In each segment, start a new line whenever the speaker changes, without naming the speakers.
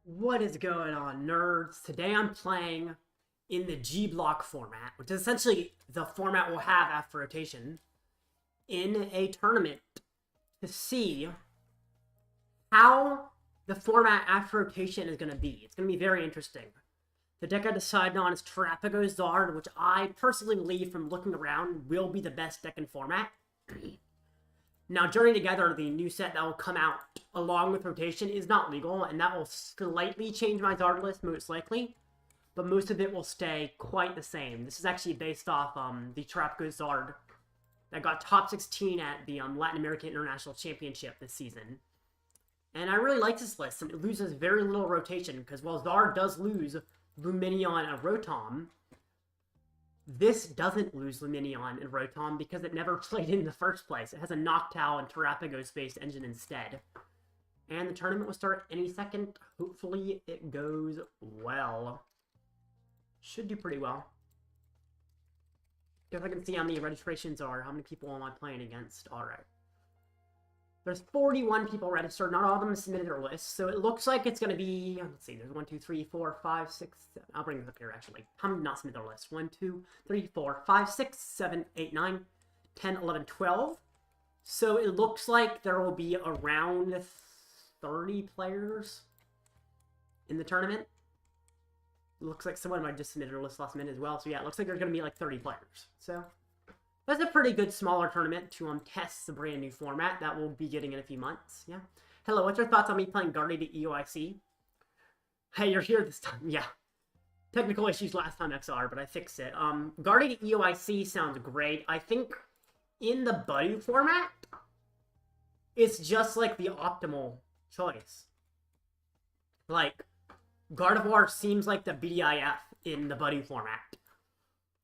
What is going on, nerds? Today I'm playing in the G-Block format, which is essentially the format we'll have after rotation, in a tournament to see how the format after rotation is going to be. It's going to be very interesting. The deck I decided on is Terapagos Zard, which I personally believe, from looking around, will be the best deck in format. Now, Journey Together, the new set that will come out along with rotation, is not legal, and that will slightly change my Zard list, most likely. But most of it will stay quite the same. This is actually based off the Terapagos Zard that got top 16 at the Latin American International Championship this season. And I really like this list, and it loses very little rotation, because while Zard does lose Lumineon and Rotom, this doesn't lose Lumineon and Rotom because it never played in the first place. It has a Noctowl and Terapagos-based engine instead. And the tournament will start any second. Hopefully it goes well. Should do pretty well. If I can see how many registrations are, how many people am I playing against? Alright. There's 41 people registered. Not all of them submitted their list. So it looks like it's going to be... Let's see. There's 1, 2, 3, 4, 5, 6, 7. I'll bring this up here, actually. How many not submit their list? 1, 2, 3, 4, 5, 6, 7, 8, 9, 10, 11, 12. So it looks like there will be around 30 players in the tournament. It looks like someone might just submit their list last minute as well. So yeah, it looks like there's going to be like 30 players. So... that's a pretty good smaller tournament to test the brand new format that we'll be getting in a few months. Yeah. Hello, what's your thoughts on me playing Guardian EOIC? Hey, you're here this time. Yeah. Technical issues last time XR, but I fixed it. Guardian EOIC sounds great. I think in the Budew format, it's just like the optimal choice. Like, Gardevoir seems like the BDIF in the Budew format.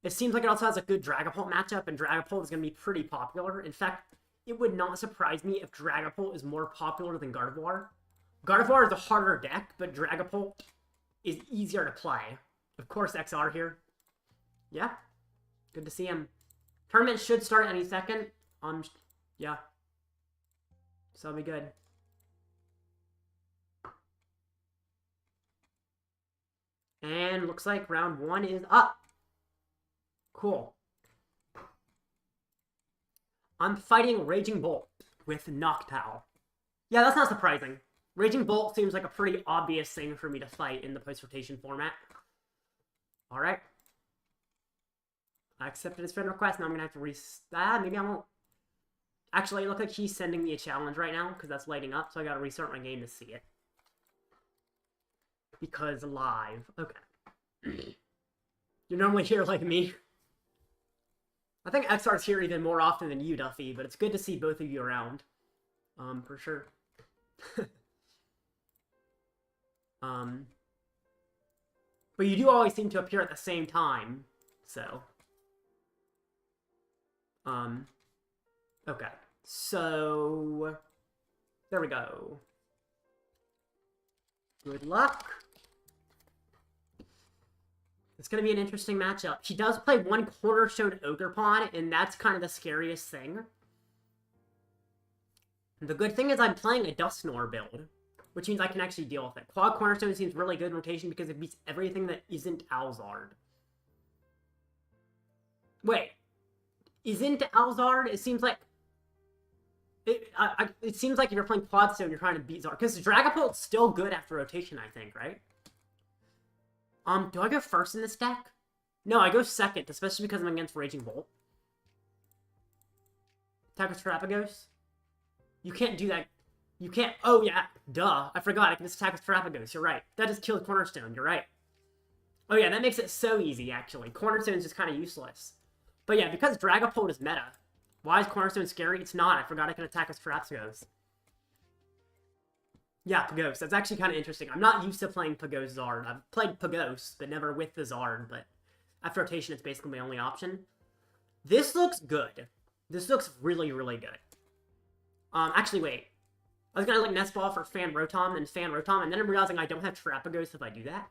It seems like it also has a good Dragapult matchup, and Dragapult is going to be pretty popular. In fact, it would not surprise me if Dragapult is more popular than Gardevoir. Gardevoir is a harder deck, but Dragapult is easier to play. Of course, XR here. Yeah. Good to see him. Tournament should start any second. Yeah. So that'll be good. And looks like round 1 is up. Cool. I'm fighting Raging Bolt with Noctowl. Yeah, that's not surprising. Raging Bolt seems like a pretty obvious thing for me to fight in the post-rotation format. Alright. I accepted his friend request. Now I'm going to have to maybe I won't. Actually, it looks like he's sending me a challenge right now, because that's lighting up, so I got to restart my game to see it. Because live. Okay. You're normally here like me. I think XR's here even more often than you, Duffy, but it's good to see both of you around. For sure. But you do always seem to appear at the same time, so. Okay. So, there we go. Good luck. It's going to be an interesting matchup. He does play one Cornerstone Ogerpon, and that's kind of the scariest thing. The good thing is I'm playing a Dusknoir build, which means I can actually deal with it. Quad Cornerstone seems really good in rotation because it beats everything that isn't Alzard. Wait. Isn't Alzard? It seems like... It seems like if you're playing Quad Stone, you're trying to beat Zard. Because Dragapult's still good after rotation, I think, right? Do I go first in this deck? No, I go second, especially because I'm against Raging Bolt. Attack with Terapagos? You can't do that. You can't... Oh, yeah. Duh. I forgot. I can just attack with Terapagos. You're right. That just killed Cornerstone. You're right. Oh, yeah. That makes it so easy, actually. Cornerstone's just kind of useless. But yeah, because Dragapult is meta. Why is Cornerstone scary? It's not. I forgot I can attack with Terapagos. Yeah, Pagos. That's actually kind of interesting. I'm not used to playing Pagos Zard. I've played Pagos, but never with the Zard, but after rotation, it's basically my only option. This looks good. This looks really, really good. Actually, wait. I was going to look Nest Ball for Fan Rotom, and then I'm realizing I don't have Terapagos if I do that.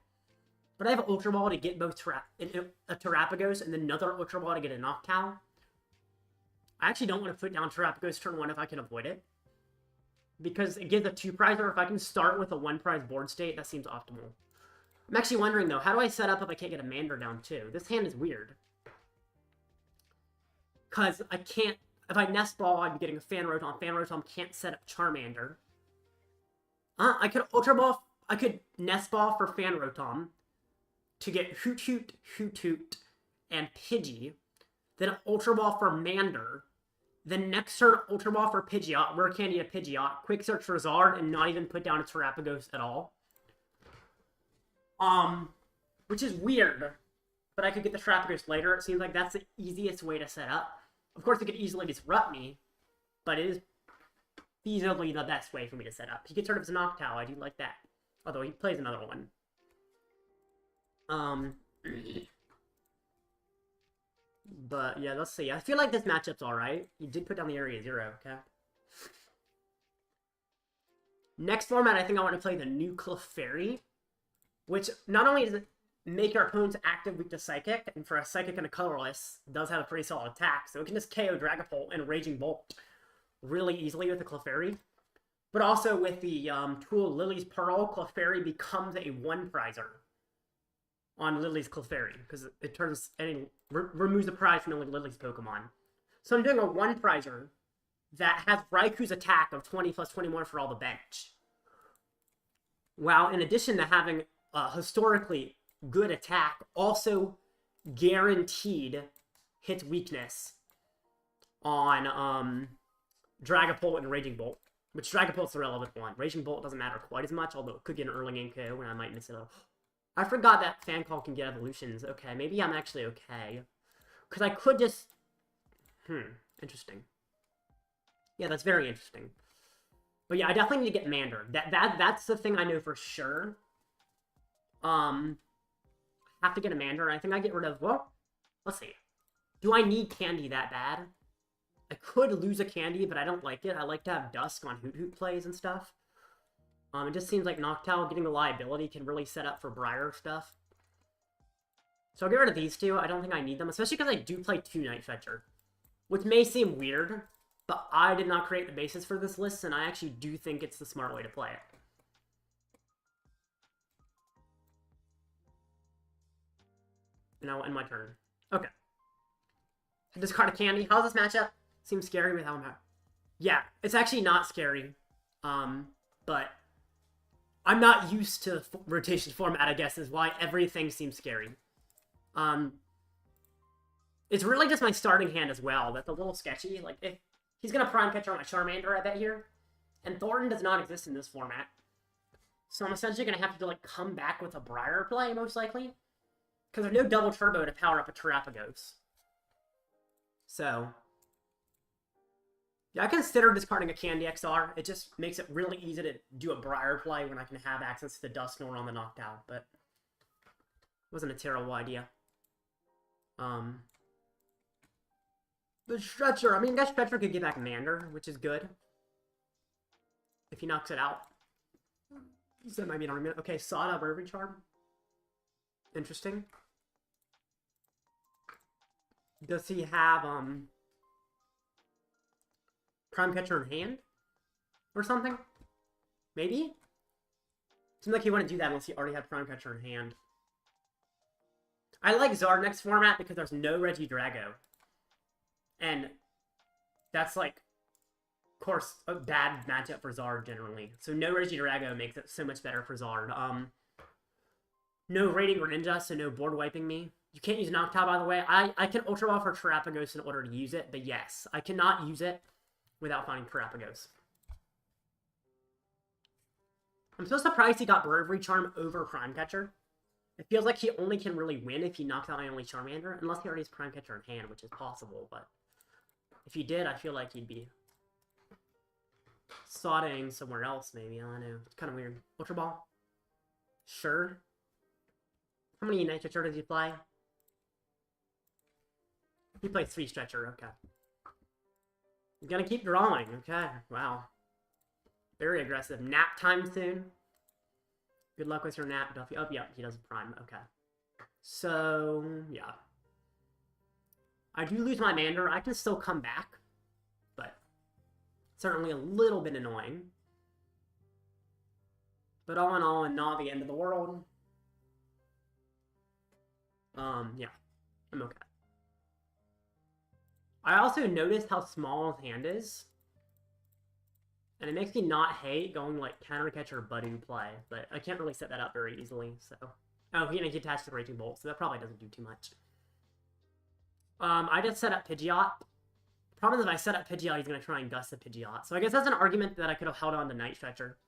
But I have an Ultra Ball to get both a Terapagos and then another Ultra Ball to get a Noctowl. I actually don't want to put down Terapagos turn 1 if I can avoid it. because it gives a 2-prizer. If I can start with a 1-prize board state, that seems optimal. I'm actually wondering, though, how do I set up if I can't get a Mander down, too? This hand is weird. Because I can't... If I Nest Ball, I'd be getting a Fan Rotom. Fan Rotom can't set up Charmander. I could Ultra Ball... I could Nest Ball for Fan Rotom to get Hoothoot, and Pidgey. Then Ultra Ball for Mander. Then next turn, Ultra Ball for Pidgeot. Rare Candy to Pidgeot. Quick Search for Charizard, and not even put down a Terapagos at all. Which is weird. But I could get the Terapagos later. It seems like that's the easiest way to set up. Of course, it could easily disrupt me, but it is feasibly the best way for me to set up. He gets rid of his Noctowl. I do like that. Although he plays another one. But yeah, let's see. I feel like this matchup's alright. He did put down the area 0, okay? Next format, I think I want to play the new Clefairy, which not only does it make our opponent's active weak to Psychic, and for a Psychic and a Colorless, does have a pretty solid attack, so it can just KO Dragapult and Raging Bolt really easily with the Clefairy. But also with the tool Lily's Pearl, Clefairy becomes a 1-prizer on Lily's Clefairy, because it turns any removes the prize from Lily's Pokemon. So I'm doing a 1-prizer that has Raiku's attack of 20 plus 21 for all the bench. While in addition to having a historically good attack, also guaranteed hits weakness on Dragapult and Raging Bolt. Which Dragapult's the relevant one. Raging Bolt doesn't matter quite as much, although it could get an early game KO when I might miss it. I forgot that Fan Call can get evolutions. Okay, maybe I'm actually okay. Because I could just... interesting. Yeah, that's very interesting. But yeah, I definitely need to get Mander. That's the thing I know for sure. Have to get a Mander, and I think I get rid of... Well, let's see. Do I need Candy that bad? I could lose a Candy, but I don't like it. I like to have Dusk on Hoothoot plays and stuff. It just seems like Noctowl getting a liability can really set up for Briar stuff. So I'll get rid of these two. I don't think I need them, especially because I do play 2 Night Stretcher. Which may seem weird, but I did not create the basis for this list, and I actually do think it's the smart way to play it. And I'll end my turn. Okay. I discard a Candy. How's this matchup? Seems scary with how I'm... Yeah, it's actually not scary. But I'm not used to rotation format, I guess, is why everything seems scary. It's really just my starting hand as well. That's a little sketchy. Like, if he's going to Prime Catcher on my Charmander, I bet here. And Thornton does not exist in this format. So I'm essentially going to have to, like, come back with a Briar play, most likely. Because there's no double turbo to power up a Terapagos. So... yeah, I consider discarding a Candy XR. It just makes it really easy to do a Briar play when I can have access to the Dusknoir on the Noctowl, but it wasn't a terrible idea. The Stretcher. I mean, that Stretcher could get back Mander, which is good. If he knocks it out. So that might be an argument. Okay, Sawed Up Irving Charm. Interesting. Does he have, Prime Catcher in hand? Or something? Maybe? Seems like he wouldn't do that unless he already had Prime Catcher in hand. I like Zard next format because there's no Regidrago. And that's, like, of course, a bad matchup for Zard generally. So no Regidrago makes it so much better for Zard. No Raiding Greninja, so no board wiping me. You can't use Noctowl, by the way. I can Ultra Ball for Terapagos in order to use it, but yes, I cannot use it without finding Terapagos. I'm so surprised he got Bravery Charm over Prime Catcher. It feels like he only can really win if he knocks out my only Charmander, unless he already has Prime Catcher in hand, which is possible, but if he did, I feel like he'd be sodding somewhere else, maybe. I don't know. It's kind of weird. Ultra Ball? Sure. How many Night Stretcher does he play? He plays 3 Stretcher, okay. He's gonna keep drawing, okay. Wow. Very aggressive. Nap time soon. Good luck with your nap, Duffy. Oh, yeah, he does Prime, okay. So, yeah. I do lose my Mander. I can still come back, but certainly a little bit annoying. But all in all, and not the end of the world. Yeah, I'm okay. I also noticed how small his hand is. And it makes me not hate going like counter catcher or Budew play, but I can't really set that up very easily, so. Oh, he attached the Raging Bolt, so that probably doesn't do too much. I just set up Pidgeot. The problem is if I set up Pidgeot, he's going to try and gust the Pidgeot. So I guess that's an argument that I could have held on to Night Stretcher.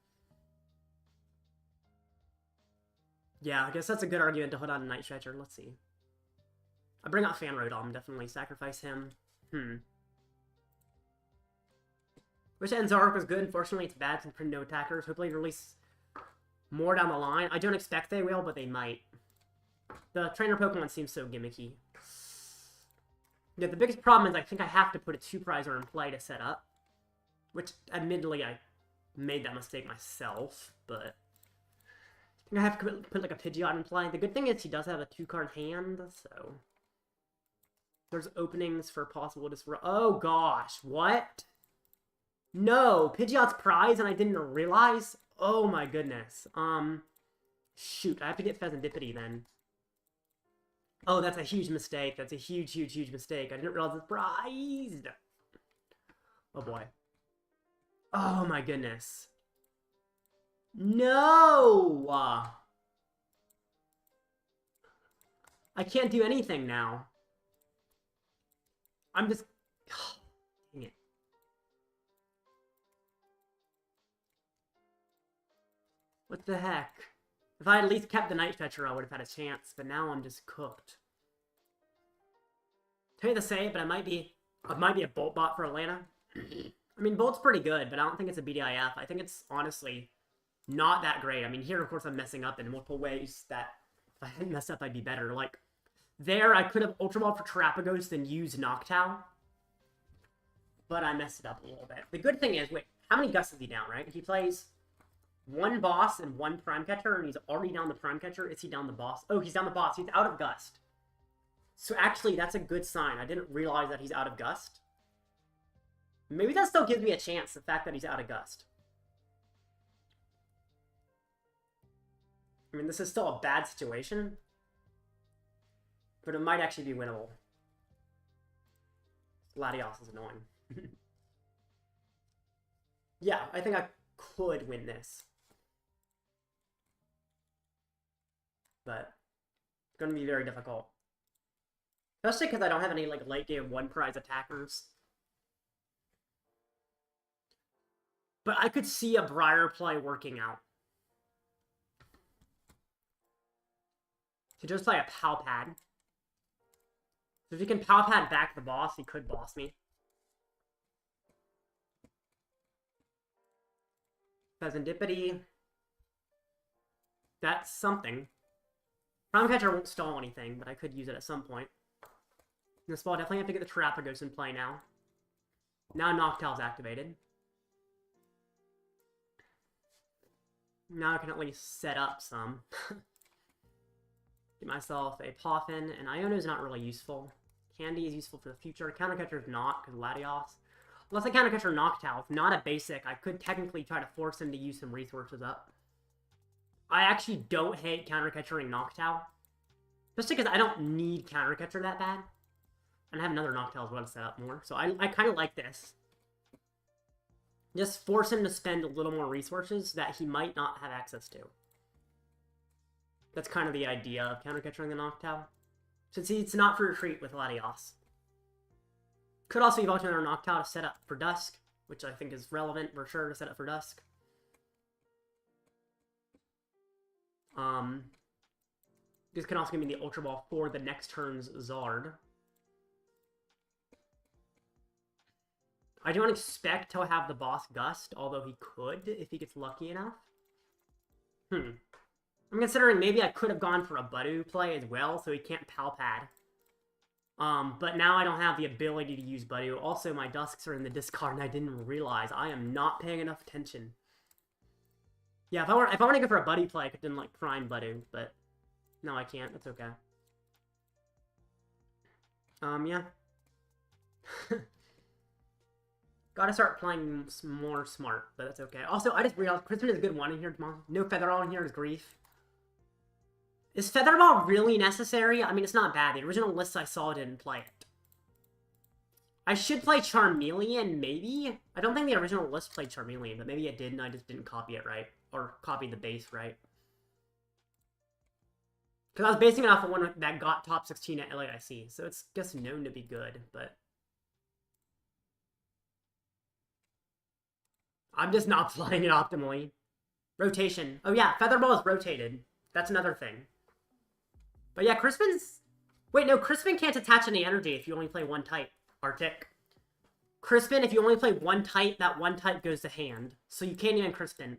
Yeah, I guess that's a good argument to hold on to Night Stretcher. Let's see. I bring out Fan Rotom, definitely sacrifice him. Wish Enzark was good. Unfortunately, it's bad since no attackers. Hopefully release more down the line. I don't expect they will, but they might. The trainer Pokemon seems so gimmicky. Yeah, the biggest problem is I think I have to put a 2-prizer in play to set up. Which, admittedly, I made that mistake myself, but I think I have to put like a Pidgeot in play. The good thing is he does have a 2-card hand, so there's openings for possible disrupt. Oh gosh, what? No, Pidgeot's prize and I didn't realize? Oh my goodness. Shoot, I have to get Fezandipiti then. Oh, that's a huge mistake. That's a huge, huge, huge mistake. I didn't realize it's prized. Oh boy. Oh my goodness. No! I can't do anything now. I'm just... Dang it. What the heck? If I had at least kept the Night Stretcher, I would have had a chance, but now I'm just cooked. Tell you the same, but I might be a Bolt bot for Atlanta. I mean, Bolt's pretty good, but I don't think it's a BDIF. I think it's honestly not that great. I mean, here, of course, I'm messing up in multiple ways that if I hadn't messed up, I'd be better. Like, there, I could have Ultra Ball for Terapagos and used Noctowl. But I messed it up a little bit. The good thing is, wait, how many Gusts is he down, right? He plays 1 boss and 1 Prime Catcher, and he's already down the Prime Catcher. Is he down the boss? Oh, he's down the boss. He's out of Gust. So actually, that's a good sign. I didn't realize that he's out of Gust. Maybe that still gives me a chance, the fact that he's out of Gust. I mean, this is still a bad situation. But it might actually be winnable. Latios is annoying. Yeah, I think I could win this. But it's going to be very difficult. Especially because I don't have any like late game 1-prize attackers. But I could see a Briar play working out. To just play a Palpad. So if he can Palpad back the boss, he could boss me. Fezandipiti. That's something. Prime Catcher won't stall anything, but I could use it at some point. This ball definitely have to get the Terapagos in play now. Now Noctowl's activated. Now I can at least set up some. Get myself a Poffin, and Iono is not really useful. Candy is useful for the future. Counter Catcher is not, because Latios. Unless I Counter Catcher Noctowl, if not a basic, I could technically try to force him to use some resources up. I actually don't hate Counter Catchering Noctowl. Just because I don't need Counter Catcher that bad. And I have another Noctowl as well to set up more. So I kind of like this. Just force him to spend a little more resources that he might not have access to. That's kind of the idea of Counter Catchering the Noctowl. Since it's not for retreat with Latios. Could also evolve to another Noctowl to set up for Dusk, which I think is relevant for sure to set up for Dusk. This can also give me the Ultra Ball for the next turn's Zard. I don't expect to have the boss Gust, although he could if he gets lucky enough. I'm considering maybe I could have gone for a Budew play as well, so he can't Palpad. But now I don't have the ability to use Budew. Also, my Dusks are in the discard, and I didn't realize. I am not paying enough attention. Yeah, if I want to go for a Buddy play, I could have done, like, Prime Budew, but no, I can't. That's okay. Yeah. Gotta start playing more smart, but that's okay. Also, I just realized Crispin is a good one in here tomorrow. No Featherball in here is grief. Is Featherball really necessary? I mean, it's not bad. The original list I saw didn't play it. I should play Charmeleon, maybe? I don't think the original list played Charmeleon, but maybe it did and I just didn't copy it right. Or copy the base right. Because I was basing it off of one that got top 16 at LAIC, so it's just known to be good, but... I'm just not playing it optimally. Rotation. Oh yeah, Featherball is rotated. That's another thing. But yeah, Crispin's... Wait, no, Crispin can't attach any energy if you only play one type. Arctic. Crispin, if you only play one type, that one type goes to hand. So you can't even Crispin.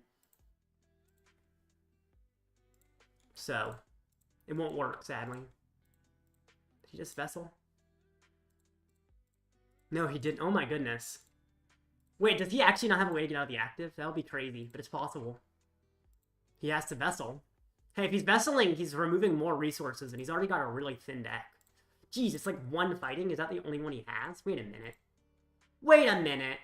So, it won't work, sadly. Did he just Vessel? No, he didn't. Oh my goodness. Wait, does he actually not have a way to get out of the active? That would be crazy, but it's possible. He has to Vessel. Hey, if he's Vesseling, he's removing more resources, and he's already got a really thin deck. Jeez, it's like one fighting? Is that the only one he has? Wait a minute. Wait a minute.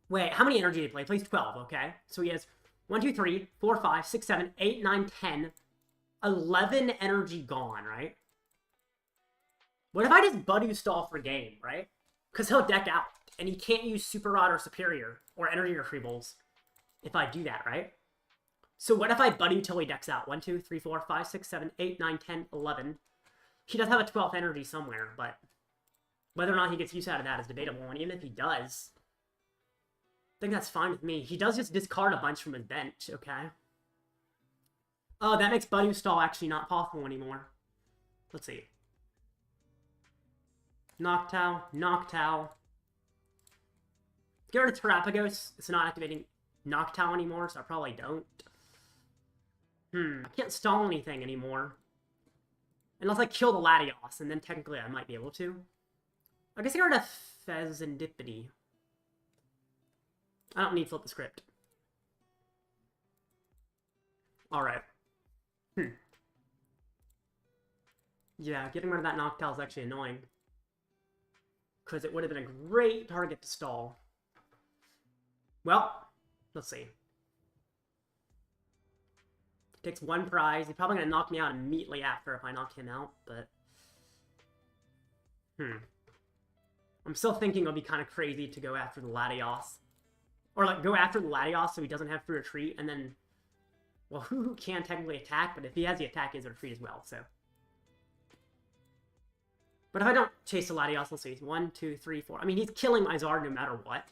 Wait, how many energy did he play? He plays 12, okay? So he has 1, 2, 3, 4, 5, 6, 7, 8, 9, 10, 11 energy gone, right? What if I just Budew stall for game, right? Because he'll deck out. And he can't use Super Rod or Superior or Energy Retrievals if I do that, right? So what if I Budew till he decks out? 1, 2, 3, 4, 5, 6, 7, 8, 9, 10, 11. He does have a 12th energy somewhere, but whether or not he gets use out of that is debatable. And even if he does, I think that's fine with me. He does just discard a bunch from his bench, okay? Oh, that makes Budew stall actually not possible anymore. Let's see. Noctowl, Noctowl. Get rid of Terapagos. It's not activating Noctowl anymore, so I probably don't. I can't stall anything anymore. Unless I kill the Latios, and then technically I might be able to. I guess I got rid of Fezandipiti. I don't need flip the script. Alright. Yeah, getting rid of that Noctowl is actually annoying. Because it would have been a great target to stall. Well, let's see. He takes one prize. He's probably going to knock me out immediately after if I knock him out, but... I'm still thinking it'll be kind of crazy to go after the Latios. Or, like, go after the Latios so he doesn't have free retreat, and then... Well, Hoothoot can technically attack, but if he has the attack, he has a retreat as well, so... But if I don't chase the Latios, let's see. 1, 2, 3, 4. I mean, he's killing my Zard no matter what.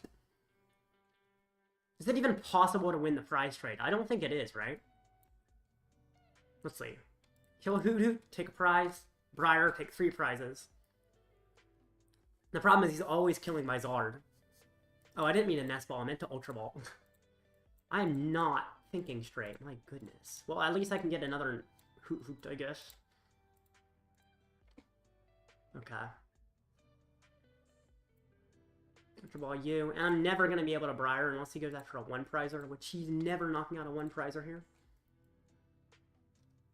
Is it even possible to win the prize trade? I don't think it is, right? Let's see. Kill Hoothoot, take a prize. Briar, take 3 prizes. The problem is he's always killing my Zard. Oh, I didn't mean a Nest Ball. I meant to Ultra Ball. I'm not thinking straight. My goodness. Well, at least I can get another Hoothoot, I guess. Okay. Ultra Ball you. And I'm never going to be able to Briar unless he goes after a 1-prizer, which he's never knocking out a 1-prizer here.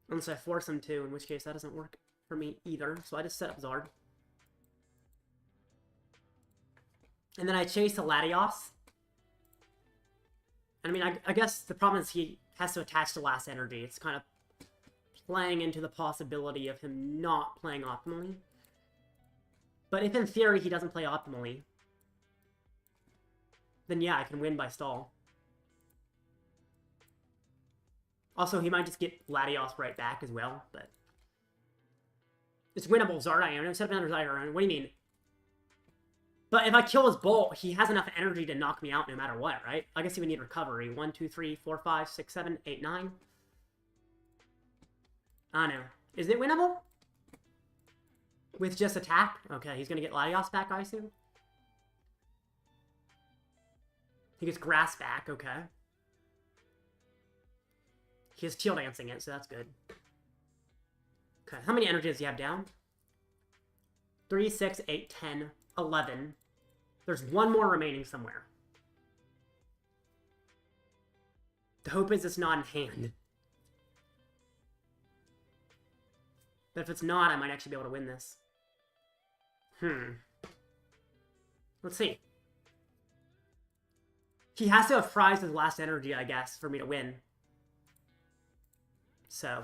Unless I force him to, in which case that doesn't work for me either. So I just set up Zard. And then I chase the Latios. And I mean, I guess the problem is he has to attach the last energy. It's kind of playing into the possibility of him not playing optimally. But if in theory he doesn't play optimally, then yeah, I can win by stall. Also, he might just get Latios right back as well, but... It's winnable, Zard Iono. Set up another Zard Iono. What do you mean? But if I kill his Bolt, he has enough energy to knock me out no matter what, right? I guess he would need recovery. 1, 2, 3, 4, 5, 6, 7, 8, 9. I don't know. Is it winnable? With just attack? Okay, he's gonna get Latios back, I assume? He gets Grass back, okay. He has Teal Dancing it, so that's good. Okay, how many energies does he have down? 3, 6, 8, 10, 11. There's one more remaining somewhere. The hope is it's not in hand. But if it's not, I might actually be able to win this. Let's see. He has to have fries his last energy, I guess, for me to win. So,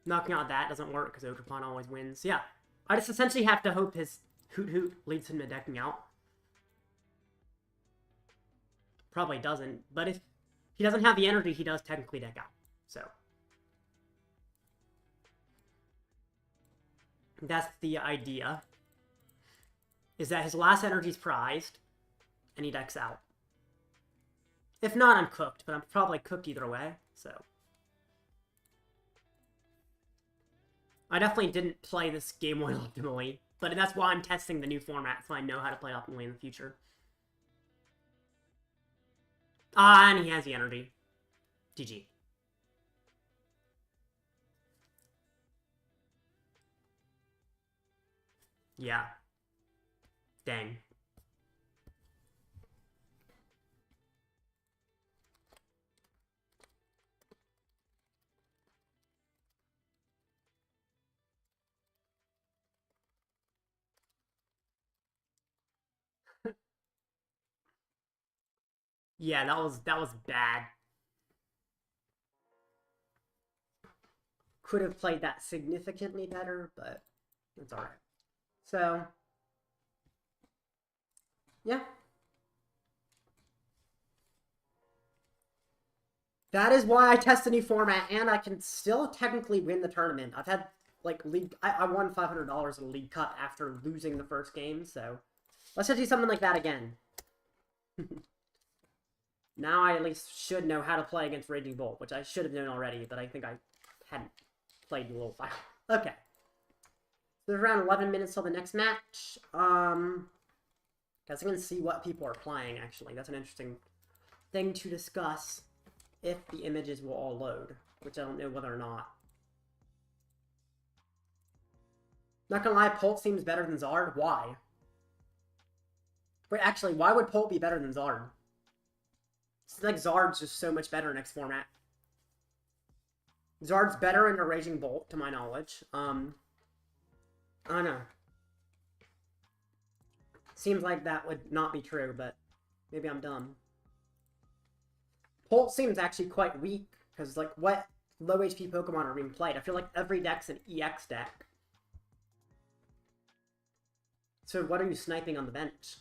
knocking out that doesn't work because Otrapon always wins. Yeah, I just essentially have to hope his Hoothoot leads him to decking out. Probably doesn't, but if he doesn't have the energy, he does technically deck out. So, that's the idea. Is that his last energy is prized, and he decks out. If not, I'm cooked, but I'm probably cooked either way, so. I definitely didn't play this game one optimally, but that's why I'm testing the new format, so I know how to play optimally in the future. Ah, and he has the energy. GG. Yeah. Dang. Yeah, that was bad. Could have played that significantly better, but it's alright. So, yeah. That is why I test a new format, and I can still technically win the tournament. I've had, like, I won $500 in a League Cup after losing the first game, so let's just do something like that again. Now I at least should know how to play against Raging Bolt, which I should have known already, but I think I hadn't played in a little while. Okay. So there's around 11 minutes till the next match. Guess I can see what people are playing, actually. That's an interesting thing to discuss if the images will all load, which I don't know whether or not. Not gonna lie, Polt seems better than Zard. Why? Wait, actually, why would Polt be better than Zard? It's like Zard's just so much better next format. Zard's better in a Raging Bolt, to my knowledge. I don't know. Seems like that would not be true, but maybe I'm dumb. Polt seems actually quite weak, because, like, what low HP Pokemon are being played? I feel like every deck's an EX deck. So what are you sniping on the bench?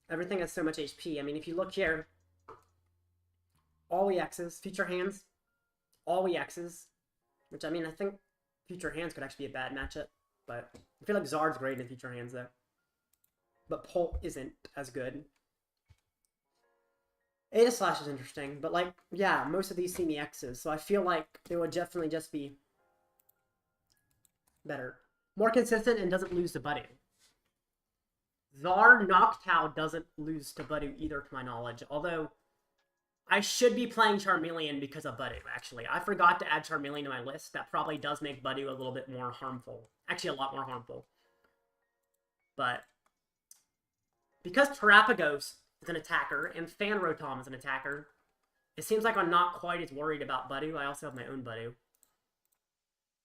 Everything has so much HP. I mean, if you look here, all EXs, Future Hands, all EXs, which, I mean, I think Future Hands could actually be a bad matchup, but I feel like Zard's great in Future Hands, though. But Polt isn't as good. Ada Slash is interesting, but, like, yeah, most of these seem EXs, so I feel like they would definitely just be better. More consistent and doesn't lose to Budew. Noctowl doesn't lose to Budew either, to my knowledge, although I should be playing Charmeleon because of Budew, actually. I forgot to add Charmeleon to my list. That probably does make Budew a little bit more harmful. Actually, a lot more harmful. But because Terapagos is an attacker and Fan Rotom is an attacker, it seems like I'm not quite as worried about Budew. I also have my own Budew.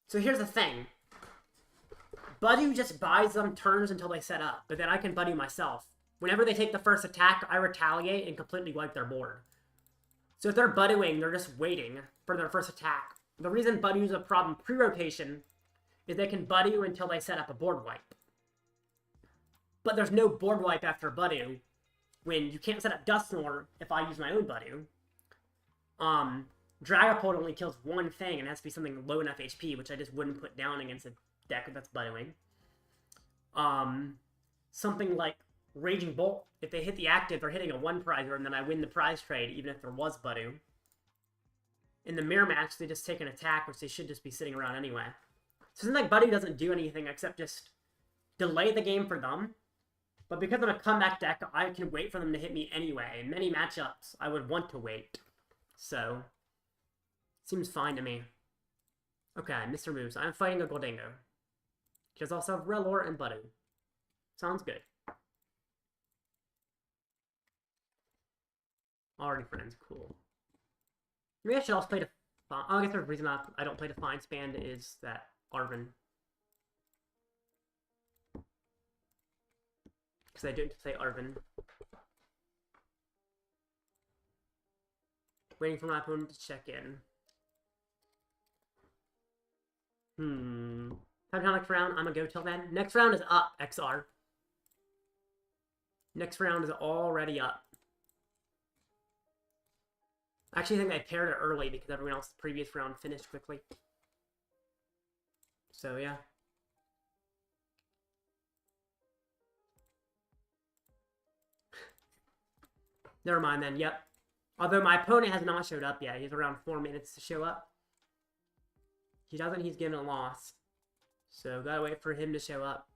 So here's the thing. Budew just buys them turns until they set up, but then I can Budew myself. Whenever they take the first attack, I retaliate and completely wipe their board. So if they're Budewing, they're just waiting for their first attack. The reason Budew's a problem pre-rotation is they can Budew until they set up a board wipe. But there's no board wipe after Budew, when you can't set up Dusknoir if I use my own Budew. Dragapult only kills one thing, and it has to be something low enough HP, which I just wouldn't put down against a deck that's Budewing. Something like Raging Bolt, if they hit the active, they're hitting a 1 prizer, and then I win the prize trade, even if there was Budew. In the mirror match, they just take an attack, which they should just be sitting around anyway. So it's like Budew doesn't do anything except just delay the game for them. But because I'm a comeback deck, I can wait for them to hit me anyway. In many matchups, I would want to wait. So, seems fine to me. Okay, Mr. Moves. I'm fighting a Gholdengo. He does also have Rellor and Budew. Sounds good. Already friends, cool. Maybe I should also play I guess the reason I don't play Defiance Band is that Arven. Because I don't play Arven. Waiting for my opponent to check in. Time to next round. I'm gonna go till then. Next round is up, XR. Next round is already up. I actually think I paired it early because everyone else the previous round finished quickly. So, yeah. Never mind then, yep. Although my opponent has not showed up yet. He has around 4 minutes to show up. He doesn't, he's given a loss. So, gotta wait for him to show up.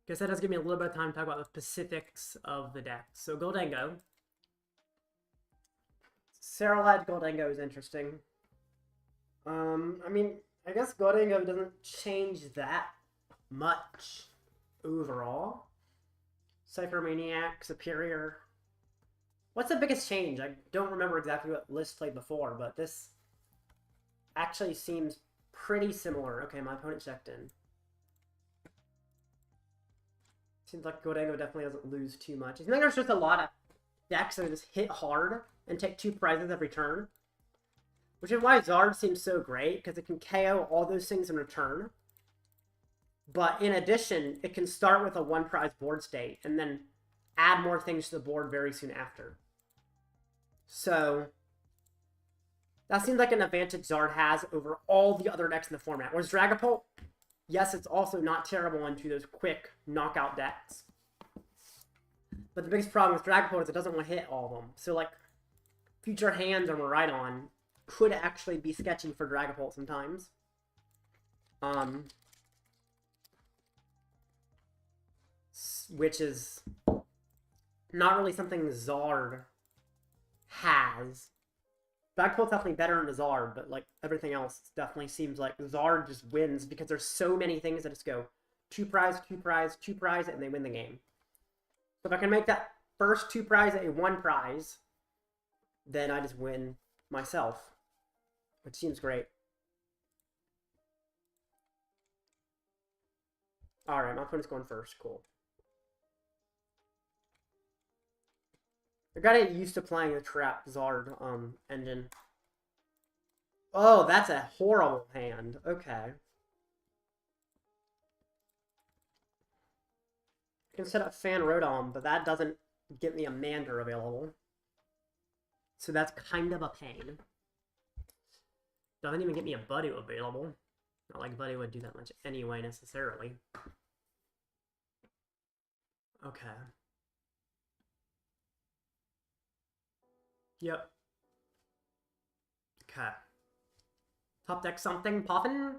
Guess that does give me a little bit of time to talk about the specifics of the deck. So, Goldengo. Saralad Goldengo is interesting. I mean, I guess Goldengo doesn't change that much overall. Cypher Maniac, Superior. What's the biggest change? I don't remember exactly what list played before, but this actually seems pretty similar. Okay, my opponent checked in. Seems like Goldengo definitely doesn't lose too much. I think there's just a lot of decks that just hit hard and take 2 prizes every turn. Which is why Zard seems so great, because it can KO all those things in return. But in addition, it can start with a 1 prize board state, and then add more things to the board very soon after. So, that seems like an advantage Zard has over all the other decks in the format. Whereas Dragapult, yes, it's also not terrible into those quick knockout decks. But the biggest problem with Dragapult is it doesn't want to hit all of them. So, like, Future Hands or Miraidon could actually be sketchy for Dragapult sometimes. Which is not really something Zard has. Dragapult's definitely better than Zard, but like everything else definitely seems like Zard just wins because there's so many things that just go 2 prize, 2 prize, 2 prize, and they win the game. So if I can make that first 2 prize a 1 prize, then I just win myself, which seems great. Alright, my opponent's going first. Cool. I gotta get used to playing the Trap Zard engine. Oh, that's a horrible hand. Okay. I can set up Fan Rotom, but that doesn't get me a Mander available. So that's kind of a pain. Doesn't even get me a Budew available. Not like Budew would do that much anyway, necessarily. Okay. Yep. Okay. Top deck something, Poffin?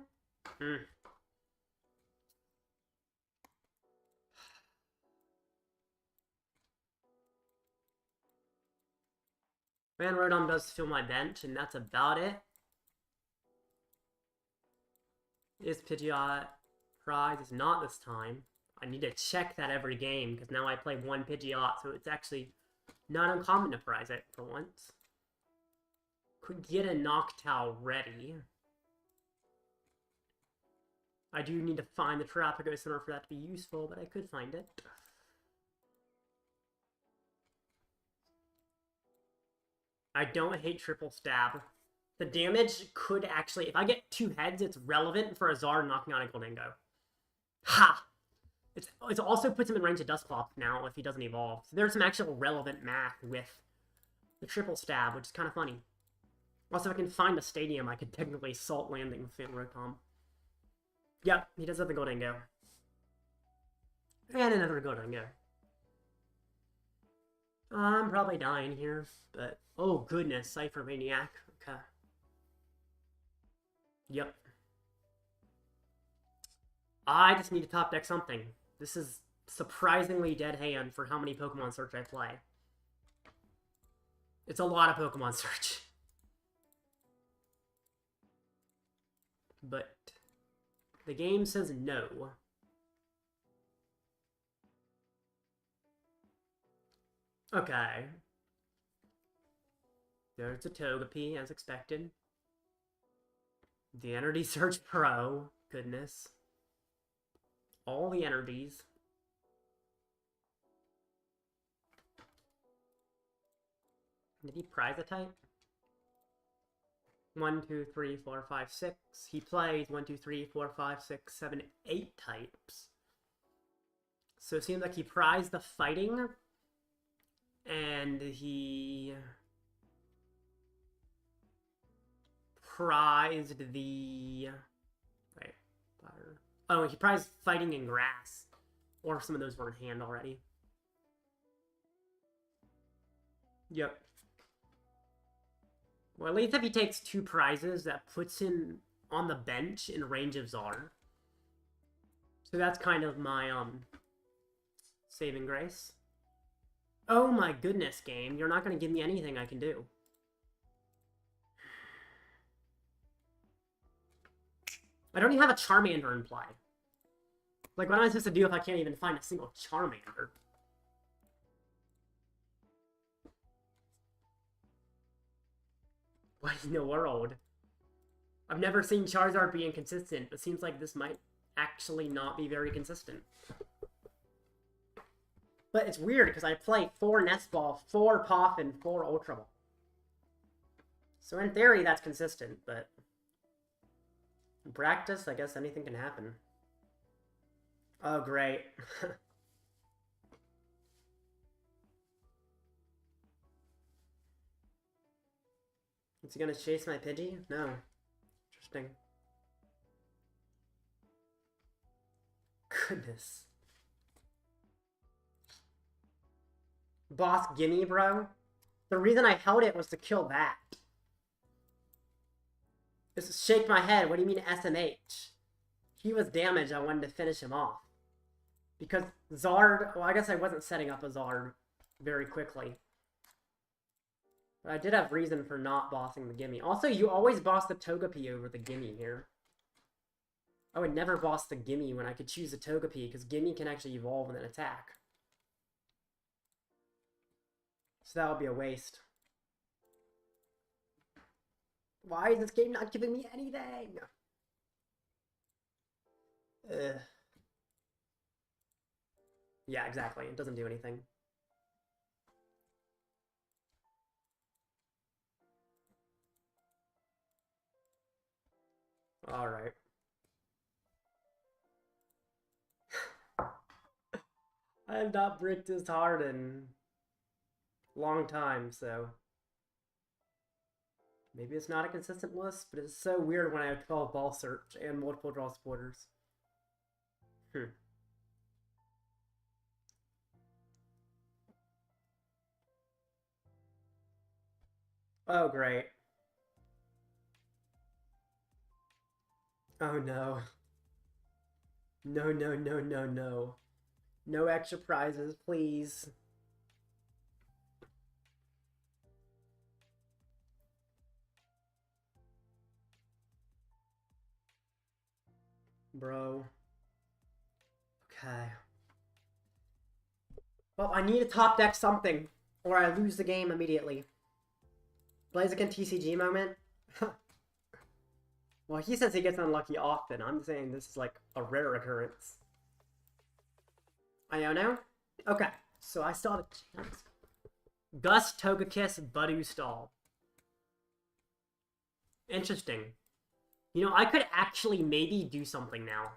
Fan Rotom does fill my bench, and that's about it. Is Pidgeot prize? It's not this time. I need to check that every game, because now I play 1 Pidgeot, so it's actually not uncommon to prize it for once. Could get a Noctowl ready. I do need to find the Terapagos in order for that to be useful, but I could find it. I don't hate Triple Stab. The damage could actually... If I get 2 heads, it's relevant for a Zard knocking out a Goldengo. Ha! It also puts him in range of Dusclops now if he doesn't evolve. So there's some actual relevant math with the Triple Stab, which is kind of funny. Also, if I can find a stadium, I could technically Salt Landing with Fan Rotom. Yep, he does have the Goldengo. And another Goldengo. I'm probably dying here, but... Oh, goodness, Cypher Maniac. Okay. Yep. I just need to top deck something. This is surprisingly dead hand for how many Pokemon Search I play. It's a lot of Pokemon Search. But the game says no. Okay. There's a Togepi, as expected. The Energy Search Pro. Goodness. All the energies. Did he prize a type? 1, 2, 3, 4, 5, 6. He plays 1, 2, 3, 4, 5, 6, 7, 8 types. So it seems like he prized the fighting. And he prized the... Wait, fire. Oh, he prized fighting and grass. Or some of those were in hand already. Yep. Well, at least if he takes 2 prizes, that puts him on the bench in range of Zard. So that's kind of my, saving grace. Oh my goodness, game. You're not going to give me anything I can do. I don't even have a Charmander in play. Like, what am I supposed to do if I can't even find a single Charmander? What in the world? I've never seen Charizard be inconsistent, but seems like this might actually not be very consistent. But it's weird, because I play 4 Nest Ball, 4 Poffin, 4 Ultra Ball. So in theory, that's consistent, but... in practice, I guess anything can happen. Oh, great. Is he gonna chase my Pidgey? No. Interesting. Goodness. Boss gimme, bro. The reason I held it was to kill that. This is shake my head. What do you mean SMH? He was damaged. I wanted to finish him off. Because Zard... well, I guess I wasn't setting up a Zard very quickly. But I did have reason for not bossing the gimme. Also, you always boss the Togepi over the gimme here. I would never boss the gimme when I could choose a Togepi, because gimme can actually evolve and then attack. So that would be a waste. Why is this game not giving me anything? Ugh. Yeah, exactly. It doesn't do anything. Alright. I have not bricked this hard in a long time, so... maybe it's not a consistent list, but it's so weird when I have 12 ball search and multiple draw supporters. Oh, great. Oh, no. No, no, no, no, no. No extra prizes, please. Bro. Okay. Well, I need to top deck something, or I lose the game immediately. Blaziken TCG moment? Well, he says he gets unlucky often. I'm saying this is like a rare occurrence. Iono? Okay, so I still have a chance. Gus, Togekiss, Budew stall. Interesting. You know, I could actually maybe do something now.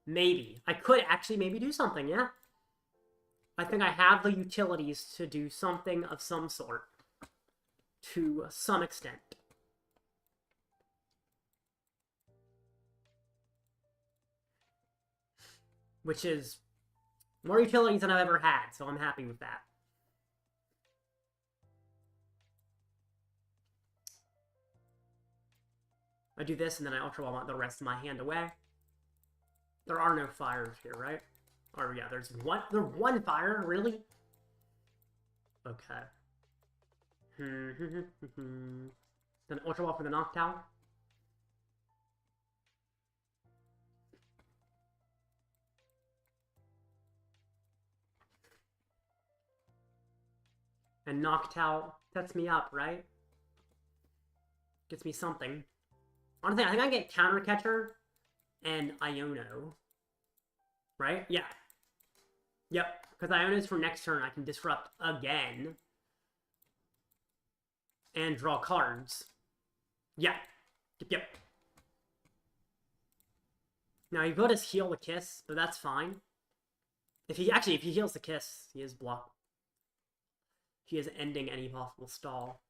Maybe. I could actually maybe do something, yeah? I think I have the utilities to do something of some sort. To some extent. Which is more utilities than I've ever had, so I'm happy with that. I do this, and then I Ultra Ball the rest of my hand away. There are no fires here, right? Or yeah, there's one fire, really? Okay. Then Ultra Ball for the Noctowl. And Noctowl sets me up, right? Gets me something. Honestly, I think I get Counter Catcher and Iono. Right? Yeah. Yep. Because Iono's for next turn, I can disrupt again. and draw cards. Yeah. Yep. Now, he put his heal to Kiss, but that's fine. If he heals the Kiss, he is blocked. He is ending any possible stall.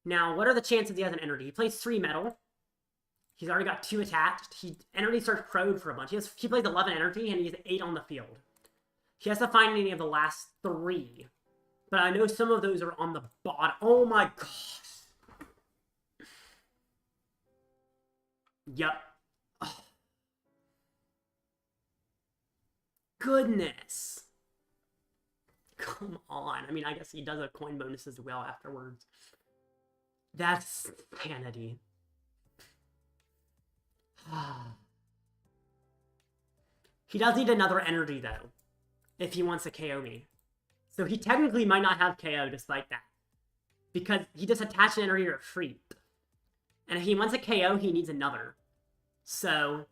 Now, what are the chances he has an energy? He plays 3 metal. He's already got 2 attached. Energy starts crowed for a bunch. He plays 11 energy, and he has 8 on the field. He has to find any of the last 3. But I know some of those are on the bottom. Oh my gosh. Yep. Oh. Goodness. Come on. I mean, I guess he does a coin bonus as well afterwards. That's sanity. He does need another energy, though, if he wants to KO me. So he technically might not have KO despite that. Because he just attached an energy to retreat. And if he wants a KO, he needs another. So...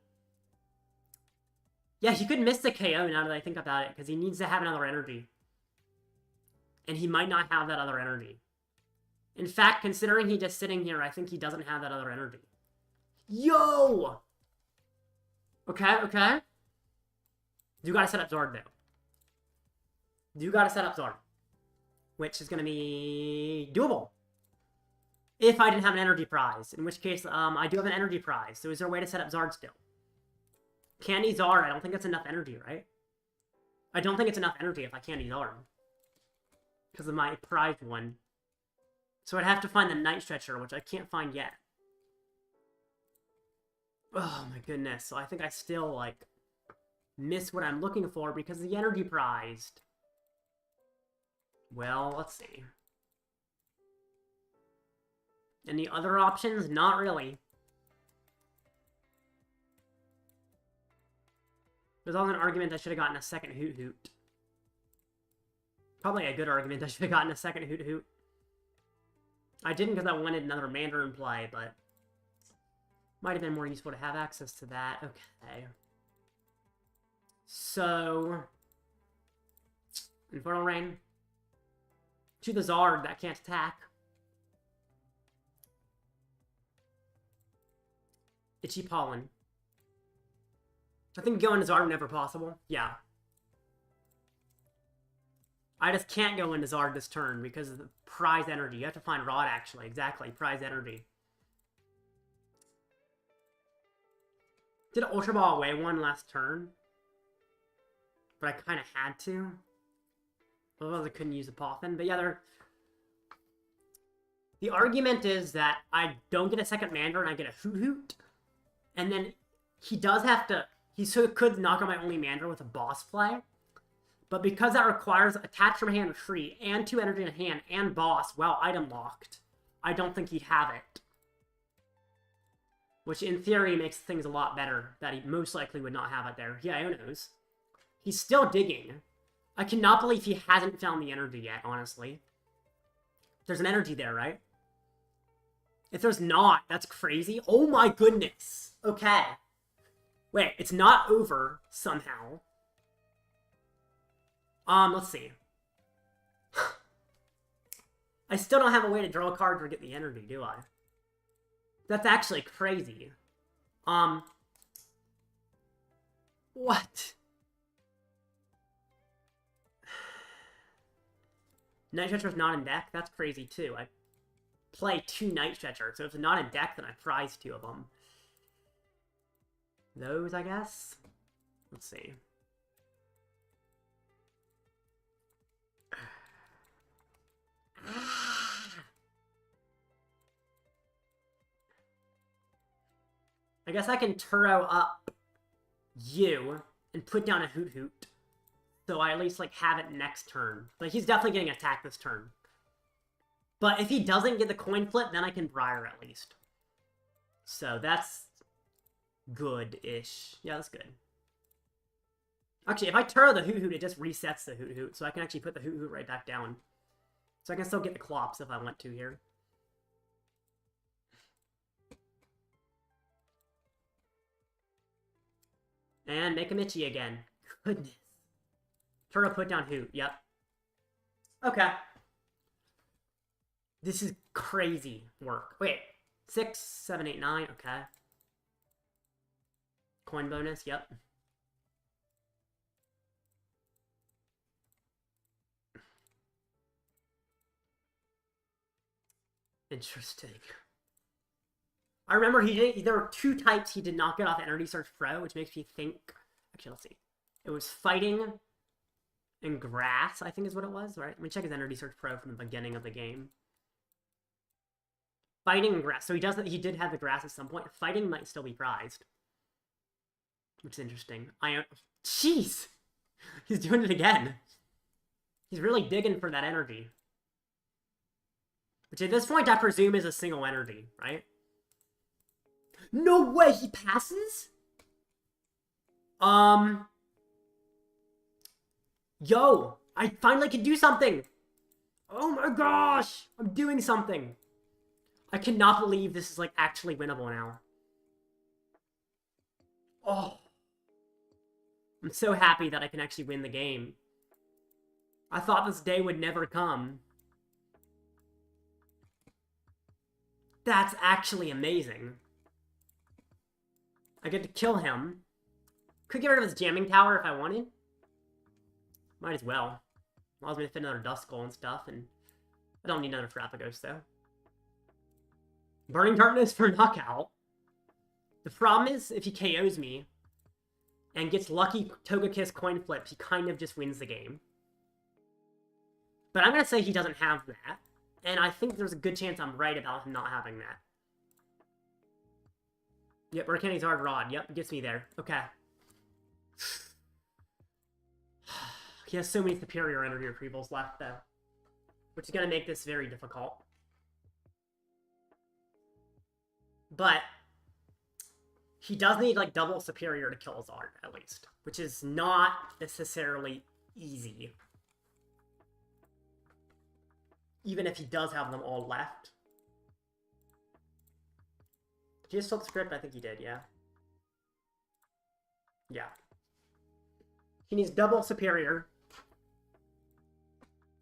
yeah, he could miss the KO now that I think about it, because he needs to have another energy. And he might not have that other energy. In fact, considering he's just sitting here, I think he doesn't have that other energy. Yo! Okay, okay. You gotta set up Zard, though. You gotta set up Zard. Which is gonna be doable. If I didn't have an energy prize. In which case, I do have an energy prize. So is there a way to set up Zard still? Candy Zard, I don't think that's enough energy, right? I don't think it's enough energy if I Candy Zard. Because of my prized one. So I'd have to find the Night Stretcher, which I can't find yet. Oh my goodness. So I think I still, like, miss what I'm looking for because of the energy prized. Well, let's see. Any other options? Not really. There's also an argument I should have gotten a second Hoothoot. Probably a good argument I should have gotten a second Hoothoot. I didn't because I wanted another Mandarin play, but... might have been more useful to have access to that. Okay. So... Infernal Rain. To the Zard that can't attack. Itchy Pollen. I think going to Zard never possible. Yeah. I just can't go into Zard this turn because of the prize energy. You have to find Rod, actually. Exactly. Prize energy. Did Ultra Ball away one last turn? But I kind of had to. Otherwise I couldn't use the Poffin. But yeah, they're... the argument is that I don't get a second Mandarin, I get a Hoothoot. And then he does have to... he could knock out my only Mandarin with a boss play. But because that requires attach from hand free, and 2 energy in hand, and boss while item locked, I don't think he'd have it. Which in theory makes things a lot better, that he most likely would not have it there. Yeah, who knows? He's still digging. I cannot believe he hasn't found the energy yet, honestly. There's an energy there, right? If there's not, that's crazy. Oh my goodness. Okay. Wait, it's not over somehow. Let's see. I still don't have a way to draw a card or get the energy, do I? That's actually crazy. What? Night Stretcher's not in deck? That's crazy, too. I play 2 Night Stretchers, so if it's not in deck, then I prize 2 of them. Those, I guess? Let's see. I guess I can Turo up you and put down a Hoothoot. So I at least, like, have it next turn. But he's definitely getting attacked this turn. But if he doesn't get the coin flip, then I can Briar at least. So that's good-ish. Yeah, that's good. Actually, if I Turo the Hoothoot, it just resets the Hoothoot. So I can actually put the Hoothoot right back down. So I can still get the Clops if I want to here. And make him itchy again. Goodness. Turo put down Hoot. Yep. Okay. This is crazy work. Wait, 6, 7, 8, 9. Okay. Coin bonus. Yep. Interesting. I remember there were 2 types he did not get off Energy Search Pro, which makes me think... Actually, let's see. It was Fighting and Grass, I think is what it was, right? Let me check his Energy Search Pro from the beginning of the game. Fighting and Grass. So he did have the Grass at some point. Fighting might still be prized. Which is interesting. Jeez! He's doing it again. He's really digging for that energy. Which at this point, I presume is a single energy, right? No way, he passes? Yo, I finally can do something. Oh my gosh, I'm doing something. I cannot believe this is like actually winnable now. Oh. I'm so happy that I can actually win the game. I thought this day would never come. That's actually amazing. I get to kill him. Could get rid of his jamming tower if I wanted. Might as well. Allows me to fit another Duskull and stuff, and I don't need another Terapagos though. Burning Darkness for Knockout. The problem is, if he KOs me and gets lucky Togekiss coin flips, he kind of just wins the game. But I'm gonna say he doesn't have that, and I think there's a good chance I'm right about him not having that. Yep, Rare Candy's Hard Rod. Yep, gets me there. Okay. He has so many superior energy retrievals left, though. Which is going to make this very difficult. But he does need, like, double superior to kill Zard, at least. Which is not necessarily easy. Even if he does have them all left. Did he just flip the script? I think he did, yeah. Yeah. He needs double superior.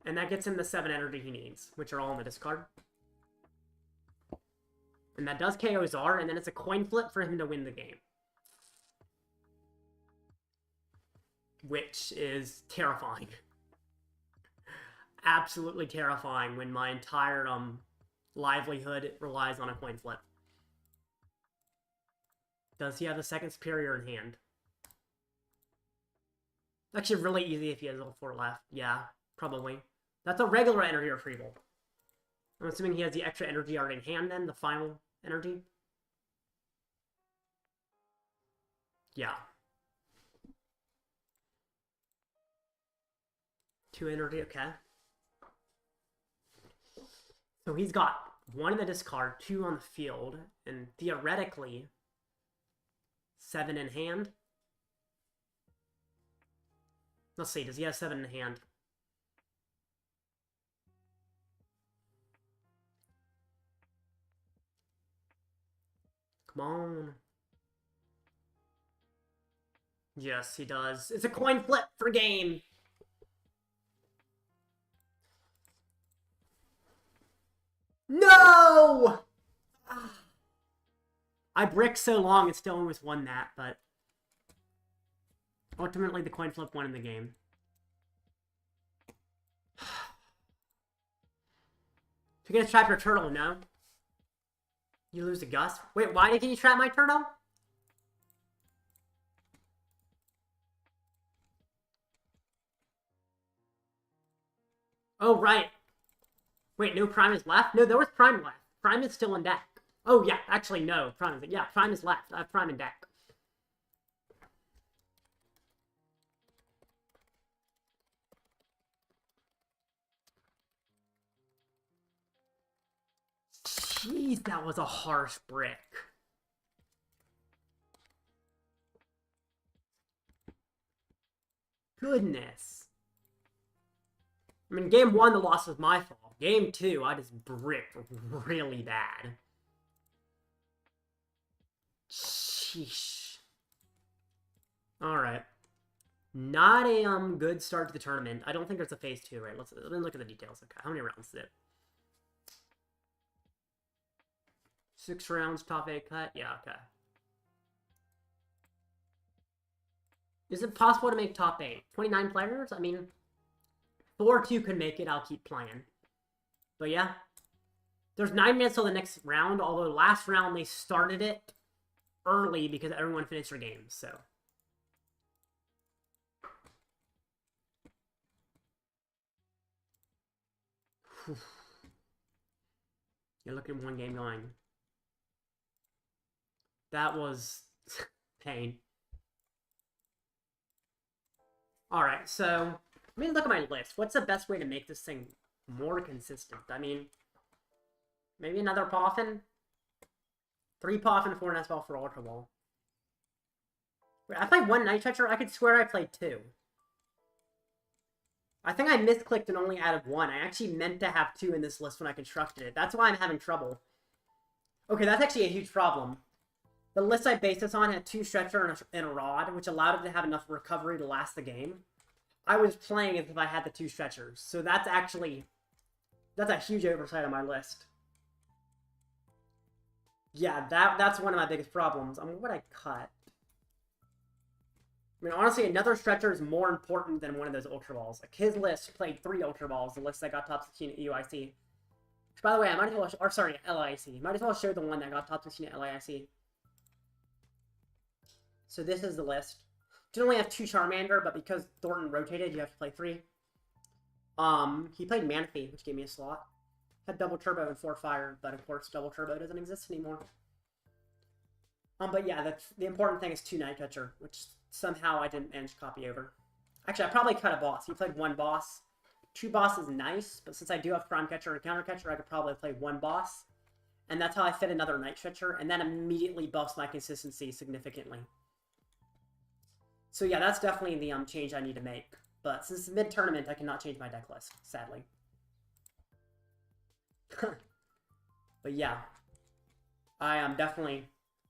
And that gets him the 7 energy he needs, which are all in the discard. And that does KO Zard, and then it's a coin flip for him to win the game. Which is terrifying. Absolutely terrifying when my entire livelihood relies on a coin flip. Does he have the second superior in hand? Actually really easy if he has all 4 left. Yeah, probably. That's a regular energy retrieval. I'm assuming he has the extra energy already in hand then, the final energy. Yeah. 2 energy, okay. So he's got 1 in the discard, 2 on the field, and theoretically 7 in hand. Let's see, does he have 7 in hand? Come on. Yes, he does. It's a coin flip for game. No! I bricked so long and still almost won that, but ultimately the coin flip won in the game. If you're gonna trap your turtle, no? You lose a Gus? Wait, why didn't you trap my turtle? Oh, right. Wait, no Prime is left? No, there was Prime left. Prime is still in deck. Oh, yeah, actually, no. Prime is... Yeah, Prime is left. I have Prime in deck. Jeez, that was a harsh brick. Goodness. I mean, game 1, the loss was my fault. Game 2, I just bricked really bad. Sheesh. Alright. Not a good start to the tournament. I don't think there's a phase 2, right? Let's look at the details. Okay, how many rounds is it? 6 rounds, top 8 cut? Yeah, okay. Is it possible to make top 8? 29 players? I mean, 4-2 could make it, I'll keep playing. But yeah. There's 9 minutes till the next round, although last round they started it early because everyone finished their games, so. Whew. You're looking at one game going. That was pain. Alright, so let me look at my list. What's the best way to make this thing more consistent? I mean, maybe another Poffin? 3 Poffin, 4 Nest Ball for Ultra Ball. Wait, I played 1 Night Stretcher? I could swear I played 2. I think I misclicked and only added 1. I actually meant to have 2 in this list when I constructed it. That's why I'm having trouble. Okay, that's actually a huge problem. The list I based this on had 2 Stretcher and a Rod, which allowed it to have enough recovery to last the game. I was playing as if I had the 2 Stretchers, so that's actually... that's a huge oversight on my list. Yeah, that's one of my biggest problems. I mean, what would I cut? I mean, honestly, another Stretcher is more important than one of those Ultra Balls. Like, his list played 3 Ultra Balls, the list that got top 16 at UIC. Which, by the way, I might as well... or, sorry, LIC. Might as well show the one that got top 16 at LIC. So this is the list. Didn't only have 2 Charmander, but because Thornton rotated, you have to play 3. He played Manaphy, which gave me a slot. Had double turbo and 4 fire, but of course double turbo doesn't exist anymore. But yeah, the important thing is 2 Night Stretcher, which somehow I didn't manage to copy over. Actually, I probably cut a boss. He played 1 boss. 2 boss is nice, but since I do have Prime Catcher and Counter Catcher, I could probably play 1 boss. And that's how I fit another Night Stretcher, and that immediately buffs my consistency significantly. So yeah, that's definitely the change I need to make. But since it's mid-tournament, I cannot change my deck list, sadly. But yeah, I definitely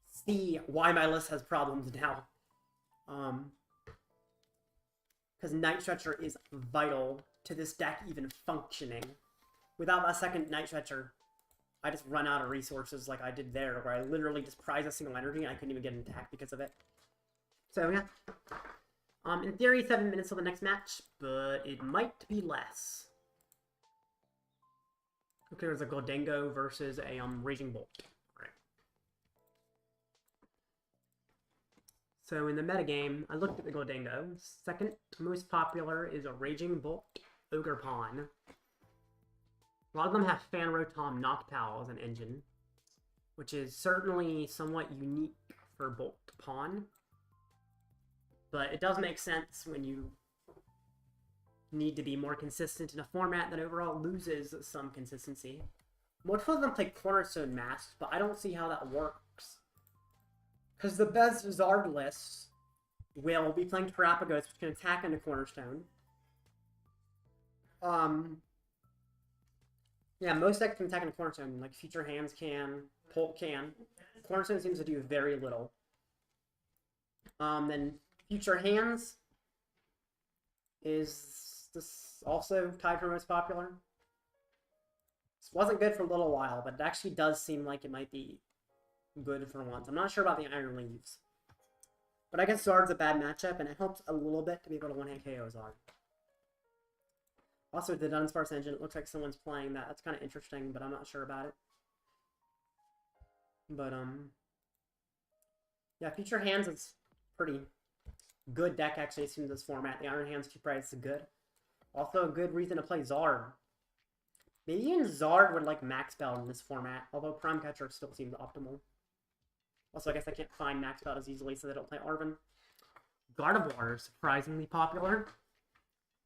see why my list has problems now. Because Night Stretcher is vital to this deck even functioning. Without that second Night Stretcher, I just run out of resources like I did there, where I literally just prize a single energy and I couldn't even get an attack because of it. So yeah. In theory, 7 minutes till the next match, but it might be less. Okay, there's a Goldengo versus a Raging Bolt. Right. So in the metagame, I looked at the Goldengo. Second most popular is a Raging Bolt Ogerpon. A lot of them have Fan Rotom Noctowl as an engine, which is certainly somewhat unique for Bolt Pawn. But it does make sense when you need to be more consistent in a format that overall loses some consistency. Most of them play Cornerstone Mask, but I don't see how that works. Because the best Zard lists will be playing Terapagos, which can attack into Cornerstone. Yeah, most decks can attack into Cornerstone, like Future Hands can, Polt can. Cornerstone seems to do very little. Then Future Hands is this also tied for most popular. This wasn't good for a little while, but it actually does seem like it might be good for once. I'm not sure about the Iron Leaves. But I guess Zard's a bad matchup, and it helps a little bit to be able to one-hit KO Zard. Also, the Dunsparce engine, it looks like someone's playing that. That's kind of interesting, but I'm not sure about it. But, yeah, Future Hands is pretty good deck, actually, it seems this format. The Iron Hands 2 price is good. Also, a good reason to play Zard. Maybe even Zard would like Max Belt in this format, although Prime Catcher still seems optimal. Also, I guess I can't find Max Belt as easily, so they don't play Arven. Gardevoir is surprisingly popular,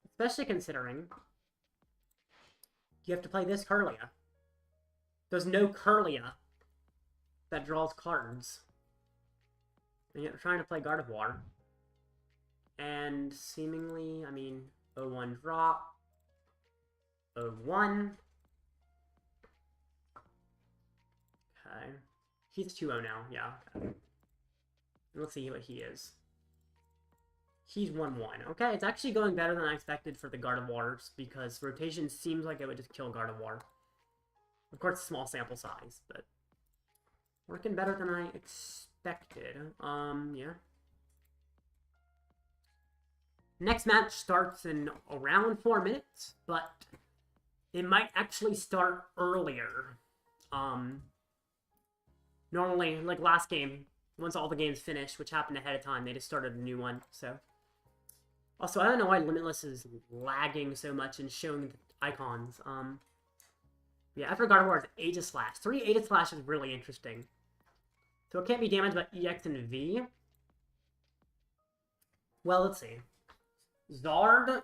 especially considering you have to play this Kirlia. There's no Kirlia that draws cards. And yet we're trying to play Gardevoir. And seemingly, I mean, 0-1 drop. 0-1. Okay. He's 2-0 now, yeah. Okay. Let's see what he is. He's 1-1. Okay, it's actually going better than I expected for the Gardevoirs, because rotation seems like it would just kill Gardevoir. Of course, small sample size, but Working better than I expected. Yeah. Next match starts in around 4 minutes, but it might actually start earlier. Normally, like last game, once all the games finished, which happened ahead of time, they just started a new one, so. Also, I don't know why Limitless is lagging so much and showing the icons. Yeah, after Gardevoir is Aegislash. 3 Aegislash is really interesting. So it can't be damaged by EX and V. Well, let's see. Zard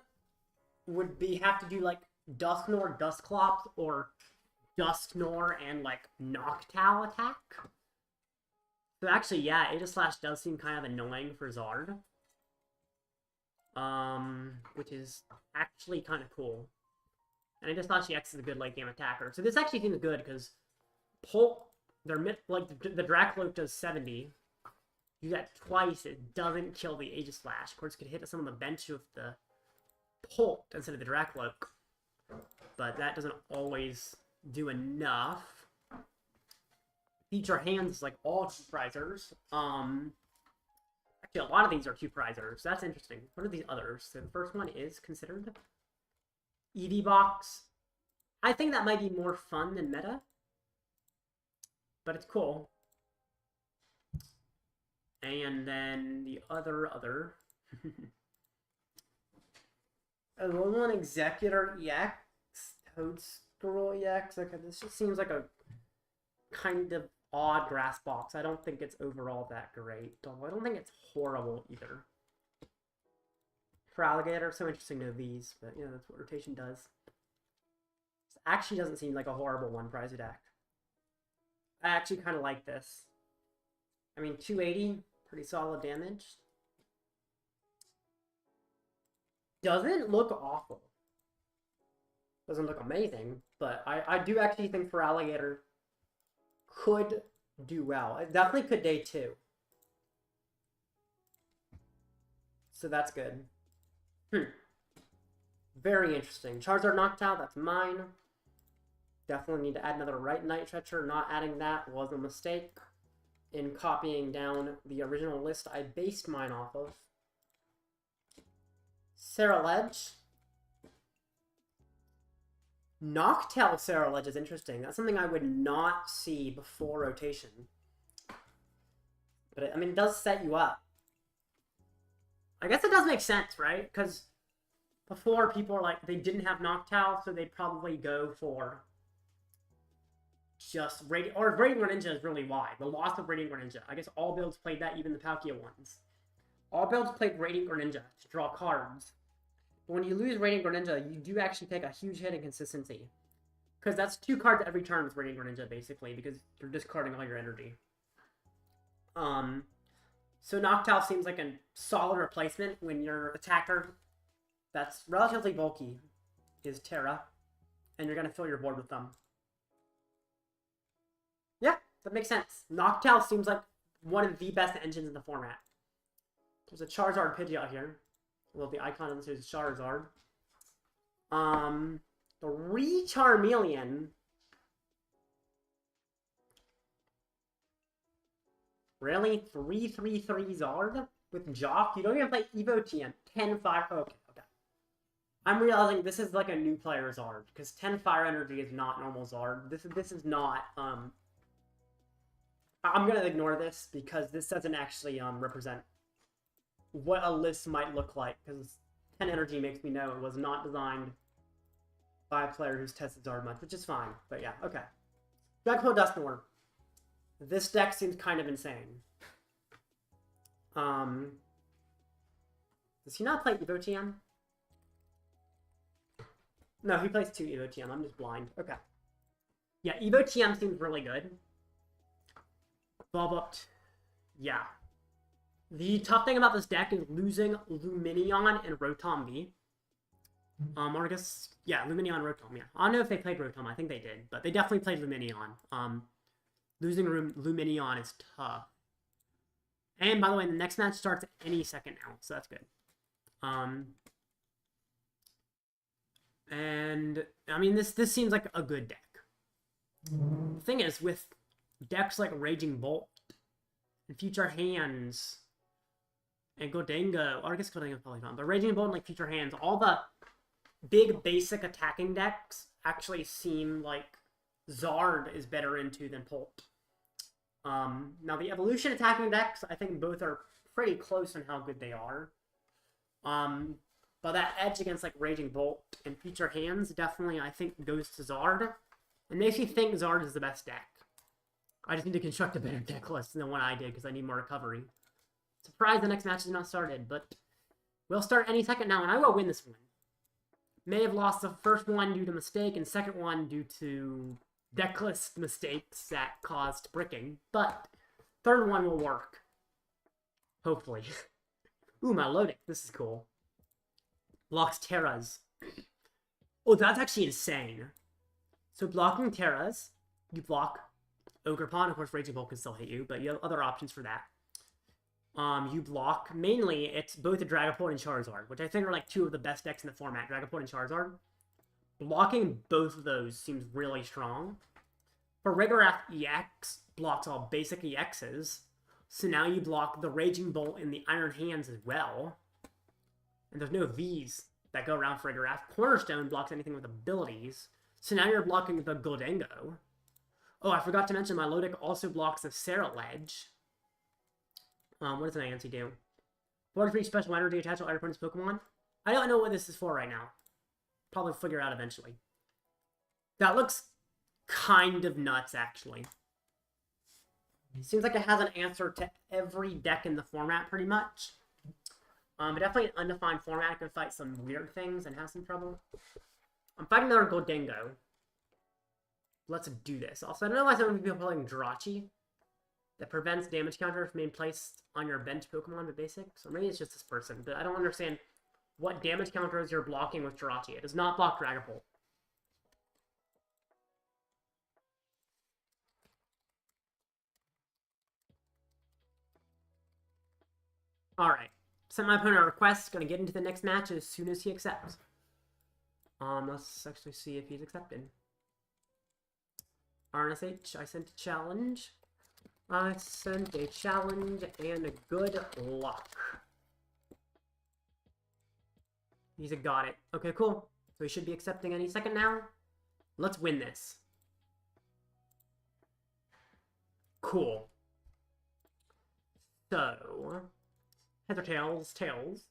would have to do like Dusknoir, Dusclops, or Dusknoir and like Noctowl attack. So actually, yeah, Aegislash does seem kind of annoying for Zard. Which is actually kind of cool. And I just thought EX is a good late game attacker. So this actually seems good because the Dracloak does 70. Do that twice, it doesn't kill the Aegislash. Of course, it could hit some on the bench with the Pult instead of the Dracloak. But that doesn't always do enough. Feature hands like all two prizers. Actually, a lot of these are two prizers. That's interesting. What are these others? So the first one is considered EV Box. I think that might be more fun than meta. But it's cool. And then the other. One Executor EX. Toadstool EX. Okay, this just seems like a kind of odd grass box. I don't think it's overall that great. Although I don't think it's horrible either. For Alligator, so interesting to know these, but you know, that's what rotation does. This actually doesn't seem like a horrible one prize deck. I actually kind of like this. I mean, 280, pretty solid damage. Doesn't look awful. Doesn't look amazing, but I do actually think for Alligator could do well. It definitely could day 2. So that's good. Very interesting. Charizard Noctowl, that's mine. Definitely need to add another Night Stretcher. Not adding that was a mistake in copying down the original list I based mine off of. Ceruledge. Noctowl Ceruledge is interesting. That's something I would not see before rotation. But, I mean, it does set you up. I guess it does make sense, right? Because before, people are like, they didn't have Noctowl, so they'd probably go for just Radiant... Or Radiant Greninja is really why. The loss of Radiant Greninja. I guess all builds played that, even the Palkia ones. All builds played Radiant Greninja to draw cards. But when you lose Radiant Greninja, you do actually take a huge hit in consistency. Because that's 2 cards every turn with Radiant Greninja, basically, because you're discarding all your energy. So Noctowl seems like a solid replacement when your attacker that's relatively bulky is Terra, and you're going to fill your board with them. Yeah, that makes sense. Noctowl seems like one of the best engines in the format. There's a Charizard Pidgeot here. Well, the icon of this is Charizard. The Charmeleon. Really? 3/3/3 Zard? With Jacq? You don't even play Evo TM. 10 Fire. Okay, okay. I'm realizing this is like a new player Zard. Because 10 Fire Energy is not normal Zard. This is not, I'm gonna ignore this because this doesn't actually represent what a list might look like, because 10 Energy makes me know it was not designed by a player who's tested Zard much, which is fine. But yeah, okay. Dusknoir Dusknoir. This deck seems kind of insane. Does he not play Evo TM? No, he plays 2 Evo TM. I'm just blind. Okay. Yeah, Evo TM seems really good. Bulbupt. Yeah. The tough thing about this deck is losing Lumineon and Rotom V. Or I guess, yeah, Lumineon and Rotom, yeah. I don't know if they played Rotom, I think they did, but they definitely played Lumineon. Losing Lumineon is tough. And by the way, the next match starts any second now, so that's good. And, I mean, this seems like a good deck. The thing is, with decks like Raging Bolt and Future Hands and Gholdengo, or I guess Gholdengo's probably not, but Raging Bolt and like Future Hands, all the big basic attacking decks actually seem like Zard is better into than Polt. Now the evolution attacking decks, I think both are pretty close on how good they are. But that edge against like Raging Bolt and Future Hands definitely, I think, goes to Zard. And makes me think Zard is the best deck. I just need to construct a better deck list than the one I did because I need more recovery. Surprised the next match is not started, but we'll start any second now, and I will win this one. May have lost the first one due to mistake, and second one due to deck list mistakes that caused bricking, but third one will work. Hopefully. Ooh, my loading. This is cool. Blocks Terras. Oh, that's actually insane. So blocking Terras, you block Ogerpon. Of course, Raging Bolt can still hit you, but you have other options for that. You block, mainly, it's both a Dragapult and Charizard, which I think are like two of the best decks in the format, Dragapult and Charizard. Blocking both of those seems really strong. For Farigiraf EX blocks all basic EXs, so now you block the Raging Bolt and the Iron Hands as well. And there's no Vs that go around Farigiraf. Cornerstone blocks anything with abilities, so now you're blocking the Gholdengo. Oh, I forgot to mention my Lodic also blocks the Ceruledge. What does an Anansi do? 43 special energy attached to other opponent's Pokemon? I don't know what this is for right now. Probably figure out eventually. That looks kind of nuts, actually. It seems like it has an answer to every deck in the format, pretty much. But definitely an undefined format. It can fight some weird things and have some trouble. I'm fighting another Gholdengo. Let's do this. Also, I don't know why some people are playing Jirachi. That prevents damage counter from being placed on your bench Pokemon with basic. So maybe it's just this person, but I don't understand what damage counters you're blocking with Jirachi. It does not block Dragapult. Alright. Sent my opponent a request. Gonna get into the next match as soon as he accepts. Let's actually see if he's accepted. RNSH, I sent a challenge. I sent a challenge and a good luck. He's a got it. Okay, cool. So he should be accepting any second now. Let's win this. Cool. So, heads or tails? Tails.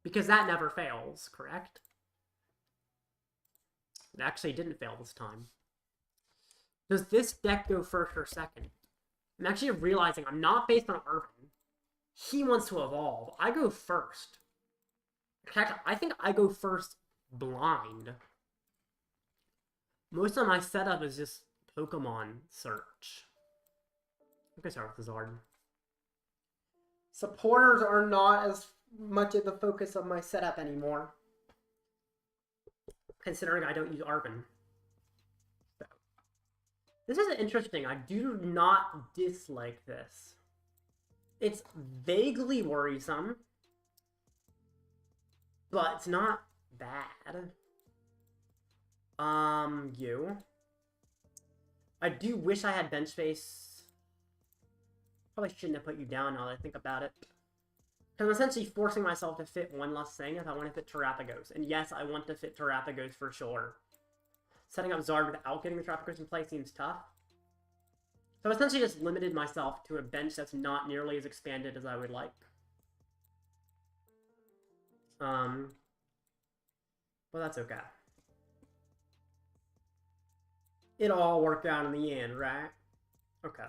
Because that never fails, correct? It actually didn't fail this time. Does this deck go first or second? I'm actually realizing I'm not based on Irvin. He wants to evolve. I go first. In fact, I think I go first blind. Most of my setup is just Pokemon search. I'm gonna start with the Zard. Supporters are not as much of the focus of my setup anymore. Considering I don't use Arvin. This is interesting. I do not dislike this. It's vaguely worrisome, but it's not bad. You. I do wish I had bench space. Probably shouldn't have put you down now that I think about it. Because I'm essentially forcing myself to fit one less thing if I want to fit Terapagos. And yes, I want to fit Terapagos for sure. Setting up Zard without getting the Terapagos in play seems tough. So I've essentially just limited myself to a bench that's not nearly as expanded as I would like. But that's okay. It'll all work out in the end, right? Okay.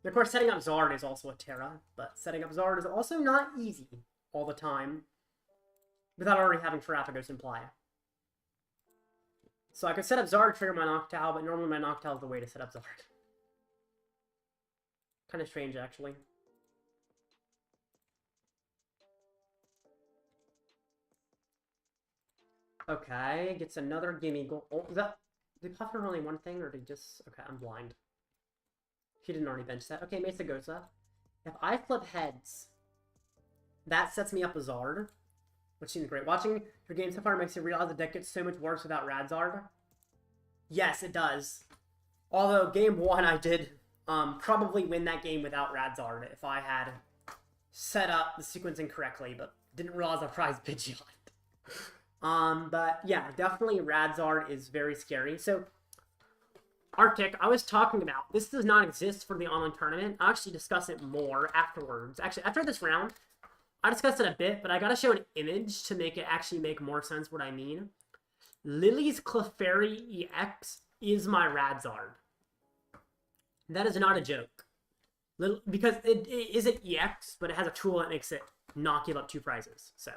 And of course, setting up Zard is also a Terra, but setting up Zard is also not easy all the time without already having Terapagos in play. So I could set up Zard, trigger my Noctowl, but normally my Noctowl is the way to set up Zard. Kind of strange, actually. Okay, gets another gimme goal. Oh, is that... Did Puff have only one thing, or did he just... Okay, I'm blind. He didn't already bench that. Okay, Mesa Gosa. If I flip heads, that sets me up a Zard, which seems great. Watching your game so far makes you realize the deck gets so much worse without Radzard. Yes, it does. Although game 1 I did probably win that game without Radzard if I had set up the sequencing correctly, but didn't realize I prized Pidgeot. But yeah, definitely Radzard is very scary. So, Arctic, I was talking about, this does not exist for the online tournament. I'll actually discuss it more afterwards. Actually, after this round, I discussed it a bit, but I gotta show an image to make it actually make more sense what I mean. Lily's Clefairy EX is my Radzard. That is not a joke. Because it is an EX, but it has a tool that makes it not give up 2 prizes. So,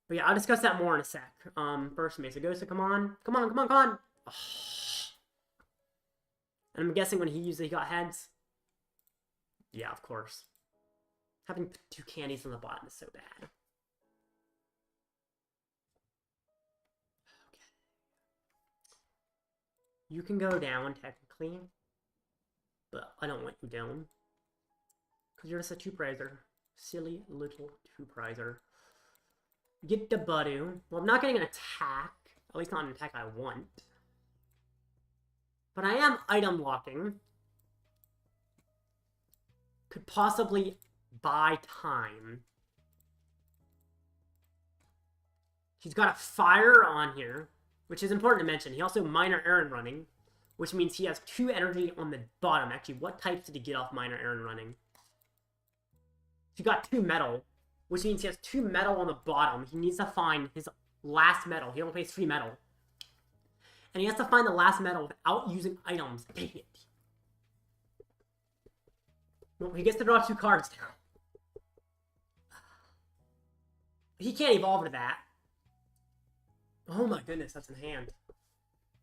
but yeah, I'll discuss that more in a sec. First, Mesa Ghost, come on. Come on, come on, come on. Oh. And I'm guessing when he used it, he got heads. Yeah, of course. Having 2 candies on the bottom is so bad. Okay. You can go down, technically. But I don't want you down. Because you're just a 2-prizer. Silly little 2-prizer. Get the Budew. Well, I'm not getting an attack. At least not an attack I want. But I am item locking. Could possibly buy time. He's got a fire on here, which is important to mention. He also minor Aaron running, which means he has 2 energy on the bottom. Actually, what types did he get off minor Aaron running? He got 2 metal, which means he has 2 metal on the bottom. He needs to find his last metal. He only plays 3 metal. And he has to find the last metal without using items. Dang it. Well, he gets to draw 2 cards now. He can't evolve to that. Oh my goodness, that's in hand.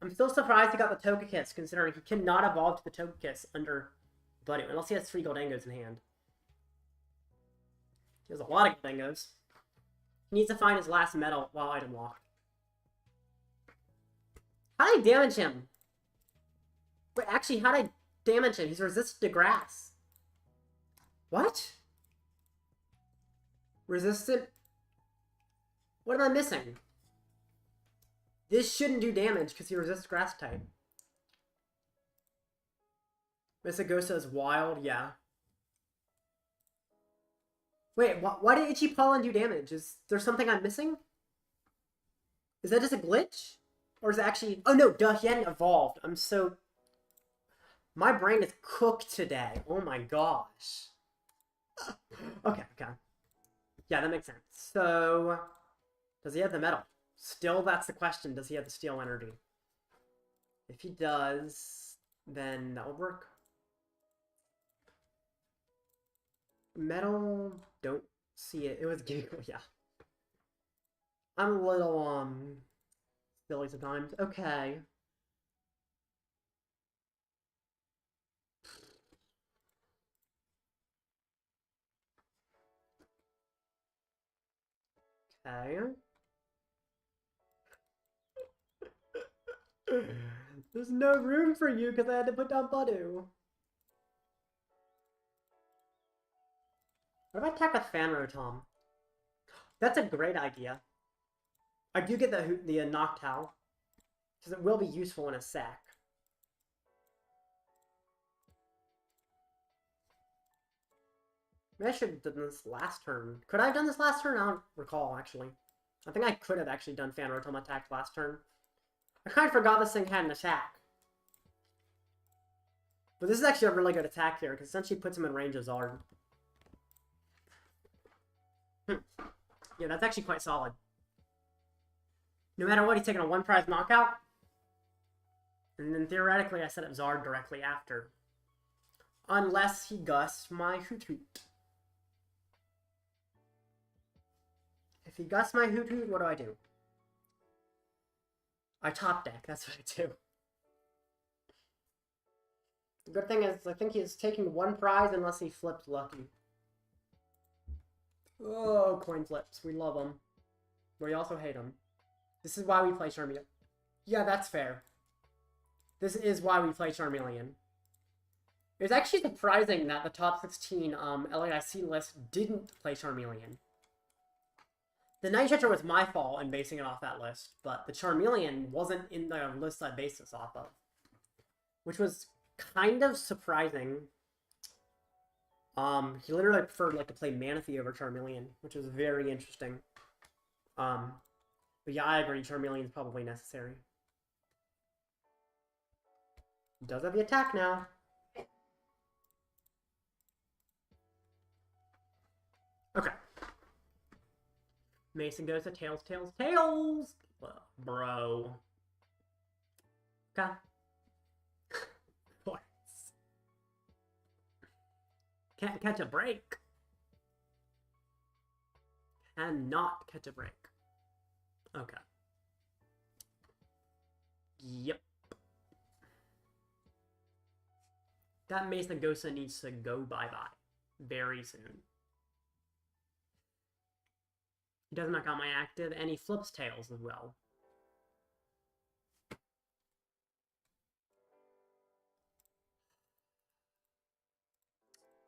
I'm still surprised he got the Togekiss, considering he cannot evolve to the Togekiss under Buddy, unless he has 3 Goldengos in hand. He has a lot of Goldengos. He needs to find his last metal while item locked. How did I damage him? Wait, actually, how did I damage him? He's resistant to grass. What? Resistant? What am I missing? This shouldn't do damage because he resists grass type. Misagosa is wild, yeah. Wait, why did Itchy Pollen do damage? Is there something I'm missing? Is that just a glitch? Or is it actually... Oh no, duh, he hadn't evolved. I'm so... My brain is cooked today. Oh my gosh. Okay. Yeah, that makes sense. So... Does he have the metal? Still, that's the question. Does he have the steel energy? If he does, then that would work. Metal, don't see it. It was Giggle, yeah. I'm a little, silly sometimes. Okay. Okay. There's no room for you because I had to put down Budew. What if I attack with Fan Rotom? That's a great idea. I do get the Noctowl, because it will be useful in a sec. Maybe I should have done this last turn. Could I have done this last turn? I don't recall, actually. I think I could have actually done Fan Rotom attack last turn. I kind of forgot this thing had an attack. But this is actually a really good attack here, because essentially puts him in range of Zard. Yeah, that's actually quite solid. No matter what, he's taking a 1-prize knockout. And then theoretically, I set up Zard directly after. Unless he gusts my Hoothoot. If he gusts my Hoothoot, what do I do? I top deck, that's what I do. The good thing is, I think he's taking 1 prize unless he flipped lucky. Oh, coin flips. We love them. But we also hate them. This is why we play Charmeleon. Yeah, that's fair. This is why we play Charmeleon. It's actually surprising that the top 16 LAIC list didn't play Charmeleon. The Night Stretcher was my fault in basing it off that list, but the Charmeleon wasn't in the list I based this off of. which was kind of surprising. He literally preferred like to play Manatee over Charmeleon, which was very interesting. But yeah, I agree. Charmeleon is probably necessary. He does have the attack now. Okay. Mason goes to Tails, Tails, Tails! Bro. Okay. What? Can't catch a break. Cannot catch a break. Okay. Yep. That Mason Gosa needs to go bye-bye. Very soon. He does knock out my active, and he flips Tails as well.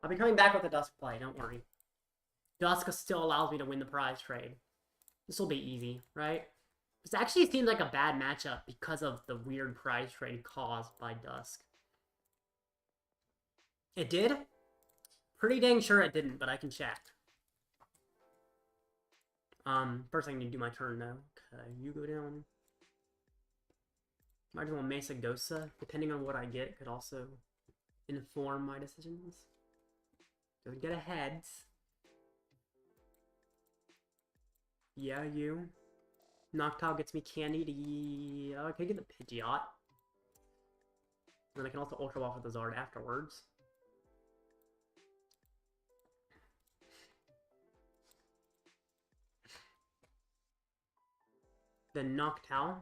I'll be coming back with a Dusk play, don't worry. Dusk still allows me to win the prize trade. This will be easy, right? This actually seems like a bad matchup because of the weird prize trade caused by Dusk. It did? Pretty dang sure it didn't, but I can check. First I need to do my turn though. Okay, you go down. Might as well Mesa Gosa, depending on what I get, could also inform my decisions. Don't get ahead. Yeah, you. Noctowl gets me candy to... I could get the Pidgeot. Then I can also Ultra Ball with the Zard afterwards. Then Noctowl.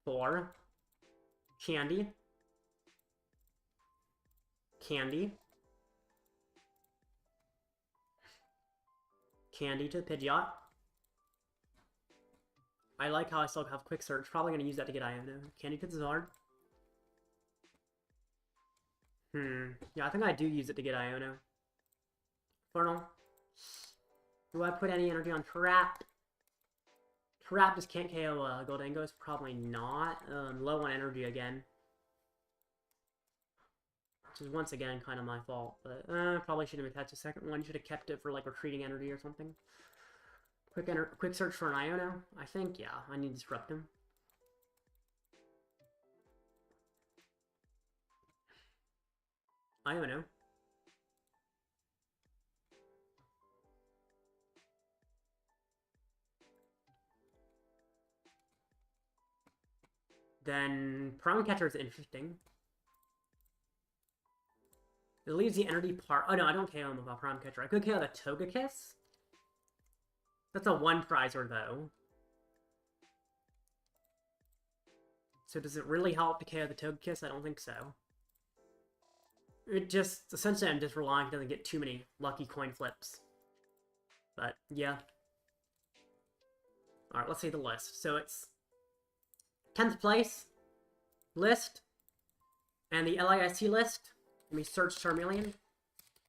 For Candy. Candy. Candy to Pidgeot. I like how I still have Quick Search. Probably going to use that to get Iono. Candy to the Zard. Yeah, I think I do use it to get Iono. Infernal. Do I put any energy on Trap? Trap just can't KO Goldengos? Probably not. Low on energy again. Which is once again kind of my fault, but probably should have attached a second one. Should have kept it for like retreating energy or something. Quick search for an Iono. I think, yeah, I need to disrupt him. Iono. Then Prime Catcher is interesting. It leaves the energy part. Oh no, I don't KO him with a Prime Catcher. I could KO the Togekiss. That's a one prizer though. So does it really help to KO the Togekiss? I don't think so. It just, essentially I'm just relying it doesn't get too many lucky coin flips. But, yeah. Alright, let's see the list. So it's 10th place list, and the LIC list. Let me search Charmeleon.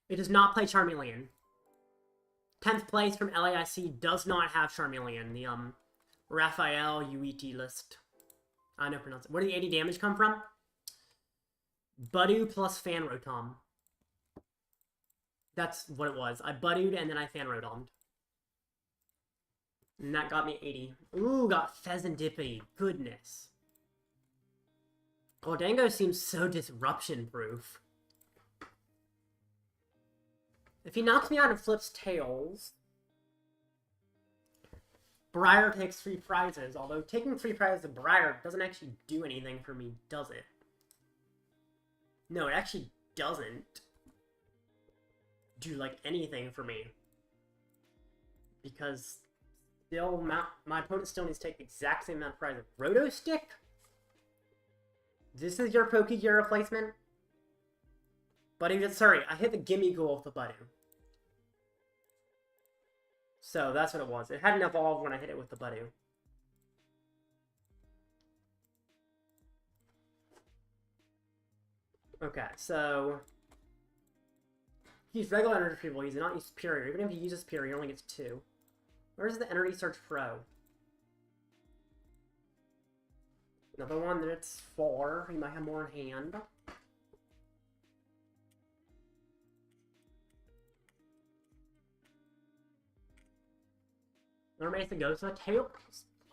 It does not play Charmeleon. 10th place from LIC does not have Charmeleon. The, Raphael UET list. I don't pronounce it. Where did the 80 damage come from? Budew plus Fan Rotom. That's what it was. I Budewed and then I Fan Rotomed. And that got me 80. Ooh, got Fezandipiti. Goodness. Goldango seems so disruption-proof. If he knocks me out and flips Tails, Briar takes 3 prizes. Although taking 3 prizes to Briar doesn't actually do anything for me, does it? No, it actually doesn't do, like, anything for me. Because still, my opponent still needs to take the exact same amount of prizes. Roto Stick? This is your Pokegear replacement? Buddy, sorry, I hit the gimme goal with the Budew. So, that's what it was. It hadn't evolved when I hit it with the Budew. Okay, so... Use regular energy retrieval, he's not use Superior. Even if he uses Superior, he only gets 2. Where's the Energy Search Pro? Another one that it's 4. He might have more in hand. Another Mesa goes to the tail.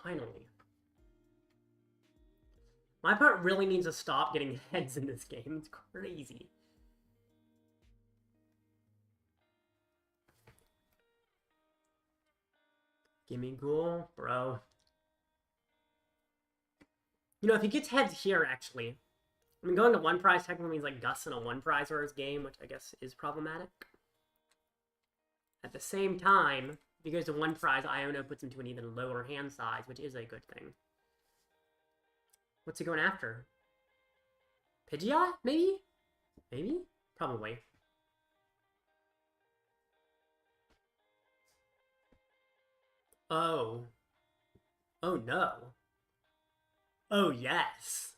Finally. My opponent really needs to stop getting heads in this game. It's crazy. Gimme Ghoul, bro. You know, if he gets heads here, actually. I mean, going to 1 prize technically means, like, Gus in a 1 prize for his game, which I guess is problematic. At the same time, if he goes to 1 prize, Iono puts him to an even lower hand size, which is a good thing. What's he going after? Pidgeot? Maybe? Maybe? Probably. Oh. Oh no. Oh yes.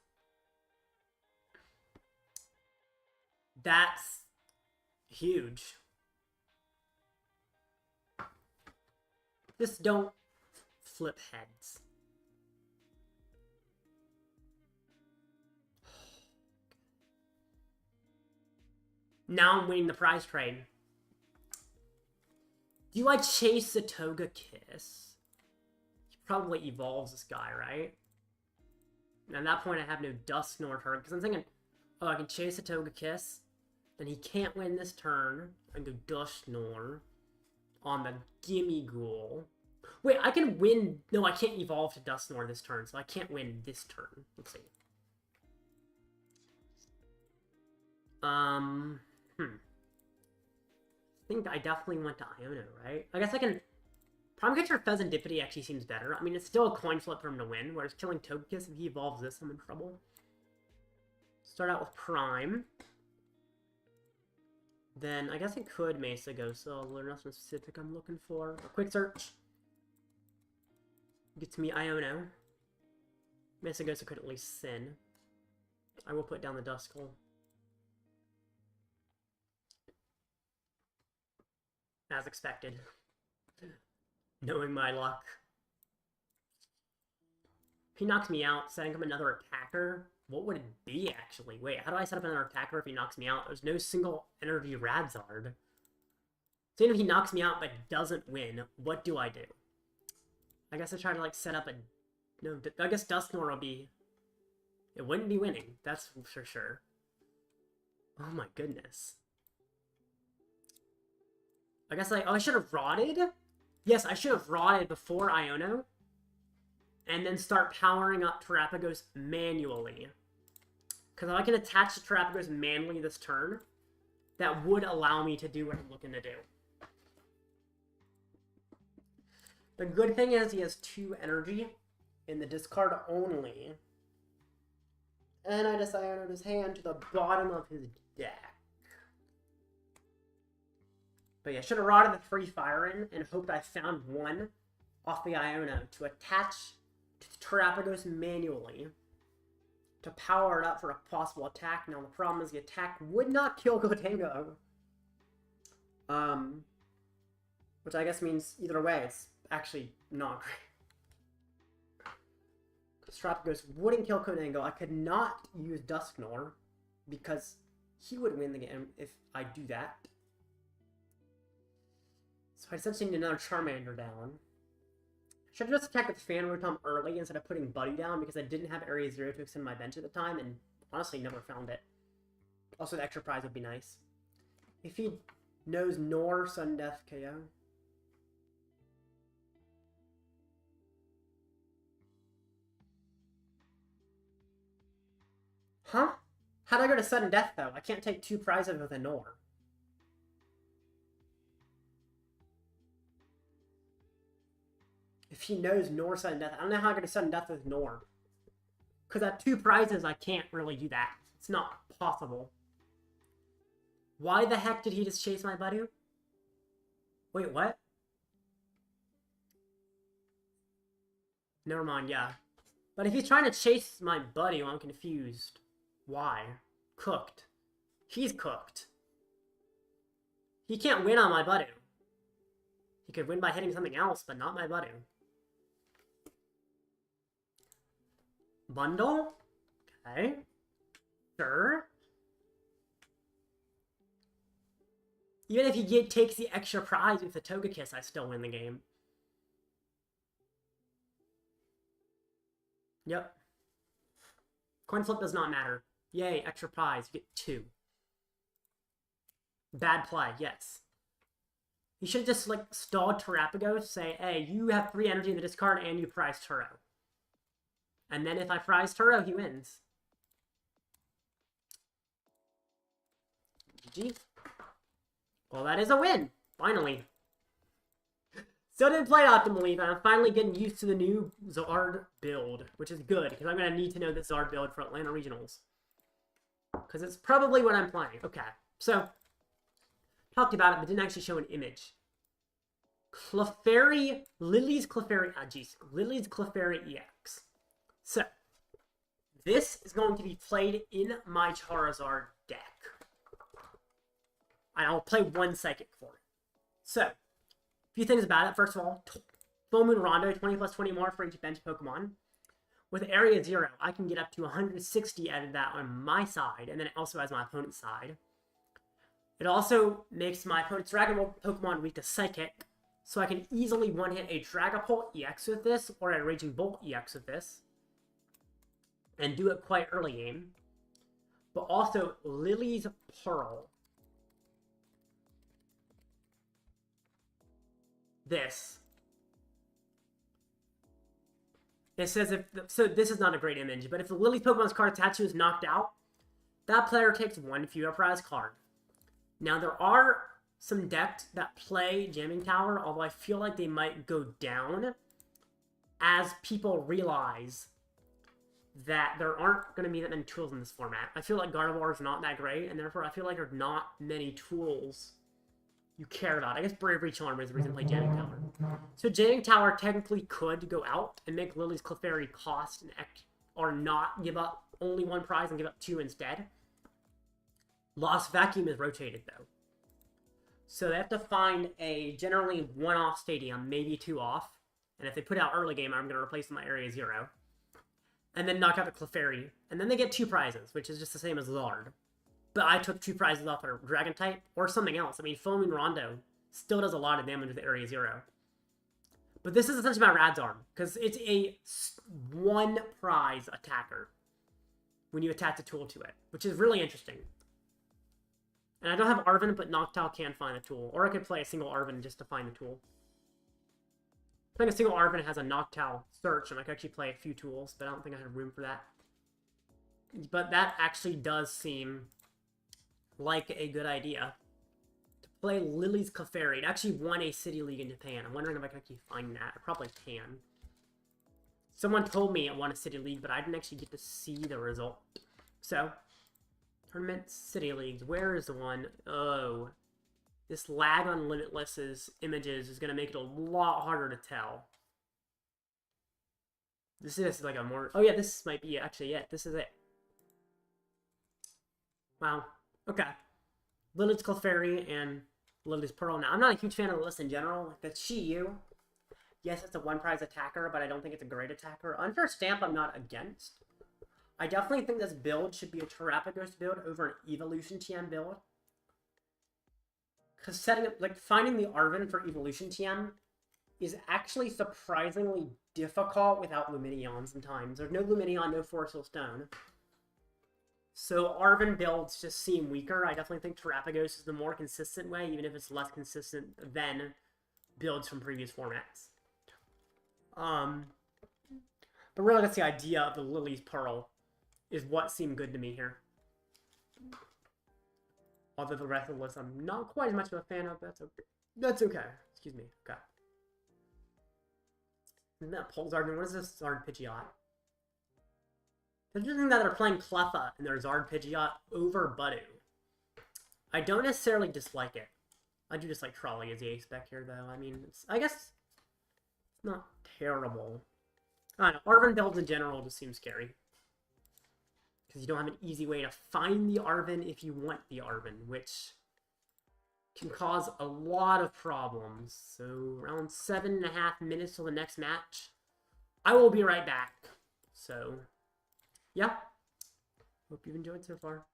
That's huge. Just don't flip heads. Now I'm winning the prize trade. Do I chase the Togekiss? He probably evolves this guy, right? And at that point I have no Dusknoir turn, because I'm thinking, oh, I can chase the Togekiss, then he can't win this turn. I can go Dusknoir on the Gimme Ghoul. Wait, I can win... No, I can't evolve to Dusknoir this turn, so I can't win this turn. Let's see. I think I definitely went to Iono, right? I guess I can... Prime Catcher Fezandipiti actually seems better. I mean, it's still a coin flip for him to win, whereas killing Togekiss, if he evolves this, I'm in trouble. Start out with Prime. Then, I guess I could Mesa go, so there's nothing specific I'm looking for. A quick search. Gets me Iono. Mesa goes, I could at least Sin. I will put down the Duskull. As expected. Knowing my luck. If he knocks me out, setting up another attacker, what would it be, actually? Wait, how do I set up another attacker if he knocks me out? There's no single energy Radzard. So even if he knocks me out but doesn't win, what do I do? I guess I try to, like, set up a... No, I guess Dusknoir will be... It wouldn't be winning, that's for sure. Oh my goodness. I guess, like, oh, I should have rotted? Yes, I should have rotted before Iono. And then start powering up Terapagos manually. Because if I can attach the Terapagos manually this turn, that would allow me to do what I'm looking to do. The good thing is he has 2 energy in the discard only. And I just Iono'd his hand to the bottom of his deck. But yeah, should have rotted the free fire in and hoped I found one off the Iono to attach to the Terapagos manually to power it up for a possible attack. Now the problem is the attack would not kill Gotengo. Which I guess means either way, it's actually not great. Because Terapagos wouldn't kill Gotengo. I could not use Dusknoir because he would win the game if I do that. So I essentially need another Charmander down. Should have just attacked with Fan Rotom early instead of putting Buddy down because I didn't have Area 0 to extend my bench at the time and honestly never found it. Also, the extra prize would be nice. If he knows Nor, Sudden Death, KO. Huh? How'd I go to Sudden Death, though? I can't take 2 prizes with a Nor. If he knows Nor Sudden Death, I don't know how I get a Sudden Death with Nor. Because at 2 prizes, I can't really do that. It's not possible. Why the heck did he just chase my Budew? Wait, what? Never mind, yeah. But if he's trying to chase my Budew, I'm confused. Why? Cooked. He's cooked. He can't win on my Budew. You could win by hitting something else, but not my Budew. Bundle? Okay. Sure. Even if he takes the extra prize with the Togekiss, I still win the game. Yep. Coin flip does not matter. Yay, extra prize. You get 2. Bad play, yes. You should just, like, stall Terapagos, say, hey, you have 3 energy in the discard and you prize Turo. And then if I prize Turo, he wins. GG. Well, that is a win! Finally. Still didn't play optimally, but I'm finally getting used to the new Zard build, which is good, because I'm going to need to know this Zard build for Atlanta Regionals. Because it's probably what I'm playing. Okay, so, talked about it, but didn't actually show an image. Clefairy, Lily's Clefairy EX. So, this is going to be played in my Charizard deck. And I'll play 1 Psychic for it. So, a few things about it. First of all, Full Moon Rondo, 20 plus 20 more for each bench Pokemon. With Area 0, I can get up to 160 out of that on my side, and then it also has my opponent's side. It also makes my opponent's Dragon Ball Pokemon weak to Psychic, so I can easily one-hit a Dragapult EX with this, or a Raging Bolt EX with this, and do it quite early game. But also, Lily's Pearl. This. It says if... So this is not a great image, but if the Lily's Pokemon's card attached to is knocked out, that player takes 1 fewer prize card. Now, there are some decks that play Jamming Tower, although I feel like they might go down as people realize that there aren't going to be that many tools in this format. I feel like Gardevoir is not that great, and therefore I feel like there's not many tools you care about. I guess Bravery Charm is the reason to play Jamming Tower. So Jamming Tower technically could go out and make Lily's Clefairy cost an or not give up only 1 prize and give up 2 instead. Lost Vacuum is rotated though. So they have to find a generally 1 off stadium, maybe 2 off. And if they put out early game, I'm going to replace my Area 0. And then knock out the Clefairy. And then they get 2 prizes, which is just the same as Zard. But I took 2 prizes off a Dragon type, or something else. I mean, Foaming Rondo still does a lot of damage with Area 0. But this is essentially my Rad's Arm, because it's a 1 prize attacker when you attach a tool to it, which is really interesting. And I don't have Arven, but Noctowl can find the tool. Or I could play a single Arven just to find the tool. Playing a single Arven has a Noctowl search, and I could actually play a few tools, but I don't think I have room for that. But that actually does seem like a good idea. To play Lily's Clefairy. It actually won a City League in Japan. I'm wondering if I can actually find that. I probably can. Someone told me it won a City League, but I didn't actually get to see the result. So, Tournament City Leagues. Where is the one? Oh. This lag on Limitless's images is going to make it a lot harder to tell. This is like a more... Oh yeah, this might be actually it. This is it. Wow. Okay. Lily's Clefairy and Lily's Pearl. Now, I'm not a huge fan of the list in general. Like, the Chi-Yu. Yes, it's a 1 prize attacker, but I don't think it's a great attacker. Unfair Stamp, I'm not against. I definitely think this build should be a Terapagos build over an Evolution TM build. Because setting up, like, finding the Arven for Evolution TM is actually surprisingly difficult without Lumineon sometimes. There's no Lumineon, no Forest Hill Stone. So Arven builds just seem weaker. I definitely think Terapagos is the more consistent way, even if it's less consistent than builds from previous formats. But really, that's the idea of the Lily's Pearl, is what seemed good to me here. Although the rest of the list I'm not quite as much of a fan of, that's okay. That's okay. Excuse me. Okay. Isn't that Zard? What is this Zard Pidgeot? It's interesting that they're playing Cleffa and their Zard Pidgeot over Budew. I don't necessarily dislike it. I do dislike Trolley as the ace back here, though. I mean, I guess it's not terrible. I don't know. Arven builds in general just seem scary. Because you don't have an easy way to find the Arven if you want the Arven, which can cause a lot of problems. So around 7.5 minutes till the next match. I will be right back. So, yeah. Hope you've enjoyed so far.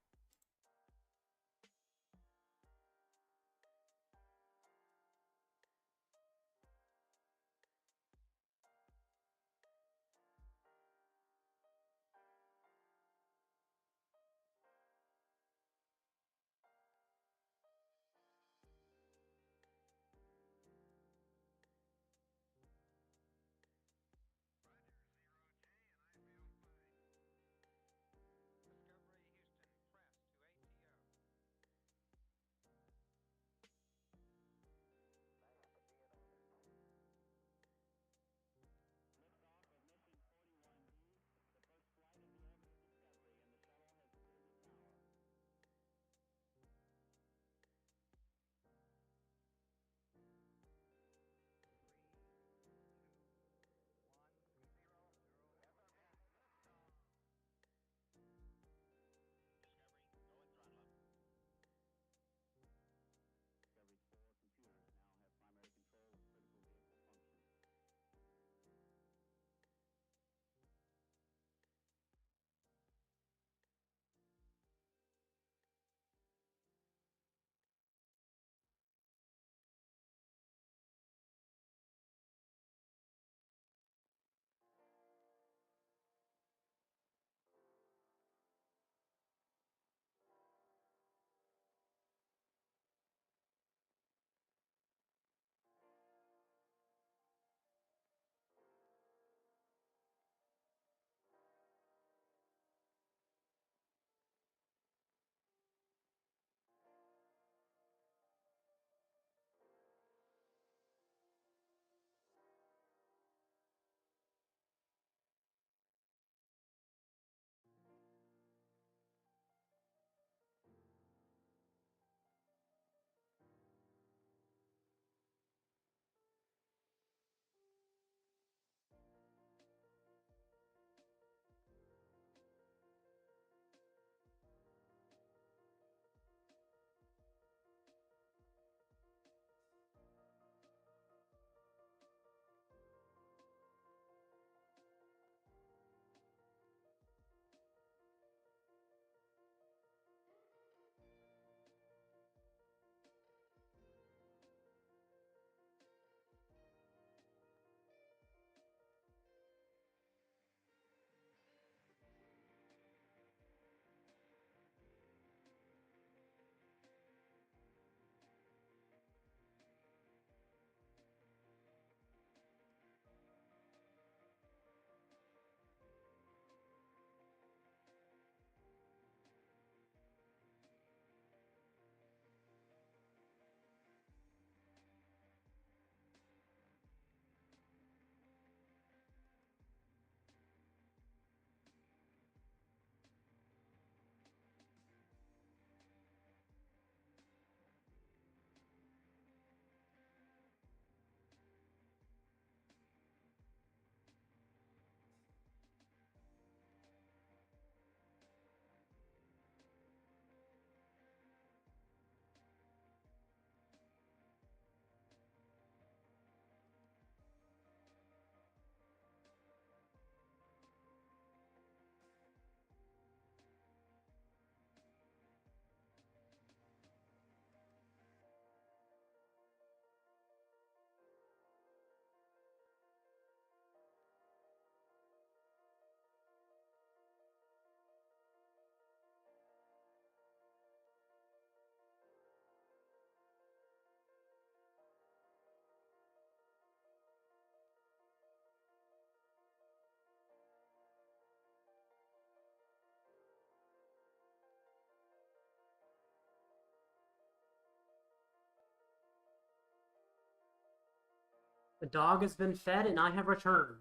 The dog has been fed and I have returned.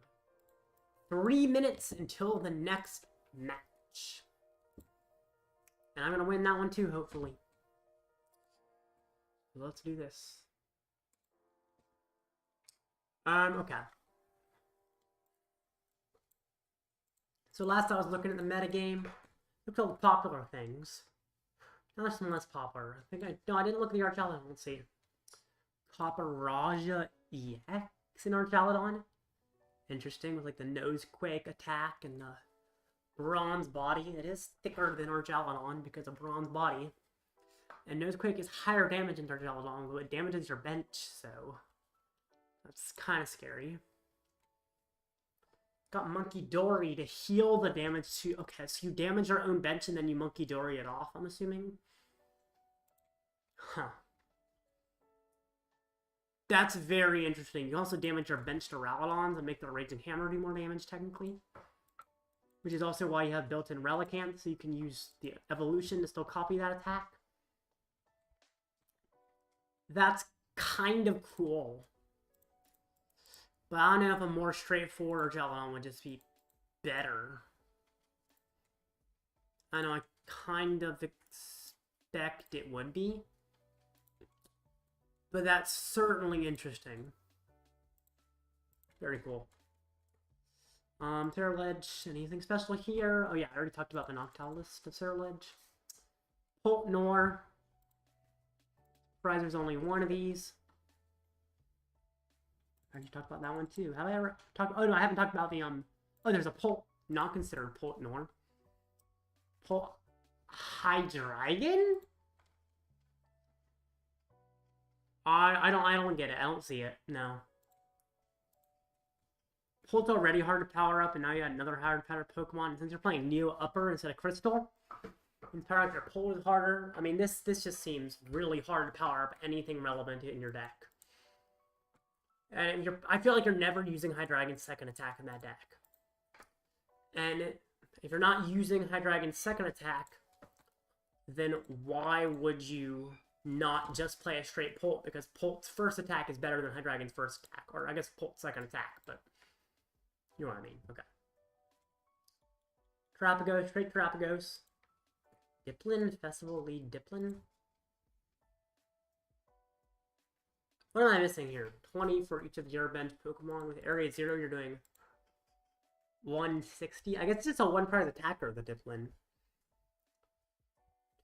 3 minutes until the next match. And I'm going to win that one too, hopefully. Let's do this. Okay. So last I was looking at the metagame. Looked at all the popular things. Now there's some less Popper. No, I didn't look at the Archaludon. Let's see. Copperaja EX in Archaludon. Interesting, with like the Nose Quake attack and the bronze body. It is thicker than Archaludon because of bronze body. And Nose Quake is higher damage than Archaludon, but it damages your bench, so that's kind of scary. Got Monkey Dory to heal the damage to... Okay, so you damage your own bench and then you Monkey Dory it off, I'm assuming? Huh. That's very interesting. You also damage your bench Duraludons and make the Raging Hammer do more damage, technically. Which is also why you have built-in Relicanth, so you can use the evolution to still copy that attack. That's kind of cool. But I don't know if a more straightforward Archaludon would just be better. I know I kind of expect it would be. But that's certainly interesting. Very cool. Terraledge, anything special here? Oh yeah, I already talked about the Noctowl list of Terraledge. Dusknoir. Surprised there's only one of these. I already talked about that one too. Have I ever talked? Oh no, I haven't talked about the Oh, there's a not considered Dusknoir. Hydreigon? I don't get it. I don't see it. No. Pult's already hard to power up, and now you got another hard to power Pokemon. And since you're playing Neo Upper instead of Crystal, and power up your Pull is harder. I mean, this just seems really hard to power up anything relevant in your deck. And I feel like you're never using Hydreigon's second attack in that deck. And if you're not using Hydreigon's second attack, then why would you not just play a straight Pult? Because Pult's first attack is better than Hydreigon's first attack. Or I guess Pult's second attack, but you know what I mean. Okay. Terapagos, straight Terapagos. Dipplin, Festival Lead Dipplin. What am I missing here? 20 for each of your bench Pokemon. With Area 0, you're doing 160. I guess it's just a one-prize attacker, the Dipplin.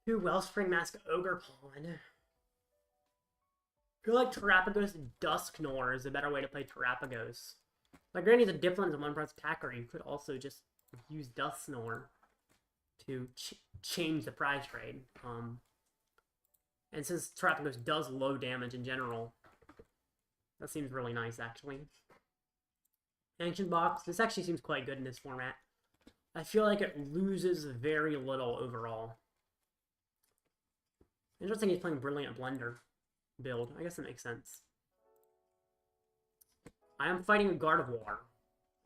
2 Wellspring Mask Ogre Pollen. I feel like Terapagos Dusknoir is a better way to play Terapagos. Like, granted, the Dipplin is a one-prize attacker. You could also just use Dusknoir to change the prize trade. And since Terapagos does low damage in general, that seems really nice, actually. Ancient Box. This actually seems quite good in this format. I feel like it loses very little overall. Interesting he's playing Brilliant Blender build. I guess that makes sense. I am fighting a Gardevoir.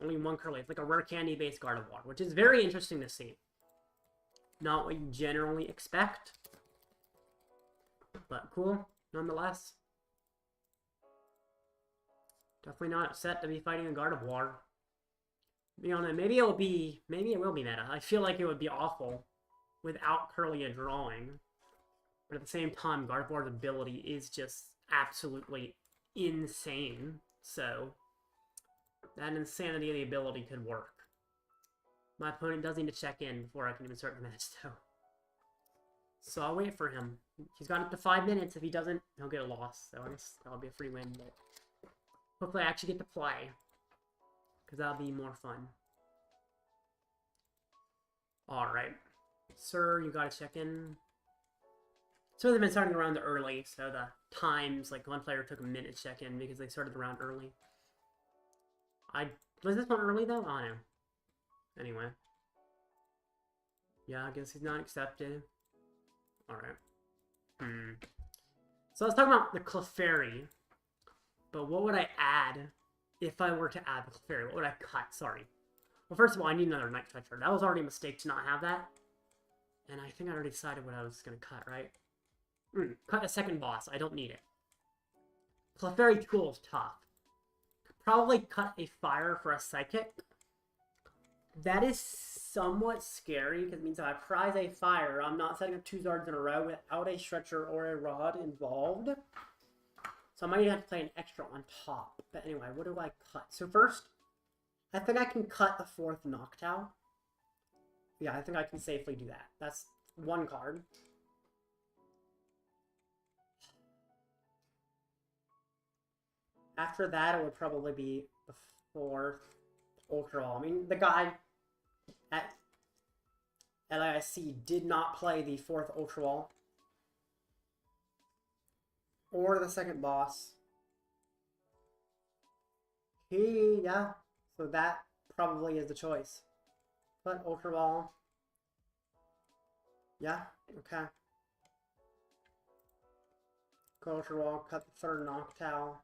Only one Curly. It's like a Rare Candy based Gardevoir, which is very interesting to see. Not what you generally expect, but cool nonetheless. Definitely not upset to be fighting a Gardevoir. You know, maybe it will be meta. I feel like it would be awful without Curlia drawing, but at the same time, Gardevoir's ability is just absolutely insane. So that insanity of the ability could work. My opponent does need to check in before I can even start the match, though. So I'll wait for him. He's got up to 5 minutes. If he doesn't, he'll get a loss. So I guess that'll be a free win. But hopefully I actually get to play, because that'll be more fun. Alright. Sir, you gotta check in. So they've been starting the round early, so the times, like one player took a minute to check in because they started the round early. Was this one early, though? Oh, no. Anyway. Yeah, I guess he's not accepted. Alright. So let's talk about the Clefairy. But what would I add if I were to add the Clefairy? What would I cut? Sorry. Well, first of all, I need another Night Stretcher. That was already a mistake to not have that. And I think I already decided what I was going to cut, right? Cut a second boss. I don't need it. Clefairy Tool is tough. Could probably cut a Fire for a Psychic. That is somewhat scary, because it means if I prize a Fire, I'm not setting up 2 Zards in a row without a Stretcher or a Rod involved. So I might have to play an extra on top. But anyway, what do I cut? So first, I think I can cut the 4th Noctowl. Yeah, I think I can safely do that. That's 1 card. After that, it would probably be the 4th Ultra Ball. I mean, the guy at LIC did not play the 4th Ultra Ball. Or the 2nd boss. Yeah. So that probably is the choice. But Ultra Ball. Yeah, okay. Go Ultra Ball, cut the 3rd Noctowl.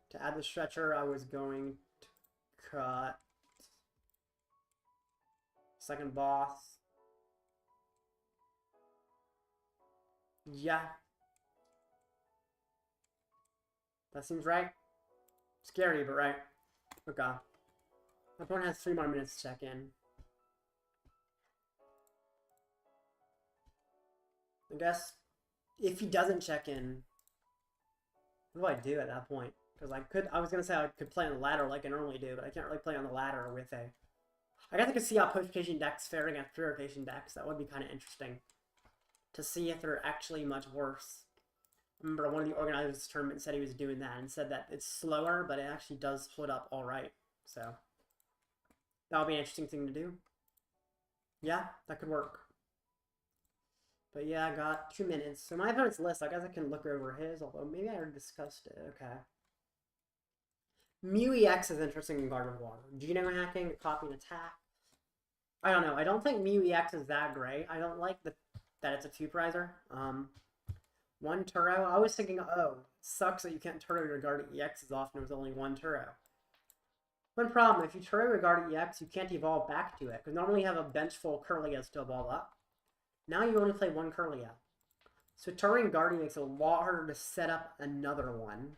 To add the Stretcher, I was going to cut 2nd boss. Yeah. That seems right. Scary, but right. Okay. My opponent has 3 more minutes to check in. I guess if he doesn't check in, what do I do at that point? Because I was gonna say I could play on the ladder like I normally do, but I can't really play on the ladder with a. I guess I could see how post-rotation decks fare against pre-rotation decks. That would be kind of interesting to see if they're actually much worse. I remember one of the organizers of this tournament said he was doing that and said that it's slower, but it actually does split up all right. So that would be an interesting thing to do. Yeah, that could work. But yeah, I got 2 minutes. So my opponent's list, I guess I can look over his, although maybe I already discussed it. Okay. MEW EX is interesting in Gardevoir. Geno hacking, copy and attack. I don't know. I don't think MEW EX is that great. I don't like that it's a Vaporizer. 1 Turo. I was thinking, oh, sucks that you can't Turo your Guardian EX as often as only 1 Turo. One problem, if you Turo your Guardian EX, you can't evolve back to it, because normally you have a bench full of Curlias to evolve up. Now you only play 1 Curlia. So Turing Guardian makes it a lot harder to set up another one.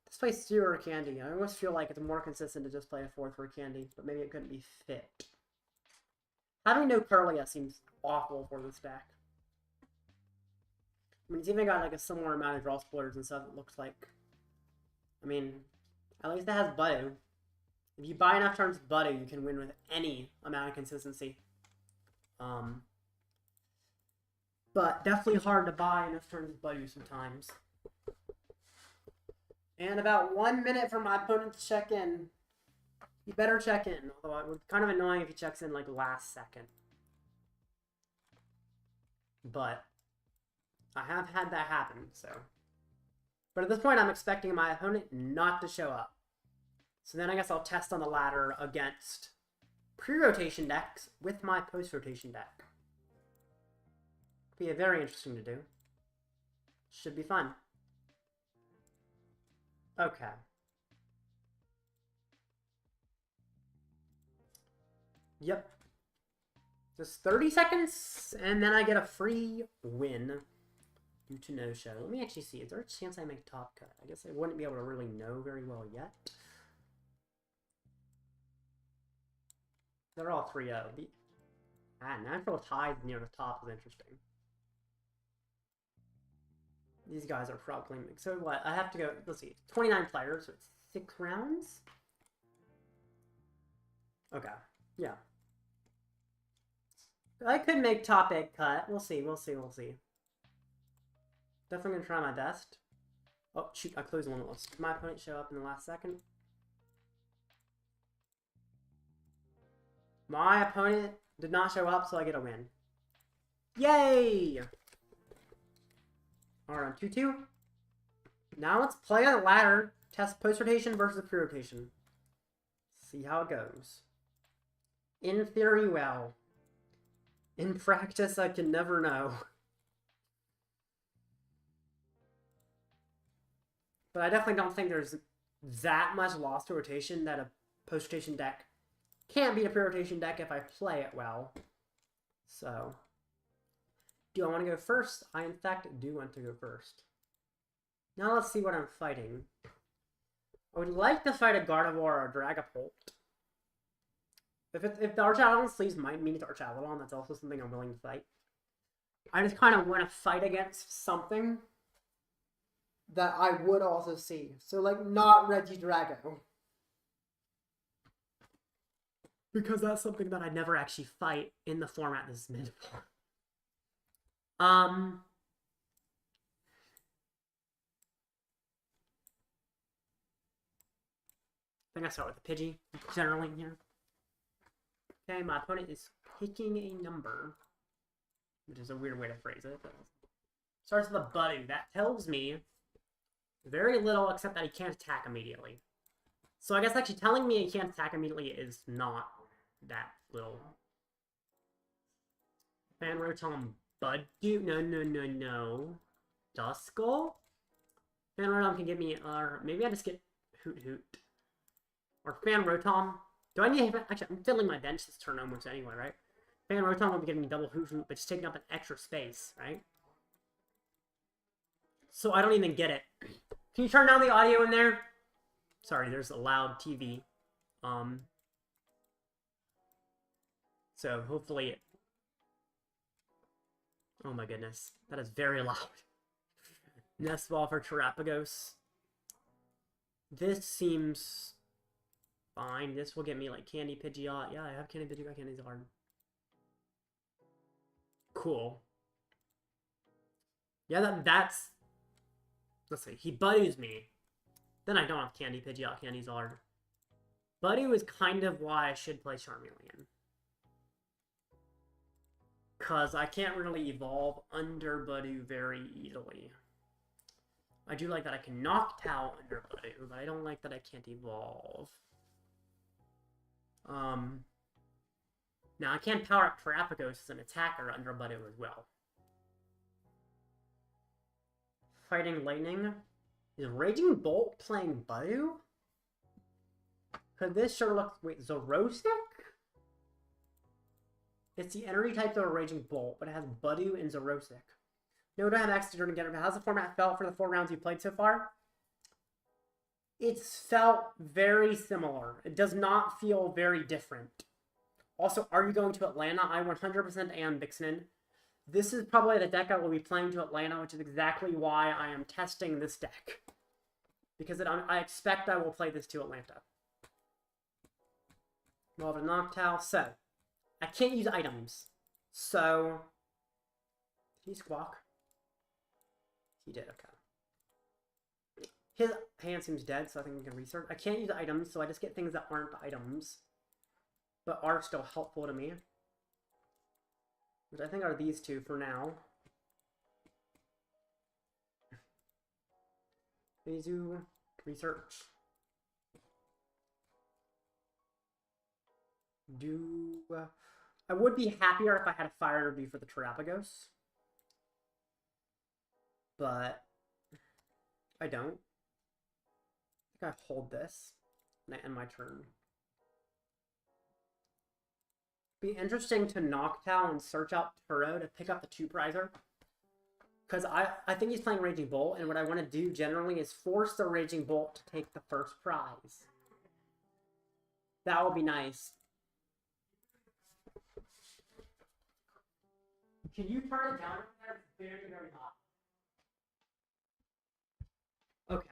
Let's play 0 Rare Candy. I almost feel like it's more consistent to just play a 4th Rare Candy, but maybe it couldn't be fit. Having no Curlia seems awful for this deck. I mean, it's even got like a similar amount of draw splitters and stuff, it looks like. I mean, at least it has Budew. If you buy enough turns Budew, you can win with any amount of consistency. But definitely hard to buy enough turns Budew sometimes. And about 1 minute for my opponent to check in. You better check in, although it would be kind of annoying if he checks in like last second. But I have had that happen, so. But at this point, I'm expecting my opponent not to show up. So then I guess I'll test on the ladder against pre-rotation decks with my post-rotation deck. Be very interesting to do. Should be fun. Okay. Yep. Just 30 seconds, and then I get a free win due to no-show. Let me actually see. Is there a chance I make top cut? I guess I wouldn't be able to really know very well yet. They're all 3-0. Natural Tide near the top is interesting. These guys are probably... So what? I have to go... Let's see. 29 players, so it's 6 rounds? Okay. Yeah. I could make top 8 cut. We'll see. We'll see. We'll see. Definitely going to try my best. Oh, shoot. I closed limitless. Did my opponent show up in the last second? My opponent did not show up, so I get a win. Yay! Alright, 2-2. Now let's play on the ladder. Test post-rotation versus pre-rotation. See how it goes. In theory, well. In practice, I can never know. But I definitely don't think there's that much loss to rotation that a post-rotation deck can't beat a pre-rotation deck if I play it well. So, do I want to go first? I, in fact, do want to go first. Now let's see what I'm fighting. I would like to fight a Gardevoir or a Dragapult. If the Archaludon sleeves might mean it's Archaludon, that's also something I'm willing to fight. I just kind of want to fight against something that I would also see. So, like, not Regidrago. Because that's something that I never actually fight in the format this is made for. think I start with a Pidgey, generally, here. Okay, my opponent is picking a number, which is a weird way to phrase it. But starts with a Budew. That tells me very little, except that he can't attack immediately. So I guess actually telling me he can't attack immediately is not that little. Fan Rotom Budew? No. Duskull? Fan Rotom can give me, maybe I just get Hoothoot. Or Fan Rotom. Do I need, actually, I'm filling my bench this turn almost anyway, right? Fan Rotom will be giving me double Hoothoot, but just taking up an extra space, right? So I don't even get it. Can you turn down the audio in there? Sorry, there's a loud TV. So hopefully it... Oh my goodness, that is very loud. Nest Ball for Terapagos. This seems fine. This will get me like Candy Pidgeot. Yeah, I have Candy Pidgeot, Candy Charizard. Cool. Yeah, that's... Let's see, he Budews me. Then I don't have Candy Pidgeot, Candy Charizard. Budew is kind of why I should play Charmeleon. Because I can't really evolve under Budew very easily. I do like that I can Noctowl under Budew, but I don't like that I can't evolve. Now I can power up Terapagos as an attacker under Budew as well. Fighting Lightning. Is Raging Bolt playing Budew? Because this sure looks... Wait, Zoroark? It's the energy type of a Raging Bolt, but it has Budew and Zoroark. No, don't have access to together, but how's the format felt for the 4 rounds you played so far? It's felt very similar. It does not feel very different. Also, are you going to Atlanta? I 100% am, Vixen. This is probably the deck I will be playing to Atlanta, which is exactly why I am testing this deck. Because I expect I will play this to Atlanta. Well, the Noctowl. So, I can't use items. So, did he squawk? He did, okay. His hand seems dead, so I think we can research. I can't use items, so I just get things that aren't items, but are still helpful to me. Which I think are these two for now. Mizu, research. I would be happier if I had a fire energy for the Terapagos. But I don't. I think I hold this and I end my turn. Be interesting to Noctowl and search out Turo to pick up the 2-prizer. Because I think he's playing Raging Bolt, and what I want to do generally is force the Raging Bolt to take the first prize. That would be nice. Can you turn it down? It's very, very hot. Okay.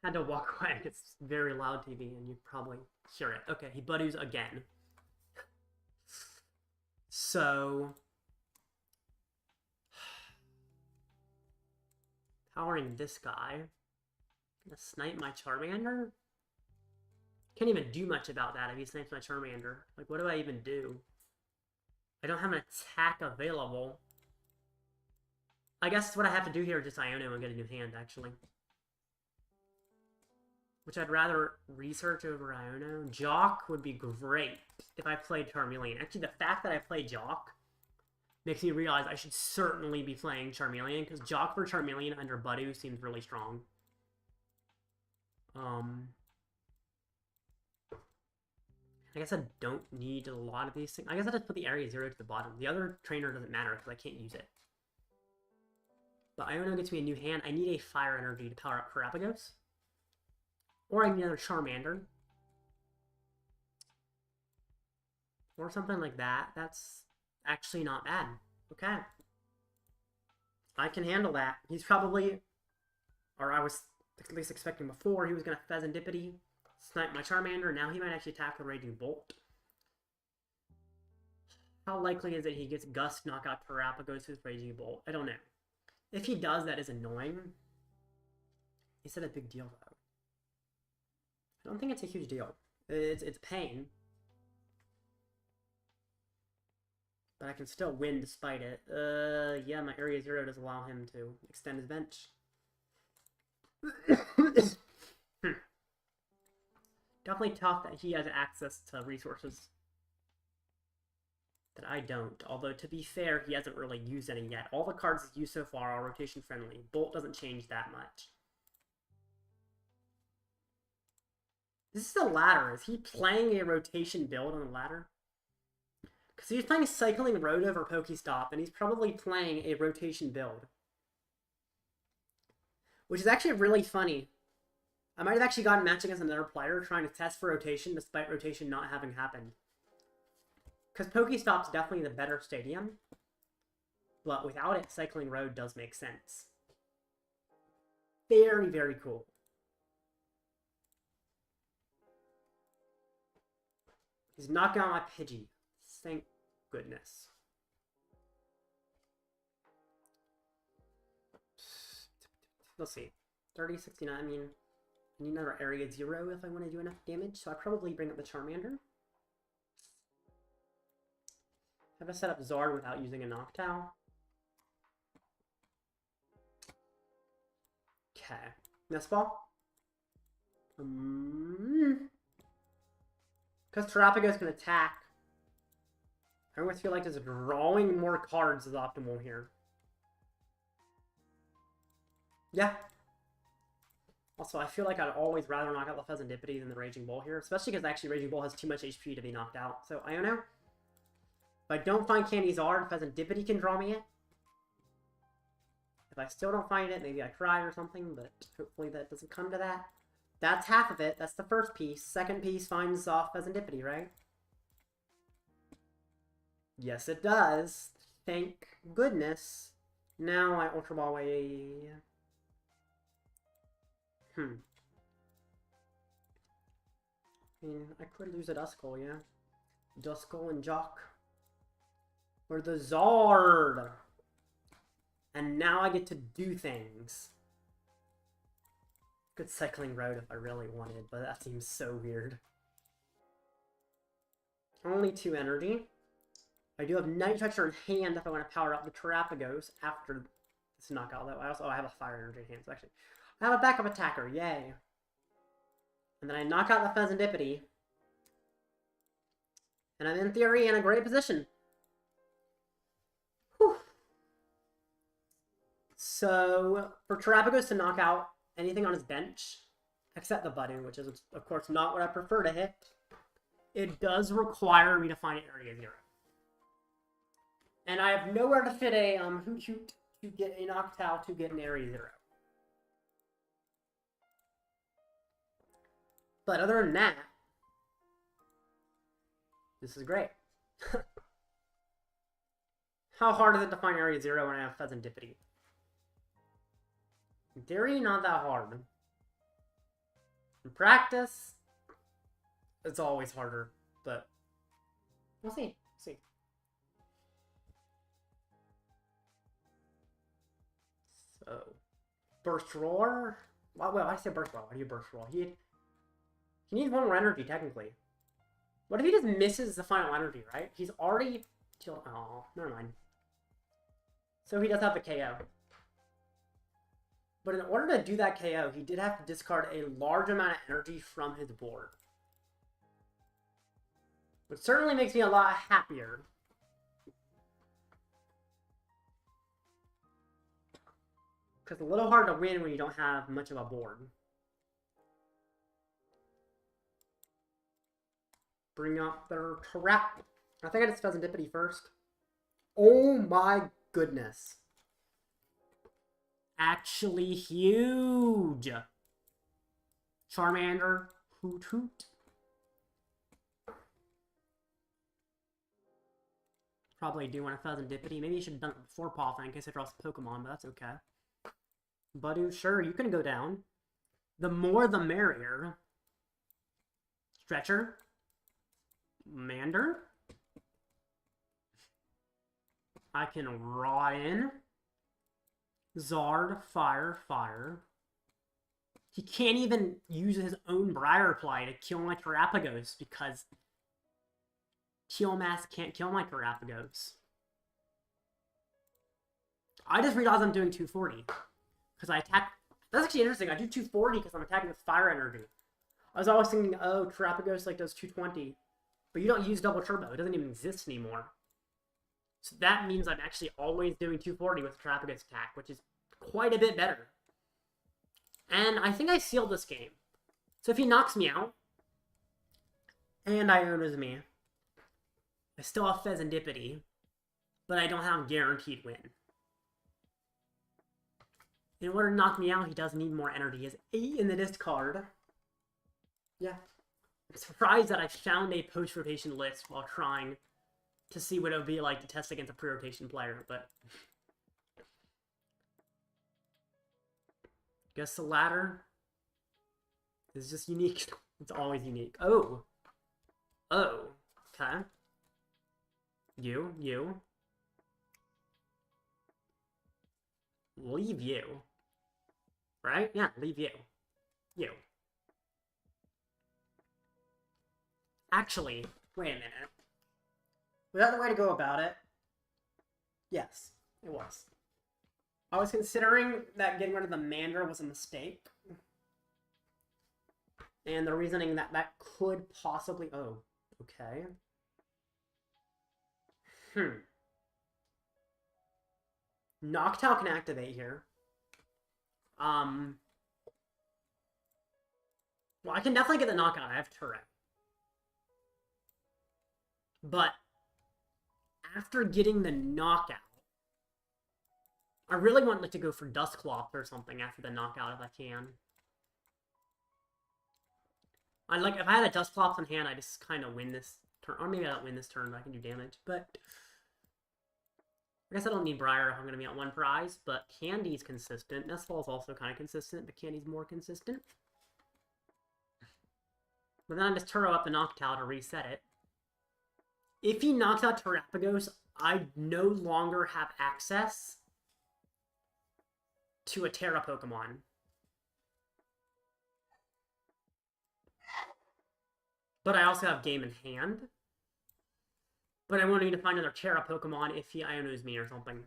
Had to walk away. It's very loud TV, and you probably hear it. Okay, he Budews again. So, powering this guy. Gonna snipe my Charmander? Can't even do much about that if he snipes my Charmander. Like, what do I even do? I don't have an attack available. I guess what I have to do here is just Iono and get a new hand, actually. Which I'd rather research over Iono. Jacq would be great if I played Charmeleon. Actually, the fact that I played Jacq makes me realize I should certainly be playing Charmeleon, because Jacq for Charmeleon under Budew seems really strong. I guess I don't need a lot of these things. I guess I just put the area 0 to the bottom. The other trainer doesn't matter because I can't use it. But Iono gets me a new hand. I need a fire energy to power up Terapagos. Or I need another Charmander. Or something like that. That's actually not bad. Okay. I can handle that. He's probably, or I was at least expecting before, he was going to Fezandipiti, snipe my Charmander. Now he might actually attack with Raging Bolt. How likely is it he gets Gust, knock out Terapagos with Raging Bolt? I don't know. If he does, that is annoying. Is it a big deal, though? I don't think it's a huge deal. It's pain. But I can still win despite it. Yeah, my Area 0 does allow him to extend his bench. Definitely tough that he has access to resources that I don't. Although, to be fair, he hasn't really used any yet. All the cards he's used so far are rotation friendly. Bolt doesn't change that much. This is the ladder. Is he playing a rotation build on the ladder? Because he's playing Cycling Road over Pokestop, and he's probably playing a rotation build. Which is actually really funny. I might have actually gotten matched against another player trying to test for rotation, despite rotation not having happened. Because Pokestop's definitely the better stadium. But without it, Cycling Road does make sense. Very, very cool. He's knocking out my Pidgey. Thank goodness. Let's see. 30, 69, I mean, I need another Area 0 if I want to do enough damage, so I probably bring up the Charmander. Have I set up Zard without using a Noctowl? Okay. Nest Ball? Because Terapagos can attack. I almost feel like just drawing more cards is optimal here. Yeah. Also, I feel like I'd always rather knock out the Fezandipiti than the Raging Bull here, especially because actually Raging Bull has too much HP to be knocked out. So, Iono. If I don't find Candy Zard, Fezandipiti can draw me it. If I still don't find it, maybe I cry or something, but hopefully that doesn't come to that. That's half of it. That's the first piece. Second piece finds off Fezandipiti, right? Yes, it does. Thank goodness. Now I Ultra Ball away. I mean, I could lose a Duskull, yeah. Duskull and Jacq. Or the Zard. And now I get to do things. Good Cycling Road if I really wanted, but that seems so weird. Only 2 energy. I do have Night Stretcher in hand if I want to power up the Terapagos after this knockout, though. I have a Fire Energy in hand, so actually I have a backup attacker, yay. And then I knock out the Fezandipiti. And I'm in theory in a great position. Whew. So, for Terapagos to knock out anything on his bench, except the Budew, which is, of course, not what I prefer to hit, it does require me to find Area 0. And I have nowhere to fit a Hoothoot to get a Noctowl to get an Area 0. But other than that, this is great. How hard is it to find Area 0 when I have Fezandipiti? In theory, not that hard. In practice, it's always harder, but we'll see. So, Burst Roar? Well, I say Burst Roar. Why do you Burst Roar? He needs one more energy, technically. What if he just misses the final energy, right? He's already... Oh, never mind. So he does have the KO. But in order to do that KO, he did have to discard a large amount of energy from his board. Which certainly makes me a lot happier. Because it's a little hard to win when you don't have much of a board. Bring up their trap. I think I just Fezandipiti first. Oh my goodness. Actually huge. Charmander, Hoothoot. Probably do want a Fezandipiti. Maybe you should have done it before Poffin in case I draw some Pokemon, but that's okay. Budew, sure, you can go down. The more the merrier. Stretcher. Mander. I can raw in. Zard, fire. He can't even use his own Briar Reply to kill my Terapagos because Kill Mask can't kill my Terapagos. I just realized I'm doing 240 because I attack. That's actually interesting. I do 240 because I'm attacking with Fire Energy. I was always thinking, oh, Terapagos like does 220, but you don't use double turbo. It doesn't even exist anymore. So that means I'm actually always doing 240 with Terapagos attack, which is quite a bit better. And I think I sealed this game. So if he knocks me out, and Iono's me, I still have Fezandipiti, but I don't have guaranteed win. In order to knock me out, he does need more energy. He has 8 in the discard. Yeah. I'm surprised that I found a post-rotation list while trying to see what it would be like to test against a pre-rotation player, but... Guess the ladder is just unique. It's always unique. Oh. Oh. Okay. You. Leave you. Right? Yeah, leave you. You. Actually, wait a minute. Was that the way to go about it? Yes, it was. I was considering that getting rid of the Mandra was a mistake. And the reasoning that that could possibly... Oh, okay. Noctowl can activate here. Well, I can definitely get the knockout. I have Turo. But after getting the knockout, I really want like to go for Dusclops or something after the knockout if I can. I like if I had a Dusclops in hand, I just kind of win this turn, or maybe I don't win this turn, but I can do damage. But I guess I don't need Briar if I'm gonna be on one prize. But Candy's consistent. Nest Ball is also kind of consistent, but Candy's more consistent. But then I just Turo up the Noctowl to reset it. If he knocks out Terapagos, I no longer have access to a Terra Pokemon. But I also have game in hand. But I won't need to find another Terra Pokemon if he Ionos me or something.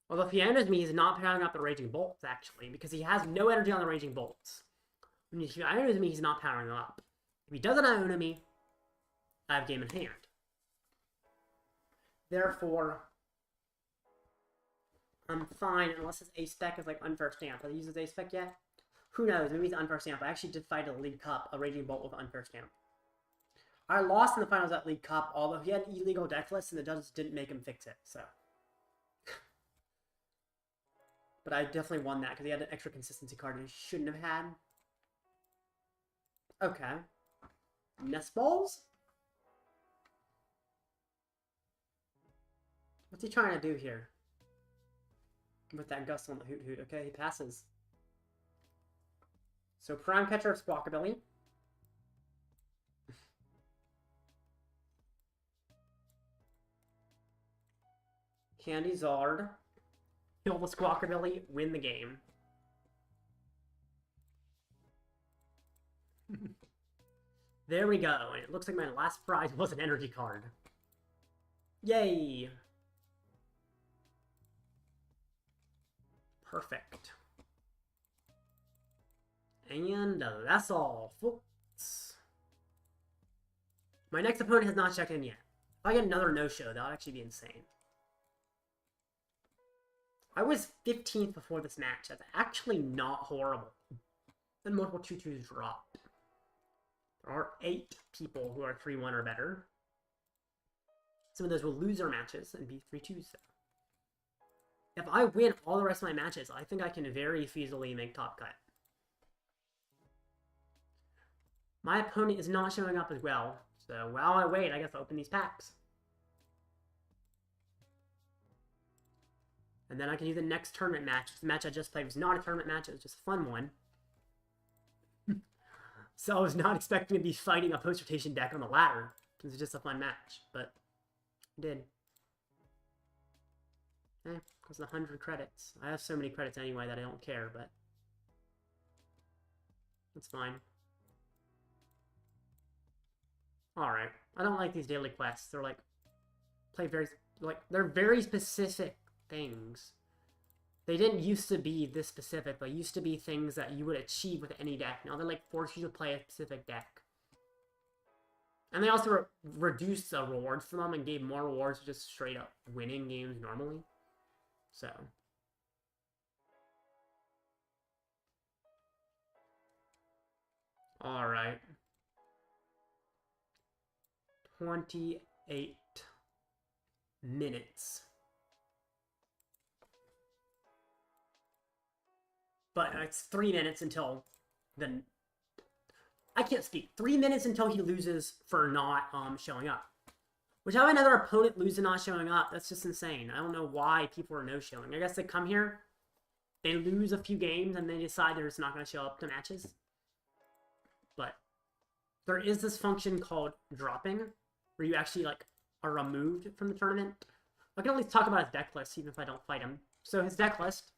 Although if he Ionos me, he's not powering up the Raging Bolts, actually, because he has no energy on the Raging Bolts. When if he Ionos me, he's not powering them up. If he doesn't Iono me, I have game in hand. Therefore, I'm fine unless his A-Spec is like Unfair Stamp. Has he used his A-Spec yet? Who knows? Maybe it's Unfair Stamp. I actually did fight a League Cup, a Raging Bolt with Unfair Stamp. I lost in the finals at League Cup, although he had an illegal deck list and the judges didn't make him fix it, so. But I definitely won that because he had an extra consistency card he shouldn't have had. Okay. Nest Balls? What's he trying to do here? With that gust on the Hoothoot. Okay, he passes. So Prime Catcher Squawkabilly. Candy Zard. Kill the Squawkabilly, win the game. There we go, and it looks like my last prize was an energy card. Yay! Perfect. And that's all, folks. My next opponent has not checked in yet. If I get another no-show, that would actually be insane. I was 15th before this match. That's actually not horrible. And multiple 2-2s dropped. There are 8 people who are 3-1 or better. Some of those will lose their matches and be 3-2s. If I win all the rest of my matches, I think I can very feasibly make top cut. My opponent is not showing up as well, so while I wait, I guess I'll open these packs. And then I can do the next tournament match. The match I just played was not a tournament match, it was just a fun one. So I was not expecting to be fighting a post-rotation deck on the ladder. It was just a fun match, but I did. It was 100 credits. I have so many credits anyway that I don't care, but... That's fine. Alright. I don't like these daily quests. They're like... they're very specific things. They didn't used to be this specific. They used to be things that you would achieve with any deck. Now they like force you to play a specific deck. And they also reduced the rewards for them and gave more rewards for just straight up winning games normally. So. Alright. 28 minutes. But it's 3 minutes until then. I can't speak. 3 minutes until he loses for not showing up. Which, how another opponent lose and not showing up? That's just insane. I don't know why people are no-showing. I guess they come here, they lose a few games, and they decide they're just not going to show up to matches. But there is this function called dropping, where you actually like are removed from the tournament. I can at least talk about his deck list, even if I don't fight him. So his deck list,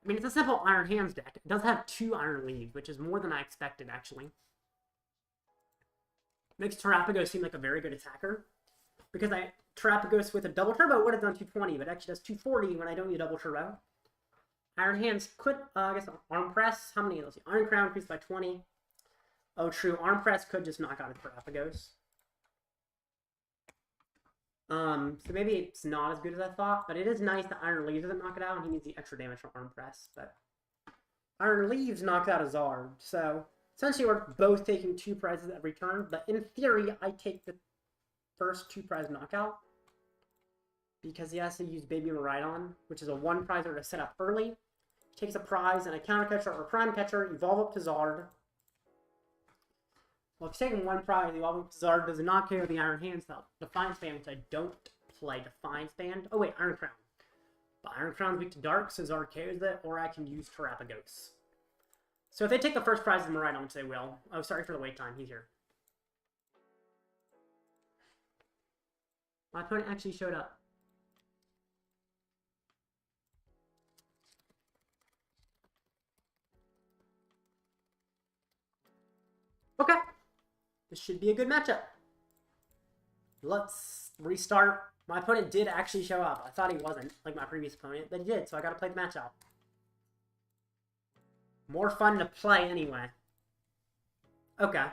I mean, it's a simple Iron Hands deck. It does have 2 Iron Leaves, which is more than I expected, actually. Makes Terapagos seem like a very good attacker. Because Terapagos with a double turbo would have done 220, but actually does 240 when I don't need double turbo. Iron Hands could, I guess, Arm Press. How many of those? Iron Crown increased by 20. Oh, true. Arm Press could just knock out a Terapagos. So maybe it's not as good as I thought, but it is nice that Iron Leaves doesn't knock it out, and he needs the extra damage from Arm Press, but Iron Leaves knocked out a Zard, so essentially we're both taking 2 prizes every turn, but in theory, I take the first 2 prize knockout, because he has to use Baby Miraidon, which is a 1 prizer to set up early. He takes a prize and a counter catcher or Prime Catcher, evolve up to Zard. Well, if he's taking 1 prize, the Evolving Zard does not carry the Iron Hands, though. Defiance Band, which I don't play Defiance Band. Oh, wait, Iron Crown. But Iron Crown's weak to Dark, so Zard carries it, or I can use Terapagos. So if they take the first prize in Miraidon, which they will. Oh, sorry for the wait time. He's here. My opponent actually showed up. Okay. This should be a good matchup. Let's restart. My opponent did actually show up. I thought he wasn't, like my previous opponent, but he did, so I gotta play the matchup. More fun to play anyway. Okay.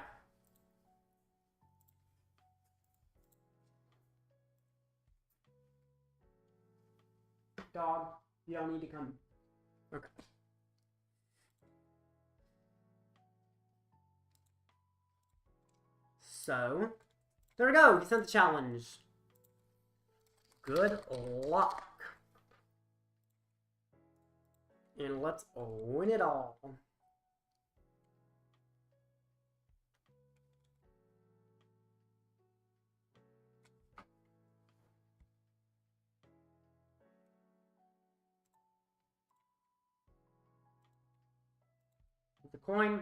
Dog, you don't need to come. Okay. So, there we go. He sent the challenge. Good luck. And let's win it all. The coin.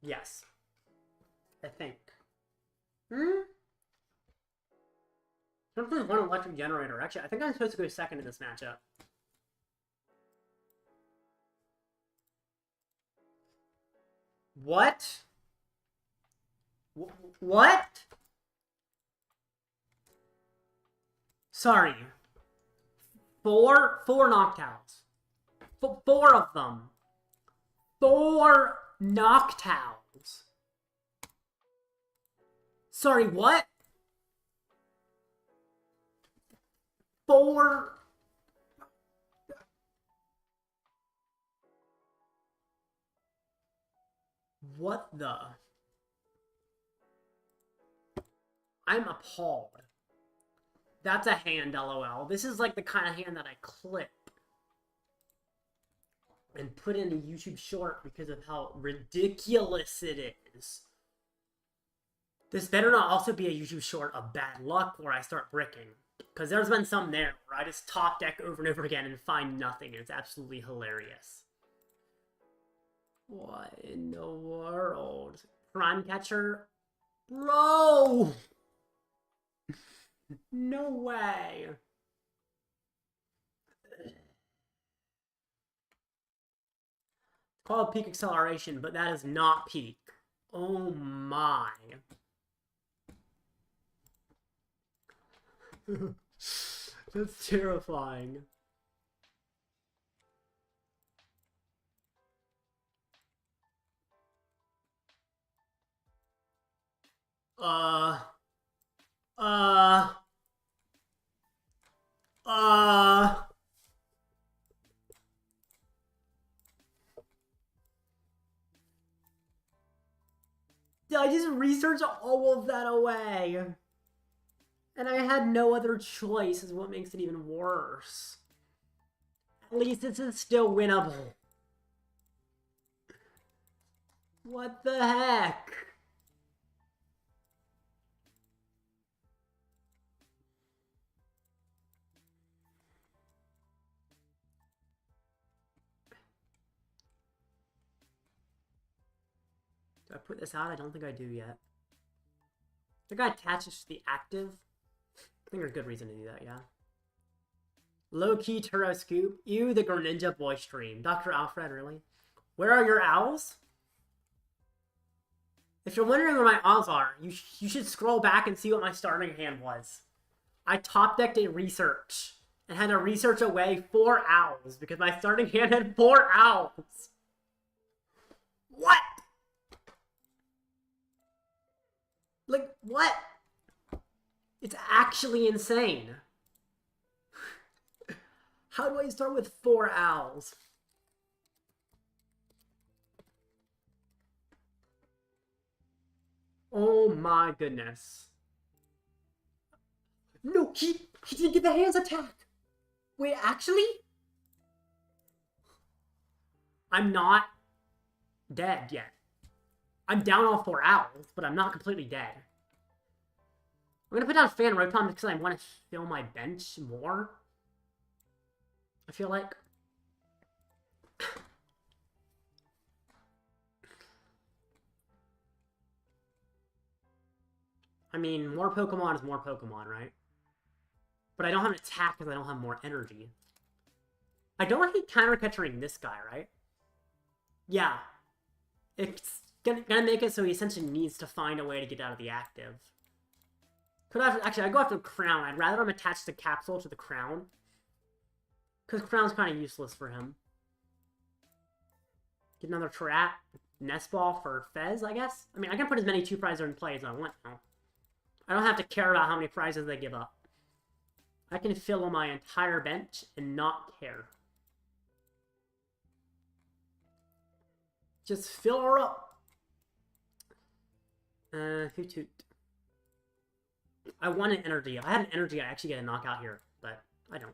Yes. I think. Something's one electric generator. Actually, I think I'm supposed to go second in this matchup. What? What? Sorry. Four Noctowls. 4 of them. 4 Noctowls. Sorry, what? 4... What the... I'm appalled. That's a hand, LOL. This is like the kind of hand that I clip and put in a YouTube short because of how ridiculous it is. This better not also be a YouTube short of bad luck where I start bricking. Because there's been some there where I just top deck over and over again and find nothing, and it's absolutely hilarious. What in the world? Prime Catcher? Bro! No way. called peak acceleration, but that is not peak. Oh my. That's terrifying. Uh. I just researched all of that away. And I had no other choice, is what makes it even worse. At least this is still winnable. What the heck? Do I put this out? I don't think I do yet. I think I attach it to the active. I think there's a good reason to do that, yeah. Low-key Turo scoop. Ew, the Greninja boy stream. Dr. Alfred, really? Where are your owls? If you're wondering where my owls are, you should scroll back and see what my starting hand was. I top-decked a research and had to research away 4 owls because my starting hand had 4 owls. What? Like, what? It's actually insane. How do I start with 4 owls? Oh my goodness. No, he didn't get the hands attack. Wait, actually? I'm not dead yet. I'm down all 4 owls, but I'm not completely dead. I'm gonna put down Fan Rotom because I want to fill my bench more. I feel like. I mean, more Pokemon is more Pokemon, right? But I don't have an attack because I don't have more energy. I don't hate counter-catchering this guy, right? Yeah. It's gonna make it so he essentially needs to find a way to get out of the active. Could I actually, I'd go after Crown. I'd rather him attach the capsule to the Crown. Because Crown's kind of useless for him. Get another trap. Nest Ball for Fez, I guess? I mean, I can put as many 2 prizes in play as I want now. I don't have to care about how many prizes they give up. I can fill my entire bench and not care. Just fill her up. Hoothoot. I want an energy. If I had an energy, I'd actually get a knockout here, but I don't.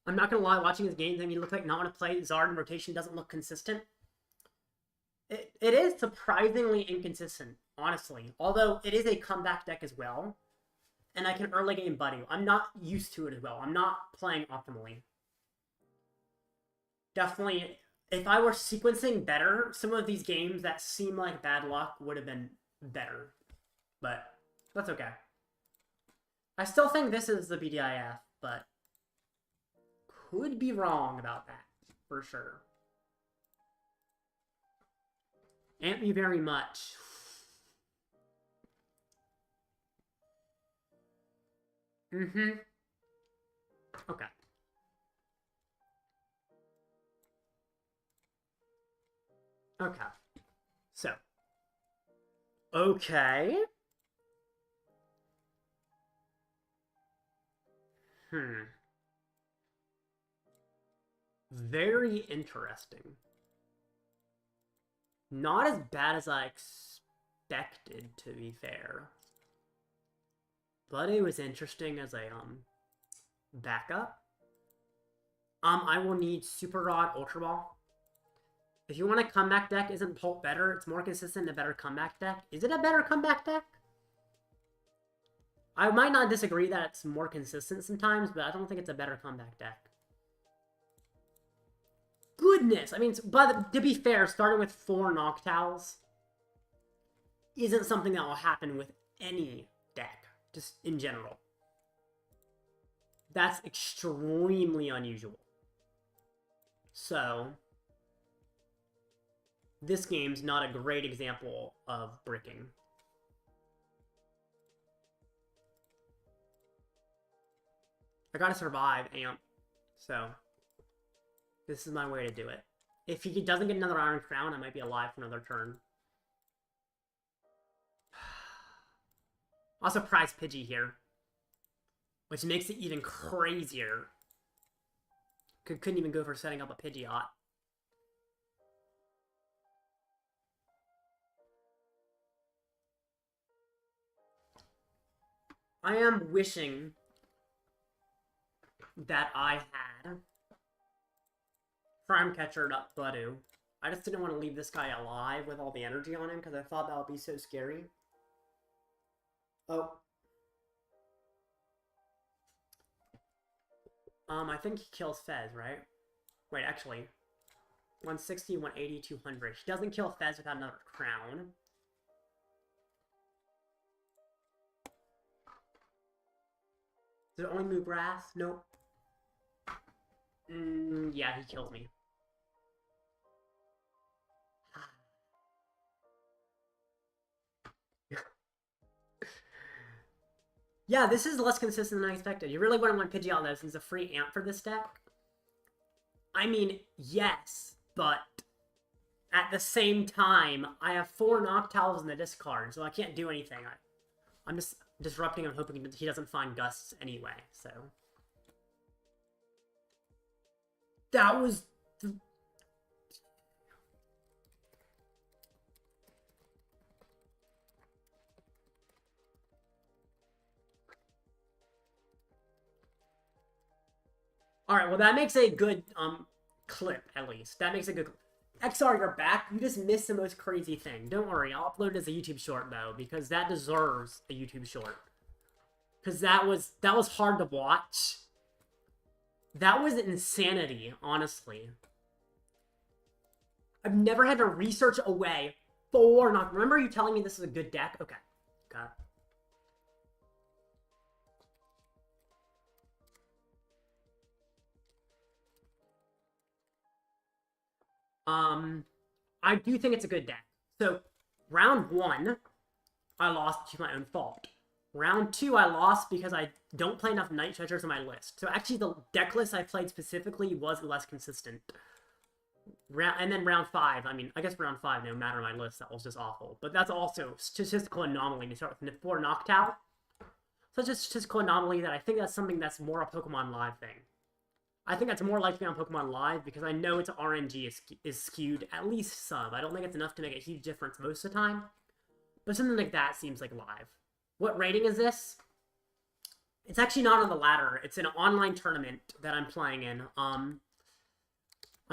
I'm not gonna lie, watching his games, I mean, it looks like not want to play Zard in rotation doesn't look consistent. It is surprisingly inconsistent, honestly. Although it is a comeback deck as well. And I can early game Buddy. I'm not used to it as well. I'm not playing optimally. Definitely, if I were sequencing better, some of these games that seem like bad luck would have been better. But that's okay. I still think this is the BDIF, but could be wrong about that, for sure. Ant me very much. Okay. Okay. So. Okay. Very interesting. Not as bad as I expected, to be fair. But it was interesting as a, backup. I will need Super Rod, Ultra Ball. If you want a comeback deck, isn't Pulp better? It's more consistent, a better comeback deck. Is it a better comeback deck? I might not disagree that it's more consistent sometimes, but I don't think it's a better comeback deck. Goodness! I mean, but to be fair, starting with 4 Noctowls isn't something that will happen with any deck, just in general. That's extremely unusual. So, this game's not a great example of bricking. I gotta survive Amp, so this is my way to do it. If he doesn't get another Iron Crown, I might be alive for another turn. I'll surprise Pidgey here, which makes it even crazier. Couldn't even go for setting up a Pidgeot. I am wishing that I had Prime Catcher Budew. I just didn't want to leave this guy alive with all the energy on him because I thought that would be so scary. Oh. I think he kills Fez, right? Wait, actually. 160, 180, 200. He doesn't kill Fez without another crown. Does it only move grass? Nope. Yeah, he kills me. Yeah, this is less consistent than I expected. You really wouldn't want Pidgeot though, since it's a free amp for this deck. I mean, yes, but at the same time, I have 4 Noctowls in the discard, so I can't do anything. I'm just disrupting him, hoping he doesn't find Gusts anyway, so. That was... Alright, well that makes a good, clip, at least. That makes a good... XR, you're back. You just missed the most crazy thing. Don't worry, I'll upload it as a YouTube short, though, because that deserves a YouTube short. Because that was hard to watch. That was insanity, honestly. I've never had to research away for... Remember you telling me this is a good deck? Okay. Got it. I do think it's a good deck. So, round 1, I lost to my own fault. Round 2, I lost because I don't play enough Night Stretchers on my list. So actually, the deck list I played specifically was less consistent. And then round 5, I mean, I guess round 5, no matter my list, that was just awful. But that's also statistical anomaly to start with 4 Noctowl. Such a statistical anomaly that I think that's something that's more a Pokemon Live thing. I think that's more likely on Pokemon Live because I know its RNG is skewed at least some. I don't think it's enough to make a huge difference most of the time. But something like that seems like live. What rating is this? It's actually not on the ladder. It's an online tournament that I'm playing in. I'm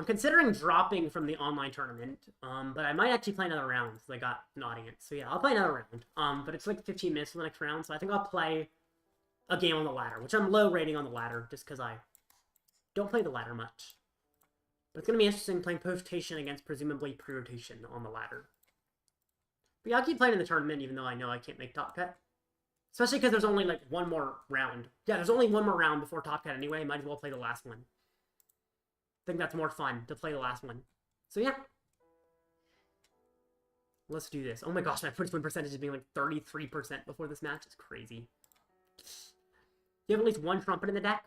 considering dropping from the online tournament, but I might actually play another round since I got an audience. So yeah, I'll play another round. But it's like 15 minutes for the next round, so I think I'll play a game on the ladder, which I'm low rating on the ladder just because I don't play the ladder much. But it's going to be interesting playing post-rotation against presumably pre-rotation on the ladder. But yeah, I'll keep playing in the tournament even though I know I can't make top cut. Especially because there's only like one more round. Yeah, there's only one more round before top cut anyway. Might as well play the last one. I think that's more fun to play the last one. So yeah. Let's do this. Oh my gosh, my first win percentage is being like 33% before this match. It's crazy. You have at least one Trumpet in the deck?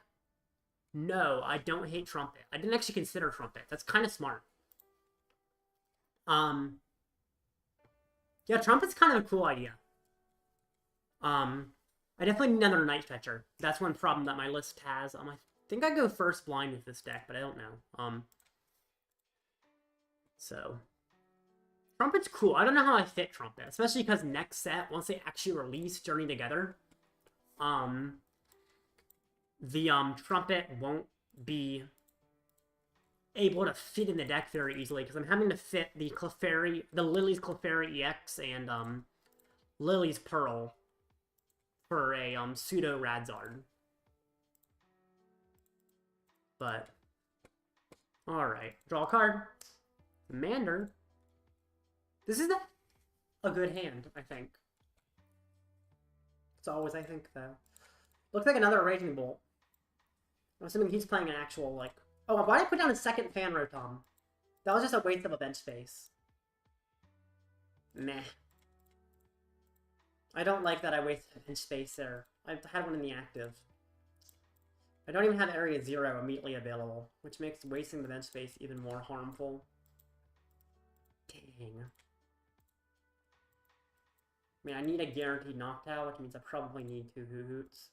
No, I don't hate Trumpet. I didn't actually consider Trumpet. That's kind of smart. Yeah, Trumpet's kind of a cool idea. I definitely need another Night Stretcher. That's one problem that my list has. I think I go first blind with this deck, but I don't know. So Trumpet's cool. I don't know how I fit Trumpet, especially because next set, once they actually release Journey Together, the Trumpet won't be able to fit in the deck very easily because I'm having to fit the Clefairy, the Lily's Clefairy EX and Lily's Pearl for a pseudo Radzard. But alright, draw a card. Commander. This is a good hand, I think. It's always, I think, though. Looks like another Raging Bolt. I'm assuming he's playing an actual, like... Oh, why did I put down a second Fan Rotom? That was just a waste of a bench space. Meh. I don't like that I wasted bench space there. I've had one in the active. I don't even have Area 0 immediately available, which makes wasting the bench space even more harmful. Dang. I mean, I need a guaranteed Noctowl, which means I probably need 2 Hootoots.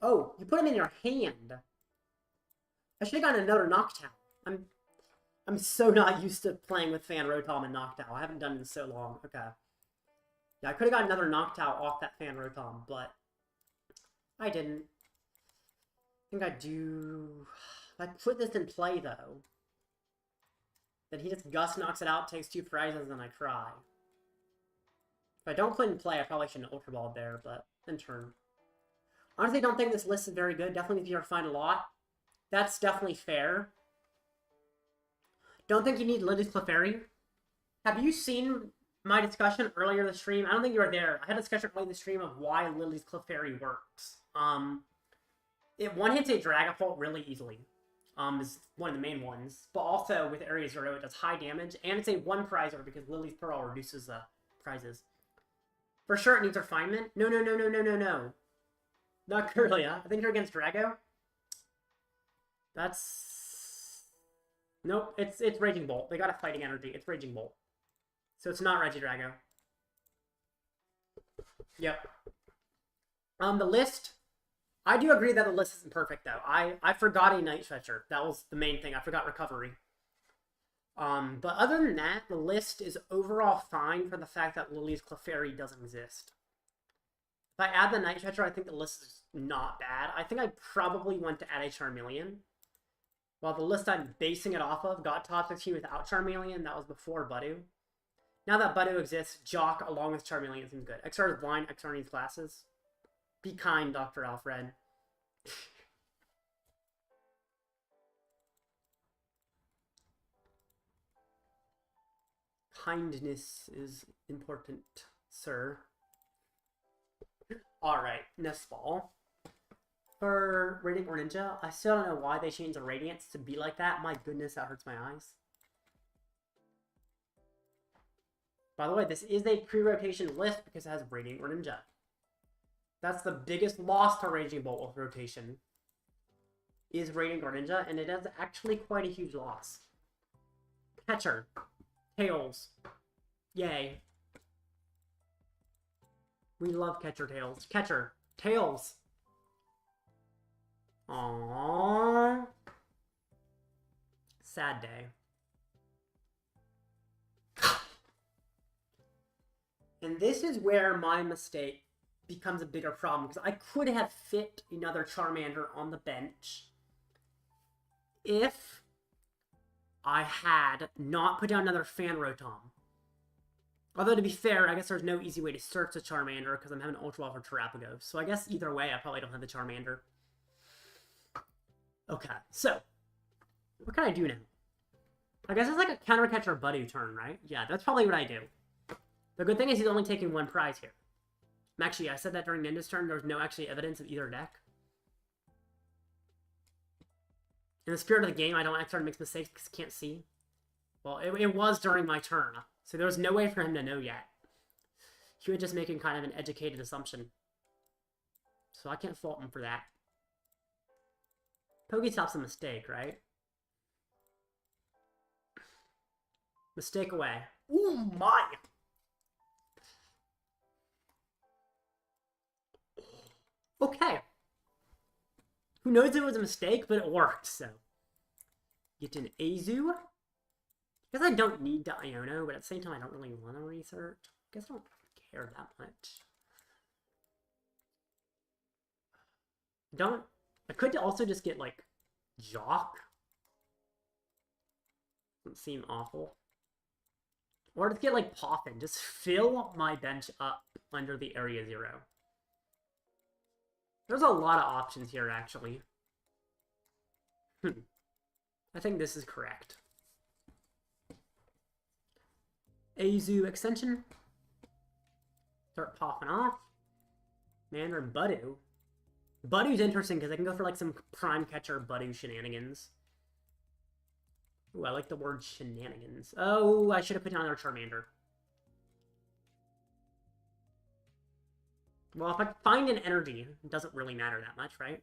Oh, you put him in your hand. I should have gotten another Noctowl. I'm so not used to playing with Fan Rotom and Noctowl. I haven't done it in so long. Okay. Yeah, I could have got another Noctowl off that Fan Rotom, but I didn't. I think I do. If I put this in play, though, then he just Gust knocks it out, takes 2 prizes, and I cry. If I don't put it in play, I probably shouldn't Ultra Ball there, but in turn. Honestly, I don't think this list is very good. Definitely if you find a lot. That's definitely fair. Don't think you need Lily's Clefairy. Have you seen my discussion earlier in the stream? I don't think you were there. I had a discussion earlier in the stream of why Lily's Clefairy works. It one-hits a Dragapult really easily. Is one of the main ones. But also, with Area 0, it does high damage. And it's a 1-prizer because Lily's Pearl reduces the prizes. For sure, it needs refinement. No. Not Kirlia. I think you're against Drago. That's... Nope, it's Raging Bolt. They got a Fighting Energy. It's Raging Bolt. So it's not Regidrago. Yep. The list... I do agree that the list isn't perfect, though. I forgot a Night Stretcher. That was the main thing. I forgot Recovery. But other than that, the list is overall fine for the fact that Lily's Clefairy doesn't exist. If I add the Night Stretcher, I think the list is not bad. I think I probably want to add a Charmeleon. While the list I'm basing it off of got top 15 without Charmeleon, that was before Budew. Now that Budew exists, Jacq along with Charmeleon seems good. XR is blind, XR needs glasses. Be kind, Dr. Alfred. Kindness is important, sir. Alright, Nest Ball. For Radiant Greninja, I still don't know why they changed the Radiance to be like that. My goodness, that hurts my eyes. By the way, this is a pre-rotation list because it has Radiant Greninja. That's the biggest loss to Raging Bolt with rotation. Is Radiant Greninja, and it is actually quite a huge loss. Catcher. Tails. Yay. We love Catcher Tails. Catcher. Tails. Aww. Sad day. And this is where my mistake becomes a bigger problem, because I could have fit another Charmander on the bench if I had not put down another Fan Rotom. Although, to be fair, I guess there's no easy way to search a Charmander because I'm having an Ultra Ball for Terapagos. So I guess either way, I probably don't have the Charmander. Okay, so what can I do now? I guess it's like a counter catcher Budew turn, right? Yeah, that's probably what I do. The good thing is he's only taking 1 prize here. Actually, I said that during Ninja's turn, there was no actually evidence of either deck. In the spirit of the game, I don't actually make mistakes because I can't see. Well, it was during my turn, so there was no way for him to know yet. He was just making kind of an educated assumption. So I can't fault him for that. Pokestop's a mistake, right? Mistake away. Ooh, my! Okay. Who knows if it was a mistake, but it worked, so. Get an Azu. I guess I don't need to Iono, but at the same time I don't really want to research. I guess I don't care that much. I could also just get, like, Jacq. Doesn't seem awful. Or just get, like, Poffin. Just fill my bench up under the Area 0. There's a lot of options here, actually. I think this is correct. Azu extension. Start popping off. Mandarin Budew. Budew's interesting because I can go for like some Prime Catcher Budew shenanigans. Ooh, I like the word shenanigans. Oh, I should have put down another Charmander. Well, if I find an energy, it doesn't really matter that much, right?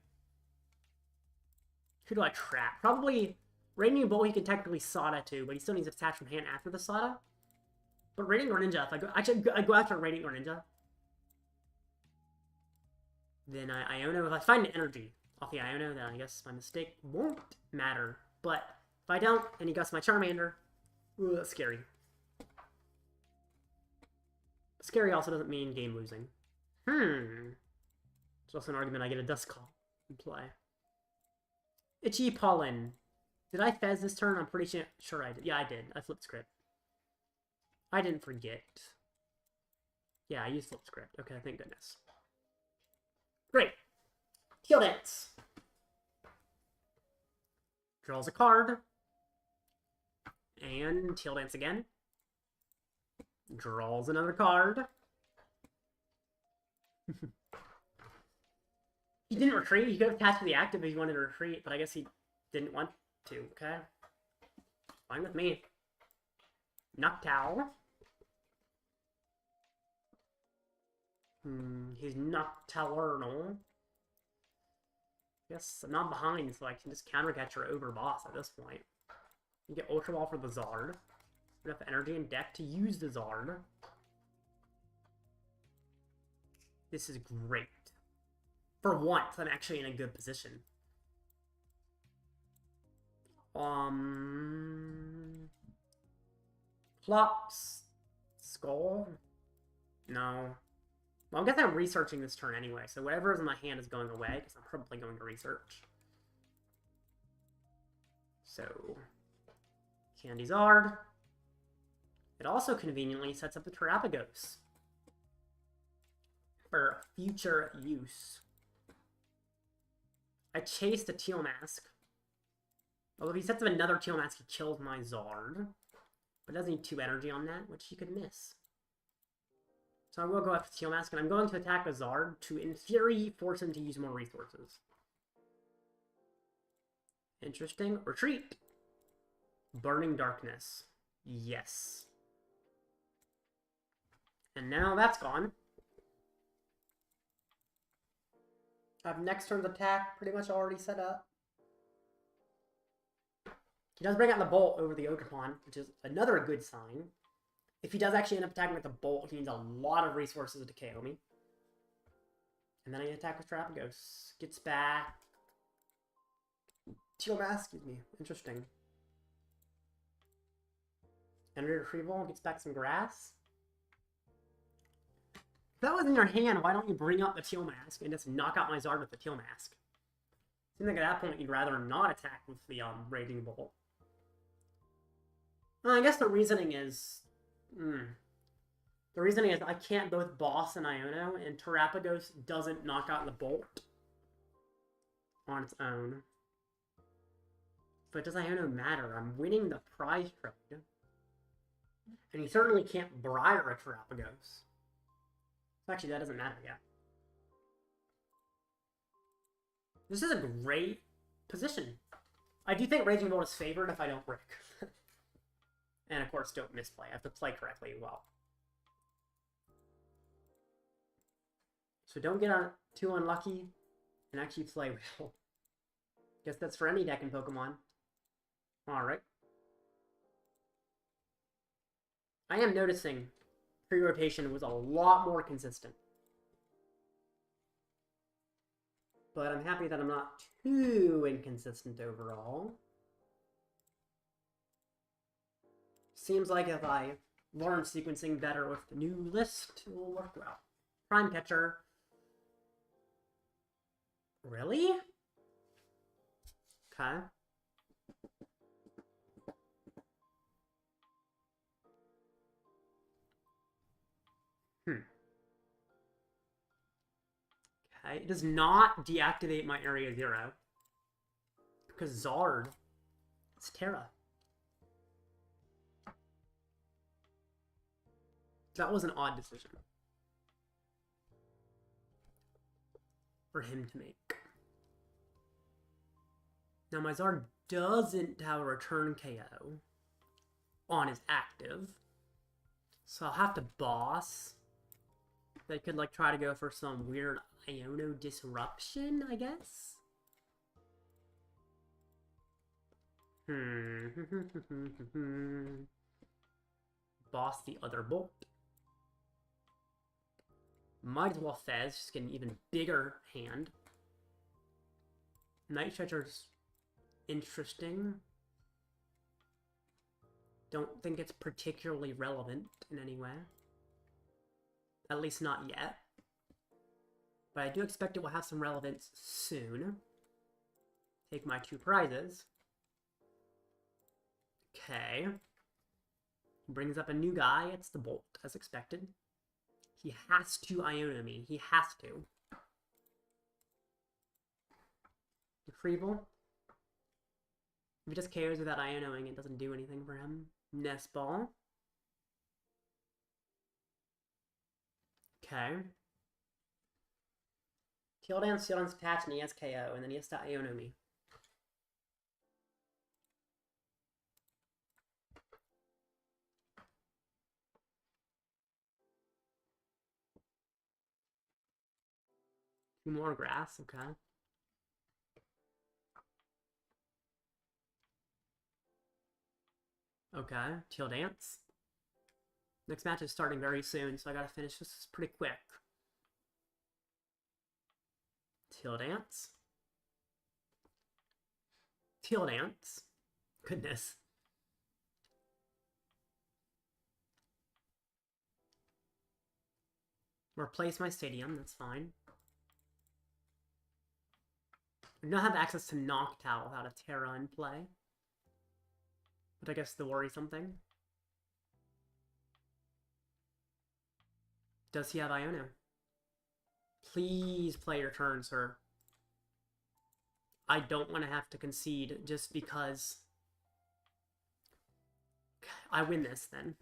Who do I trap? Probably Raging Bull he can technically Sada too, but he still needs to attach from hand after the Sada. But Radiant Greninja, if I go... Actually, I go after Radiant Greninja. Then Iono. If I find an energy off the Iono, then I guess my mistake won't matter. But if I don't, and he guts my Charmander, ooh, that's scary. Scary also doesn't mean game losing. It's also an argument I get a Duskull in play. Itchy Pollen. Did I Fez this turn? I'm pretty sure I did. Yeah, I did. I flipped script. I didn't forget. Yeah, I used flip script. Okay, thank goodness. Great. Teal Dance. Draws a card. And Teal Dance again. Draws another card. He didn't retreat. He could have attached to the active if he wanted to retreat, but I guess he didn't want to, okay? Fine with me. Noctowl. He's Nocturnal. Guess I'm not behind, so I can just counter catch your over boss at this point. You get Ultra Ball for the Zard. Enough energy in deck to use the Zard. This is great. For once, I'm actually in a good position. Plops. Skull? No. Well, I guess I'm researching this turn anyway, so whatever is in my hand is going away, because I'm probably going to research. So, Candy Zard. It also conveniently sets up the Terapagos for future use. I chased a Teal Mask. Although if he sets up another Teal Mask, he kills my Zard. But it doesn't need 2 energy on that, which he could miss. So I will go after Teal Mask, and I'm going to attack a Zard to, in theory, force him to use more resources. Interesting. Retreat. Burning Darkness. Yes. And now that's gone. I have next turn's attack pretty much already set up. He does bring out the Bolt over the Ogerpon, which is another good sign. If he does actually end up attacking with the Bolt, he needs a lot of resources to KO me. And then I attack with Terapagos. Gets back. Teal Mask, excuse me. Interesting. Energy Retrieval gets back some grass. If that was in your hand, why don't you bring up the Teal Mask and just knock out my Zard with the Teal Mask? Seems like at that point you'd rather not attack with the Raging Bolt. Well, I guess the reasoning is... The reasoning is I can't both Boss and Iono, and Terapagos doesn't knock out the Bolt on its own. But does Iono matter? I'm winning the prize trade. And you certainly can't Briar a Terapagos. Actually, that doesn't matter yet. This is a great position. I do think Raging Bolt is favored if I don't brick. And of course, don't misplay. I have to play correctly as well. So don't get too unlucky and actually play well. Guess that's for any deck in Pokemon. Alright. I am noticing pre-rotation was a lot more consistent. But I'm happy that I'm not too inconsistent overall. Seems like if I learn sequencing better with the new list, it will work well. Prime Catcher. Really? Okay. Okay, it does not deactivate my Area 0. Because Zard is Terra. That was an odd decision for him to make. Now my Zard doesn't have a return KO on his active, so I'll have to boss. They could like try to go for some weird Iono disruption, I guess. Boss the other bolt. Might as well Fez, just get an even bigger hand. Night Stretcher's interesting. Don't think it's particularly relevant in any way. At least not yet. But I do expect it will have some relevance soon. Take my 2 prizes. Okay. Brings up a new guy. It's the Bolt, as expected. He has to Iono me. He has to. Retrieval. If he just KOs without Ionoing, it doesn't do anything for him. Nest Ball. Okay. Tail Dance attached, and he has KO, and then he has to Iono me. Two more grass, okay. Okay, Tail Dance. Next match is starting very soon, so I gotta finish this pretty quick. Tail Dance. Tail Dance. Goodness. Replace my stadium, that's fine. I do not have access to Noctowl without a Terra in play. But I guess the worrisome thing. Does he have Iono? Please play your turn, sir. I don't want to have to concede just because I win this then.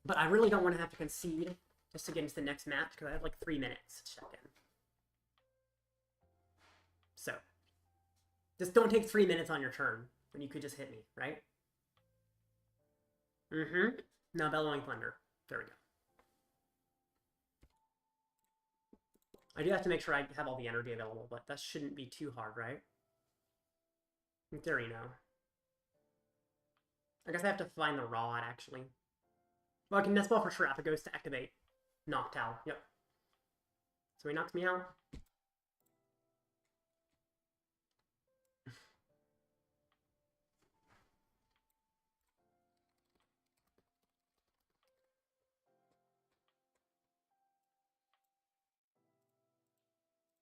But I really don't want to have to concede just to get into the next match because I have like 3 minutes to check in. So, just don't take 3 minutes on your turn when you could just hit me, right? Now Bellowing Thunder. There we go. I do have to make sure I have all the energy available, but that shouldn't be too hard, right? In theory, no. I guess I have to find the rod, actually. Well, I can Nest Ball for Terapagos to activate Noctowl. Yep. So he knocks me out.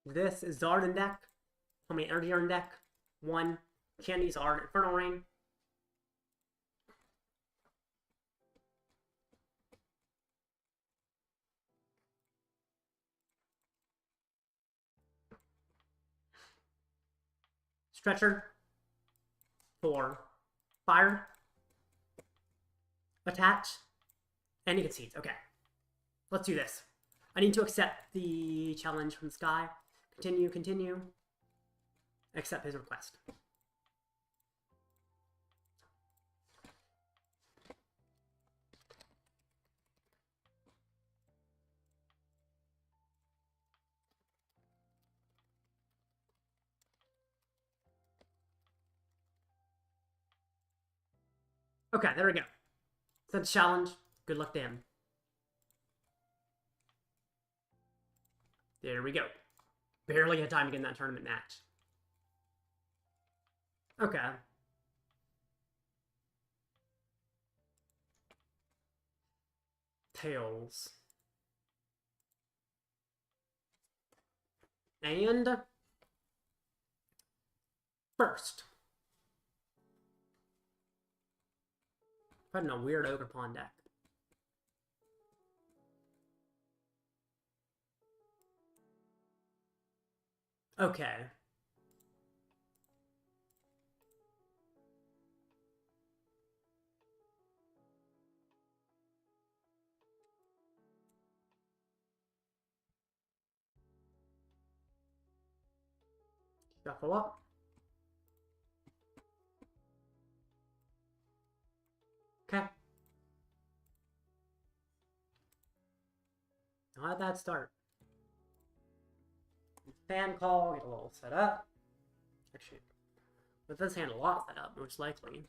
This is Zard in deck. How many energy are in deck? 1. Can't use Zard. Infernal Rain. Stretcher. 4. Fire. Attach. And he concedes. Okay. Let's do this. I need to accept the challenge from Sky. Continue, continue. Accept his request. Okay, there we go. That's a challenge. Good luck to him. There we go. Barely had time to get in that tournament match. Okay. Tails. And first. Put in a weird Ogerpon deck. Okay. Shuffle up. Okay. Not a bad start. Fan call, get a little set up. Actually, with this hand a lot set up, most likely.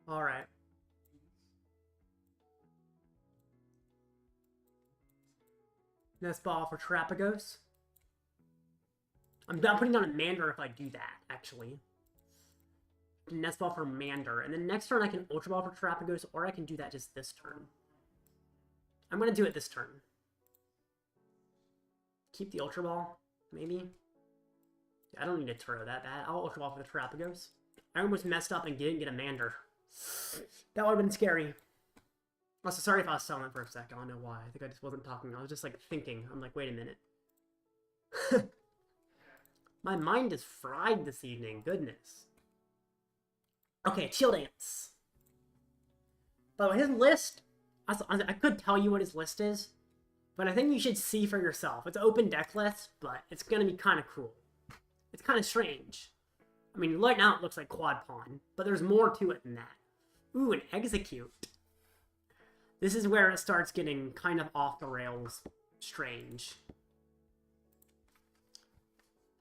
Alright. Nest Ball for Terapagos. I'm putting down a Mander if I do that, actually. Nest Ball for Mander. And then next turn I can Ultra Ball for Terapagos, or I can do that just this turn. I'm going to do it this turn. Keep the Ultra Ball, maybe. I don't need a Turo that bad. I'll Ultra Ball for the Terapagos. I almost messed up and didn't get a Mander. That would have been scary. Also, sorry if I was silent for a sec. I don't know why. I think I just wasn't talking. I was just, like, thinking. I'm like, wait a minute. My mind is fried this evening. Goodness. Okay, Chill Dance. By the way, his list... I could tell you what his list is, but I think you should see for yourself. It's an open deck list, but it's going to be kind of cool. It's kind of strange. I mean, right now it looks like Quad Pawn, but there's more to it than that. Ooh, an Execute. This is where it starts getting kind of off the rails strange.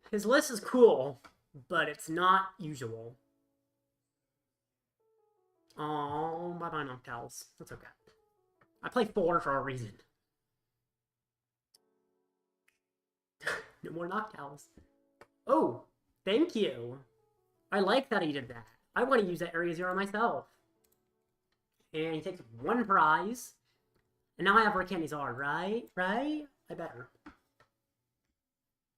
His list is cool, but it's not usual. Oh, bye-bye Noctowls. That's okay. I play 4 for a reason. No more Noctowls. Oh, thank you. I like that he did that. I want to use that Area 0 myself. And he takes 1 prize. And now I have Rare Candy's R, right? Right? I better.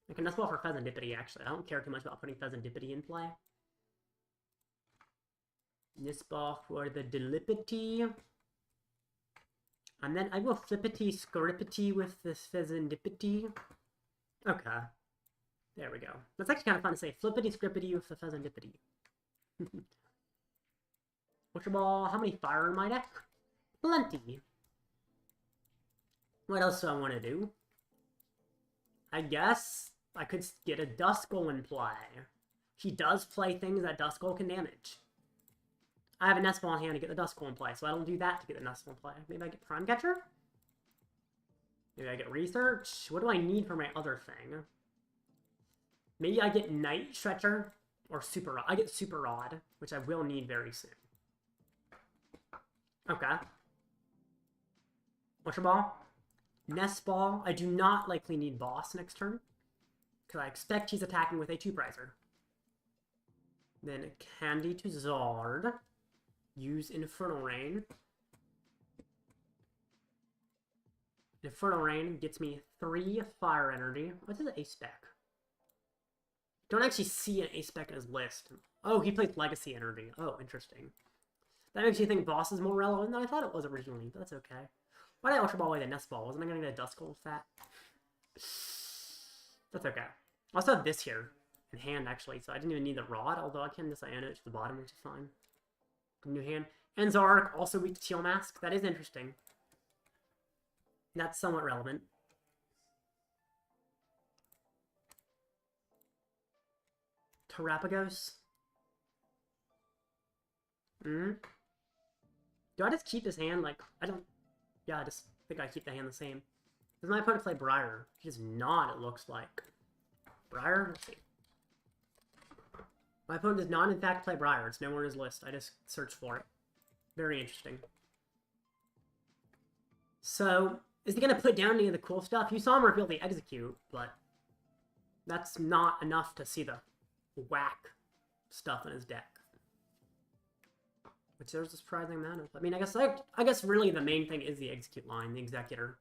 I can Nest Ball for Fezandipiti, actually. I don't care too much about putting Fezandipiti in play. Nest Ball for the Delipity. And then I will Flippity Scrippity with this Fezandipiti. Okay. There we go. That's actually kind of fun to say. Flippity Scrippity with the Fezandipiti. Ultra Ball, how many fire in my deck? Plenty. What else do I want to do? I guess I could get a Duskull in play. He does play things that Duskull can damage. I have a Nest Ball in hand to get the Duskull in play, so I don't do that to get the Nest Ball in play. Maybe I get Prime Catcher? Maybe I get Research? What do I need for my other thing? Maybe I get Night Stretcher or Super Rod. I get Super Rod, which I will need very soon. Okay. Ultra Ball. Nest Ball. I do not likely need Boss next turn, because I expect he's attacking with a 2-prizer. Then Candy to Zard. Use Infernal Rain. Infernal Rain gets me 3 Fire Energy. What's his A-Spec? Don't actually see an A-Spec in his list. Oh, he plays Legacy Energy. Oh, interesting. That makes you think Boss is more relevant than I thought it was originally, but that's okay. Why did I Ultra Ball away the Nest Ball? Wasn't I going to get a Duskull with that? That's okay. I also have this here in hand, actually, so I didn't even need the Rod, although I can just Iono it to the bottom, which is fine. New hand. And Zark, also weak to Teal Mask. That is interesting. That's somewhat relevant. Terapagos. Do I just keep this hand? Like, I don't... Yeah, I just think I keep the hand the same. Does my opponent play Briar? He does not, it looks like. Briar? Let's see. My opponent does not, in fact, play Briar. It's nowhere in his list. I just searched for it. Very interesting. So, is he going to put down any of the cool stuff? You saw him reveal the Execute, but that's not enough to see the whack stuff in his deck. Which there's a surprising amount of. I mean, I guess really the main thing is the Execute line, the Executor.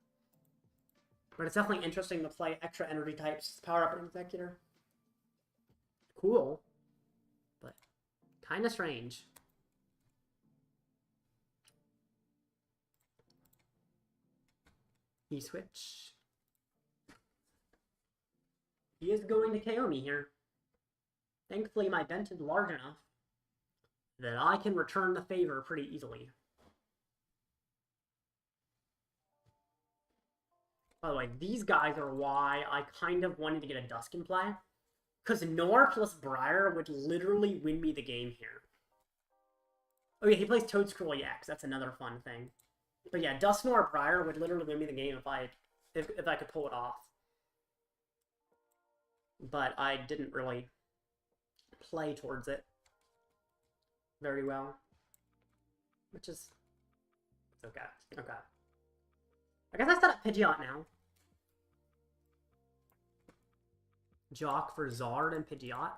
But it's definitely interesting to play extra energy types to power up an Executor. Cool. But kind of strange. E-switch. He is going to KO me here. Thankfully, my bench is large enough. that I can return the favor pretty easily. By the way, these guys are why I kind of wanted to get a Dusk in play. Because Nor plus Briar would literally win me the game here. Oh yeah, he plays Toedscruel EX. That's another fun thing. But yeah, Dusknoir Briar would literally win me the game if I could pull it off. But I didn't really play towards it very well. Which is... it's okay. Okay. I guess I set up Pidgeot now. Jacq for Zard and Pidgeot.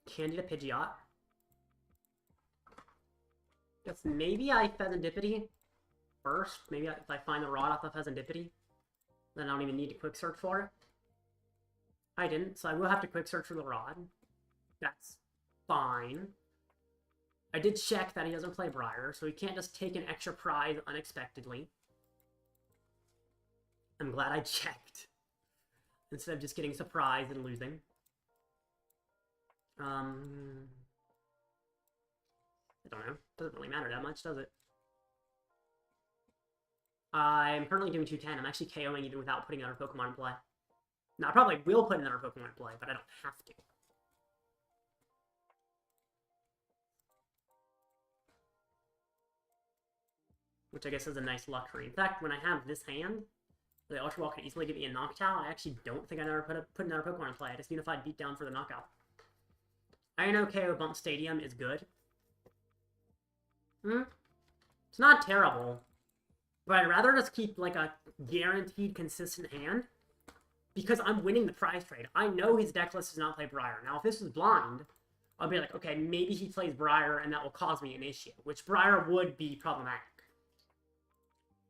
Candy to Pidgeot. Guess maybe I Fezandipiti first. Maybe if I find the rod off of Fezandipiti, then I don't even need to quick search for it. I didn't, so I will have to quick search for the rod. That's fine. I did check that he doesn't play Briar, so he can't just take an extra prize unexpectedly. I'm glad I checked, instead of just getting surprised and losing. I don't know. Doesn't really matter that much, does it? I'm currently doing 210. I'm actually KOing even without putting another Pokemon in play. Now, I probably will put another Pokemon in play, but I don't have to. Which I guess is a nice luxury. In fact, when I have this hand, the Ultra Ball could easily give me a Noctowl. I actually don't think I never put another Pokemon in play. I just Unified Beatdown for the knockout. Iono KO Bump Stadium is good. It's not terrible. But I'd rather just keep, like, a guaranteed consistent hand. Because I'm winning the prize trade. I know his deck list does not play Briar. Now, if this was blind, I'll be like, okay, maybe he plays Briar and that will cause me an issue. Which Briar would be problematic.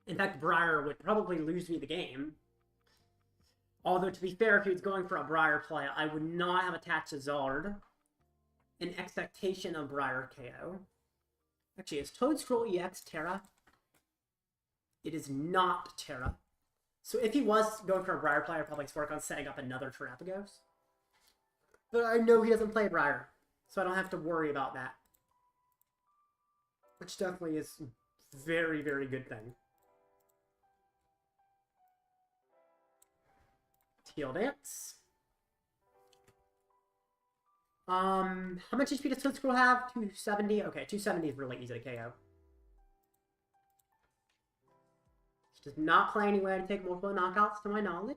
In fact, Briar would probably lose me the game. Although, to be fair, if he was going for a Briar play, I would not have attached a Zard in expectation of Briar KO. Actually, is Toedscruel EX Terra? It is not Terra. So if he was going for a Briar play, I'd probably work on setting up another Terapagos. But I know he doesn't play Briar, so I don't have to worry about that. Which definitely is a very, very good thing. Teal Dance. How much HP does Toedscruel have? 270? Okay, 270 is really easy to KO. He does not play anywhere to take multiple knockouts, to my knowledge.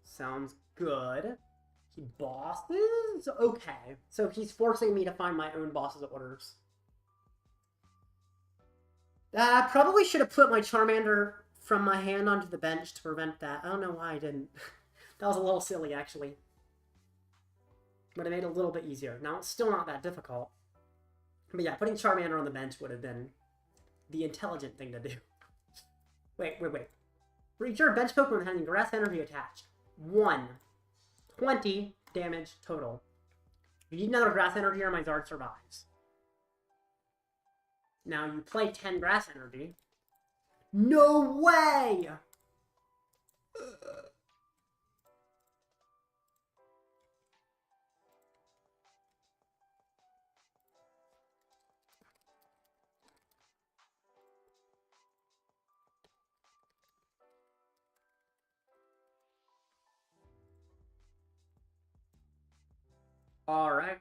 Sounds good. He bosses? Okay. So he's forcing me to find my own boss's orders. I probably should have put my Charmander from my hand onto the bench to prevent that. I don't know why I didn't. That was a little silly, actually. But it made it a little bit easier. Now, it's still not that difficult. But yeah, putting Charmander on the bench would have been the intelligent thing to do. Wait. For each bench Pokemon having Grass Energy attached. 20 damage total. If you need another Grass Energy or my Zard survives. Now, you play 10 Grass Energy. No way! Alright.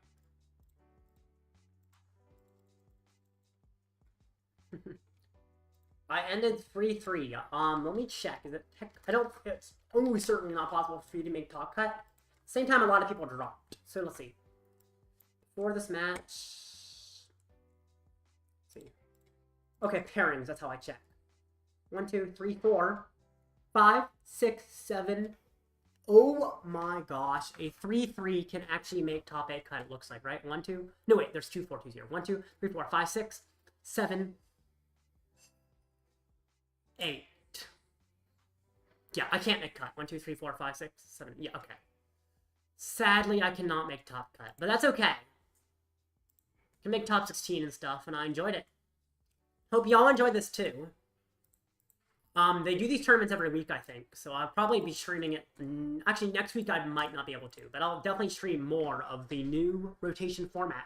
I ended 3-3. Let me check. Is it it's almost certainly not possible for you to make top cut. Same time, a lot of people dropped. So let's see. For this match... Let's see. Okay, pairings. That's how I check. 1, 2, 3, 4, 5, 6, 7. Oh my gosh. A 3-3 can actually make top 8 cut, it looks like, right? 1, 2. No, wait. There's 2 4-2s here. 1, 2, 3, 4, 5, 6, 7, 8. Yeah, I can't make cut. 1, 2, 3, 4, 5, 6, 7. Yeah, okay. Sadly, I cannot make top cut, but that's okay. I can make top 16 and stuff, and I enjoyed it. Hope y'all enjoyed this too. They do these tournaments every week, I think, so I'll probably be streaming it. Actually, next week I might not be able to, but I'll definitely stream more of the new rotation format,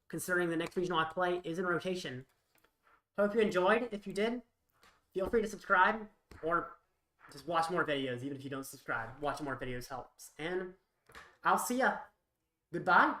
considering the next regional I play is in rotation. Hope you enjoyed. If you did, feel free to subscribe, or just watch more videos, even if you don't subscribe. Watching more videos helps. And I'll see ya. Goodbye.